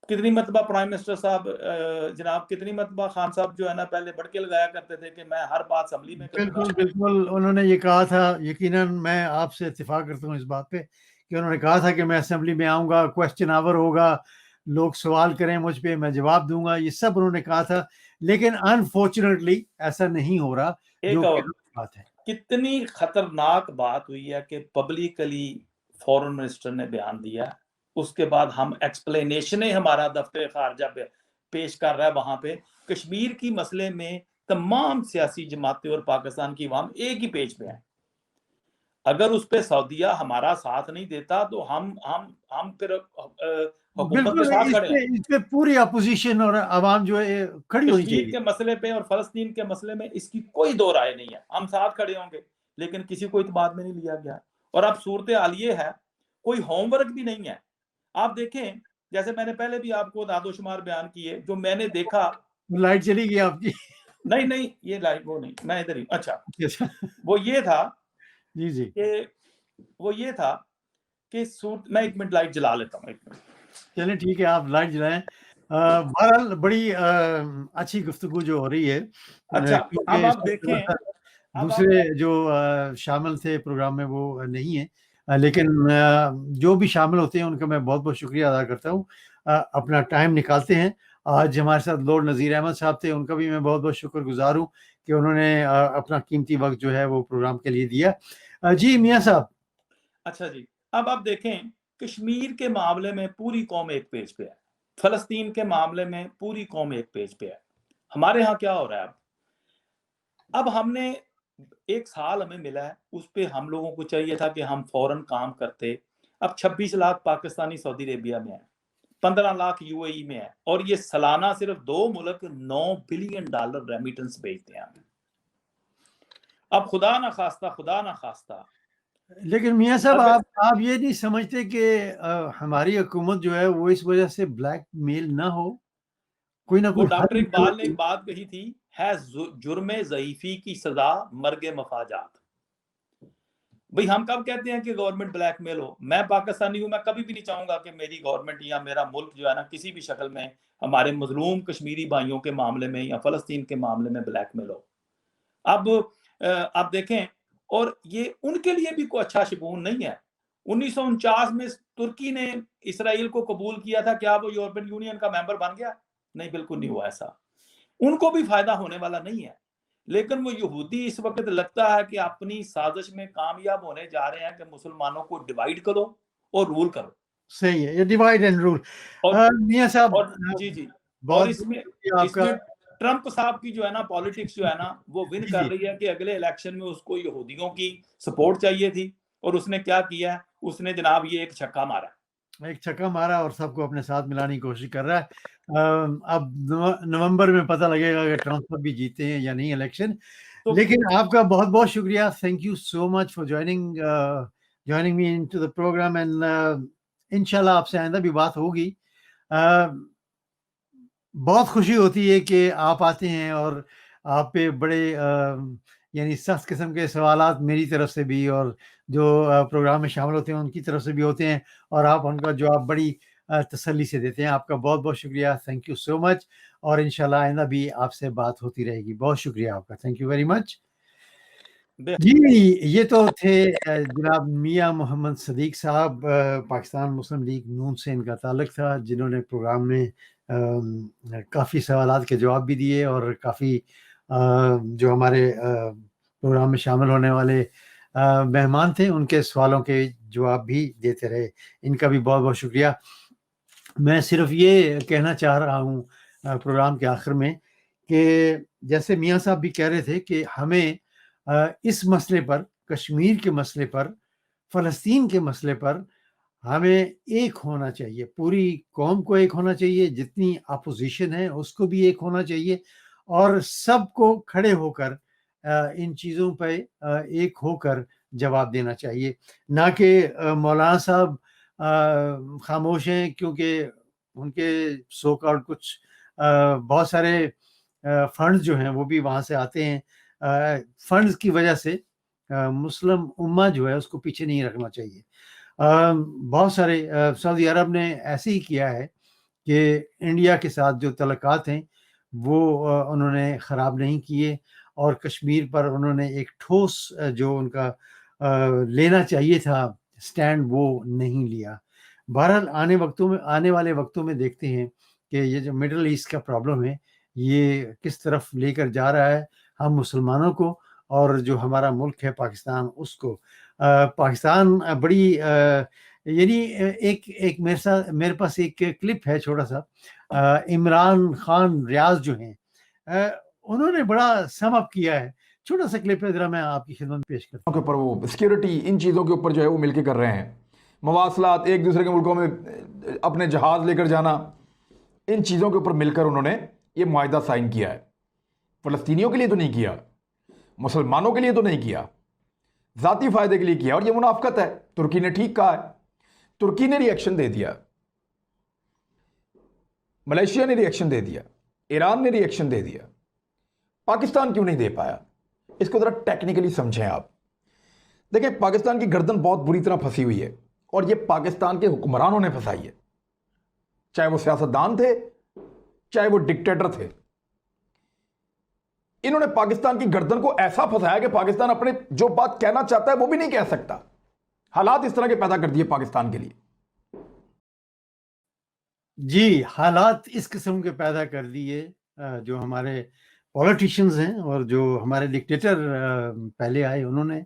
कितनी मरतबा प्राइम मिनिस्टर साहब जनाब, कितनी मरतबा खान साहब जो है ना पहले भड़के लगाया करते थे कि मैं हर बात असेंबली में करूंगा। बिल्कुल उन्होंने ये कहा था, यकीनन मैं आपसे इत्तेफाक करता हूँ इस बात पे कि उन्होंने कहा था कि मैं असेंबली में आऊंगा, क्वेश्चन आवर होगा, लोग सवाल करें मुझ पे, मैं जवाब दूंगा, ये सब उन्होंने कहा था। लेकिन अनफॉर्चुनेटली ऐसा नहीं हो रहा। एक और बात है, कितनी खतरनाक बात हुई है कि पब्लिकली फॉरेन मिनिस्टर ने बयान दिया, उसके बाद हम एक्सप्लेनेशन हमारा दफ्तर खारजा पेश कर रहा है, वहां पे कश्मीर की मसले में तमाम सियासी जमातें और पाकिस्तान की अवाम एक ही पेज पे है। अगर उस पे सऊदीया हमारा साथ नहीं देता तो हम फिर हुकूमत के साथ खड़े हैं। इस पे पूरी अपोजिशन और आवाम जो है खड़ी होनी चाहिए। कश्मीर के मसले पे और फलस्तीन के मसले में इसकी कोई दो राय नहीं है, हम साथ खड़े होंगे, लेकिन किसी को इत्मीनान में नहीं लिया गया। और अब सूरत हाल ये है, कोई होमवर्क भी नहीं है। आप देखें, जैसे मैंने पहले भी आपको दादोशुमार बयान किए, जो मैंने देखा। लाइट चली गई आपकी? नहीं, ये लाइट वो नहीं, मैं इधर ही। अच्छा, वो ये था जी जी, वो ये था कि मैं 1 मिनट लाइट जला लेता हूँ, 1 मिनट। चलें ठीक है, आप लाइट जलाएं। बहरहाल बड़ी अच्छी गुफ्तगू जो हो रही है। अच्छा, अब आप देखें, दूसरे जो शामिल थे प्रोग्राम में वो नहीं है, लेकिन जो भी शामिल होते हैं उनका मैं बहुत बहुत शुक्रिया अदा करता हूँ, अपना टाइम निकालते हैं। आज हमारे साथ लॉर्ड नज़ीर अहमद साहब थे, उनका भी मैं बहुत बहुत शुक्रगुजार हूँ कि उन्होंने अपना कीमती वक्त जो है वो प्रोग्राम के लिए दिया। जी मियां साहब। अच्छा जी, अब आप देखें, कश्मीर के मामले में पूरी कौम एक पेज पे है, फलस्तीन के मामले में पूरी कौम एक पेज पे है। हमारे यहाँ क्या हो रहा है अब हमने 1 साल हमें मिला है, उस पे हम लोगों को चाहिए था कि हम फौरन काम करते। अब 26 लाख पाकिस्तानी सऊदी अरेबिया में है, 15 लाख यूएई में है, और ये सालाना सिर्फ 2 मुल्क $9 बिलियन रेमिटेंस भेजते हैं। अब खुदा ना खास्ता लेकिन मियां साहब आप ये नहीं समझते कि हमारी हुकूमत जो है वो इस वजह से ब्लैकमेल ना हो, कोई ना कोई। डॉक्टर इकबाल ने एक बात कही थी, है जुर्मे ज़ईफी की सजा मर्गे मफाजात। भाई हम कब कहते हैं कि गवर्नमेंट ब्लैकमेल हो? मैं पाकिस्तानी हूं, मैं कभी भी नहीं चाहूंगा कि मेरी गवर्नमेंट या मेरा मुल्क जो है ना किसी भी शक्ल में हमारे मजलूम कश्मीरी भाइयों के मामले में या फलस्तीन के मामले में ब्लैकमेल हो। अब आप देखें, और ये उनके लिए भी कोई अच्छा शगुन नहीं है। 1949 में तुर्की ने इसराइल को कबूल किया था, क्या वो यूरोपियन यूनियन का मेंबर बन गया? नहीं, बिल्कुल नहीं हुआ ऐसा। उनको भी फायदा होने वाला नहीं है। लेकिन वो यहूदी इस वक्त लगता है कि अपनी साजिश में कामयाब होने जा रहे हैं कि मुसलमानों को डिवाइड करो और रूल करो। सही है, ये डिवाइड एंड रूल। मियां साहब जी और इसमें ट्रंप साहब की जो है ना पॉलिटिक्स जो है ना वो विन कर रही है कि अगले इलेक्शन में उसको यहूदियों की सपोर्ट चाहिए थी, और उसने क्या किया? उसने जनाब ये एक छक्का मारा और सबको अपने साथ मिलाने की कोशिश कर रहा है। अब नवंबर में पता लगेगा कि ट्रंप साहब भी जीते हैं या नहीं इलेक्शन। लेकिन आपका बहुत बहुत शुक्रिया, thank you so much for joining me into the programme, and इंशाल्लाह आपसे आइंदा भी बात होगी। बहुत खुशी होती है कि आप आते हैं और आप पे बड़े यानी सख्त किस्म के सवालात मेरी तरफ से भी और जो प्रोग्राम में शामिल होते हैं उनकी तरफ से भी होते हैं, और आप उनका जवाब बड़ी तसल्ली से देते हैं। आपका बहुत बहुत शुक्रिया, थैंक यू सो मच, और इंशाल्लाह आइंदा भी आपसे बात होती रहेगी। बहुत शुक्रिया आपका, थैंक यू वेरी मच। जी, ये तो थे जनाब मियां मोहम्मद सदीक साहब, पाकिस्तान मुस्लिम लीग नून से इनका ताल्लुक था, जिन्होंने प्रोग्राम में काफ़ी सवालात के जवाब भी दिए और काफ़ी जो हमारे प्रोग्राम में शामिल होने वाले मेहमान थे उनके सवालों के जवाब भी देते रहे। इनका भी बहुत बहुत शुक्रिया। मैं सिर्फ ये कहना चाह रहा हूँ प्रोग्राम के आखिर में कि जैसे मियां साहब भी कह रहे थे कि हमें इस मसले पर, कश्मीर के मसले पर, फ़लस्तीन के मसले पर हमें एक होना चाहिए, पूरी कौम को एक होना चाहिए, जितनी अपोजिशन है उसको भी एक होना चाहिए, और सबको खड़े होकर इन चीज़ों पे एक होकर जवाब देना चाहिए। ना कि मौलाना साहब खामोश हैं क्योंकि उनके सो कॉल्ड कुछ बहुत सारे फंड्स जो हैं वो भी वहाँ से आते हैं। फंड्स की वजह से मुस्लिम उम्मा जो है उसको पीछे नहीं रखना चाहिए। बहुत सारे सऊदी अरब ने ऐसे ही किया है कि इंडिया के साथ जो तल्लुकात हैं वो उन्होंने ख़राब नहीं किए, और कश्मीर पर उन्होंने एक ठोस जो उनका लेना चाहिए था स्टैंड वो नहीं लिया। बहरहाल आने वाले वक्तों में देखते हैं कि ये जो मिडल ईस्ट का प्रॉब्लम है ये किस तरफ लेकर जा रहा है हम मुसलमानों को, और जो हमारा मुल्क है पाकिस्तान उसको। पाकिस्तान बड़ी यानी एक मेरे पास एक क्लिप है छोटा सा, इमरान खान रियाज जो हैं उन्होंने बड़ा सम अप किया है, छोटा सा क्लिप है, जरा मैं आपकी खिदमत में पेश करता हूं। के ऊपर वो सिक्योरिटी इन चीज़ों के ऊपर जो है वो मिलके कर रहे हैं, मवासलात, एक दूसरे के मुल्कों में अपने जहाज़ लेकर जाना, इन चीज़ों के ऊपर मिलकर उन्होंने ये मुआहिदा साइन किया है। फ़लस्तीनियों के लिए तो नहीं किया, मुसलमानों के लिए तो नहीं किया, ज़ाती फ़ायदे के लिए किया, और ये मुनाफ़कत है। तुर्की ने ठीक कहा है, तुर्की ने रिएक्शन दे दिया, मलेशिया ने रिएक्शन दे दिया, ईरान ने रिएक्शन दे दिया, पाकिस्तान क्यों नहीं दे पाया? इसको ज़रा टेक्निकली समझें आप। देखें, पाकिस्तान की गर्दन बहुत बुरी तरह फंसी हुई है, और ये पाकिस्तान के हुक्मरानों ने फंसाई है, चाहे वो सियासतदान थे चाहे वो डिक्टेटर थे। इन्होंने पाकिस्तान की गर्दन को ऐसा फंसाया कि पाकिस्तान अपने जो बात कहना चाहता है वो भी नहीं कह सकता। हालात इस तरह के पैदा कर दिए पाकिस्तान के लिए। जी, हालात इस किस्म के पैदा कर दिए जो हमारे पॉलिटिशियंस हैं और जो हमारे डिक्टेटर पहले आए, उन्होंने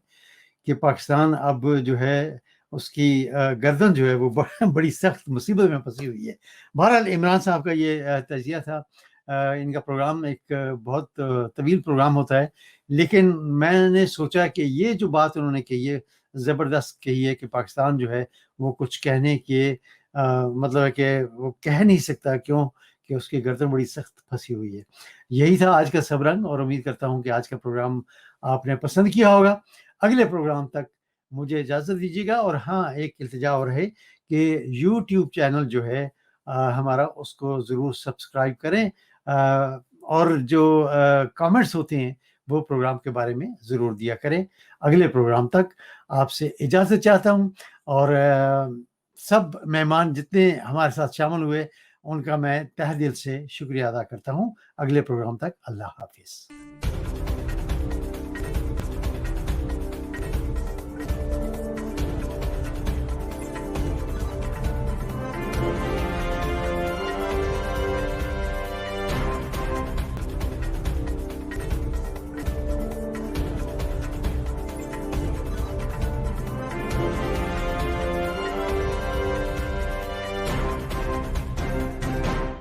कि पाकिस्तान अब जो है उसकी गर्दन जो है वो बड़ी सख्त मुसीबत में फंसी हुई है। बहरहाल इमरान साहब का ये तजिया था। इनका प्रोग्राम एक बहुत तवील प्रोग्राम होता है, लेकिन मैंने सोचा कि ये जो बात उन्होंने कही है ज़बरदस्त कही है कि पाकिस्तान जो है वो कुछ कहने के मतलब है कि वो कह नहीं सकता, क्यों कि उसकी गर्दन बड़ी सख्त फंसी हुई है। यही था आज का सब रंग, और उम्मीद करता हूँ कि आज का प्रोग्राम आपने पसंद किया होगा। अगले प्रोग्राम तक मुझे इजाज़त दीजिएगा। और हाँ, एक इल्तिजा और है कि यूट्यूब चैनल जो है हमारा, उसको ज़रूर सब्सक्राइब करें, और जो कमेंट्स होते हैं वो प्रोग्राम के बारे में ज़रूर दिया करें। अगले प्रोग्राम तक आपसे इजाज़त चाहता हूँ, और सब मेहमान जितने हमारे साथ शामिल हुए उनका मैं तहे दिल से शुक्रिया अदा करता हूँ। अगले प्रोग्राम तक अल्लाह हाफिज़।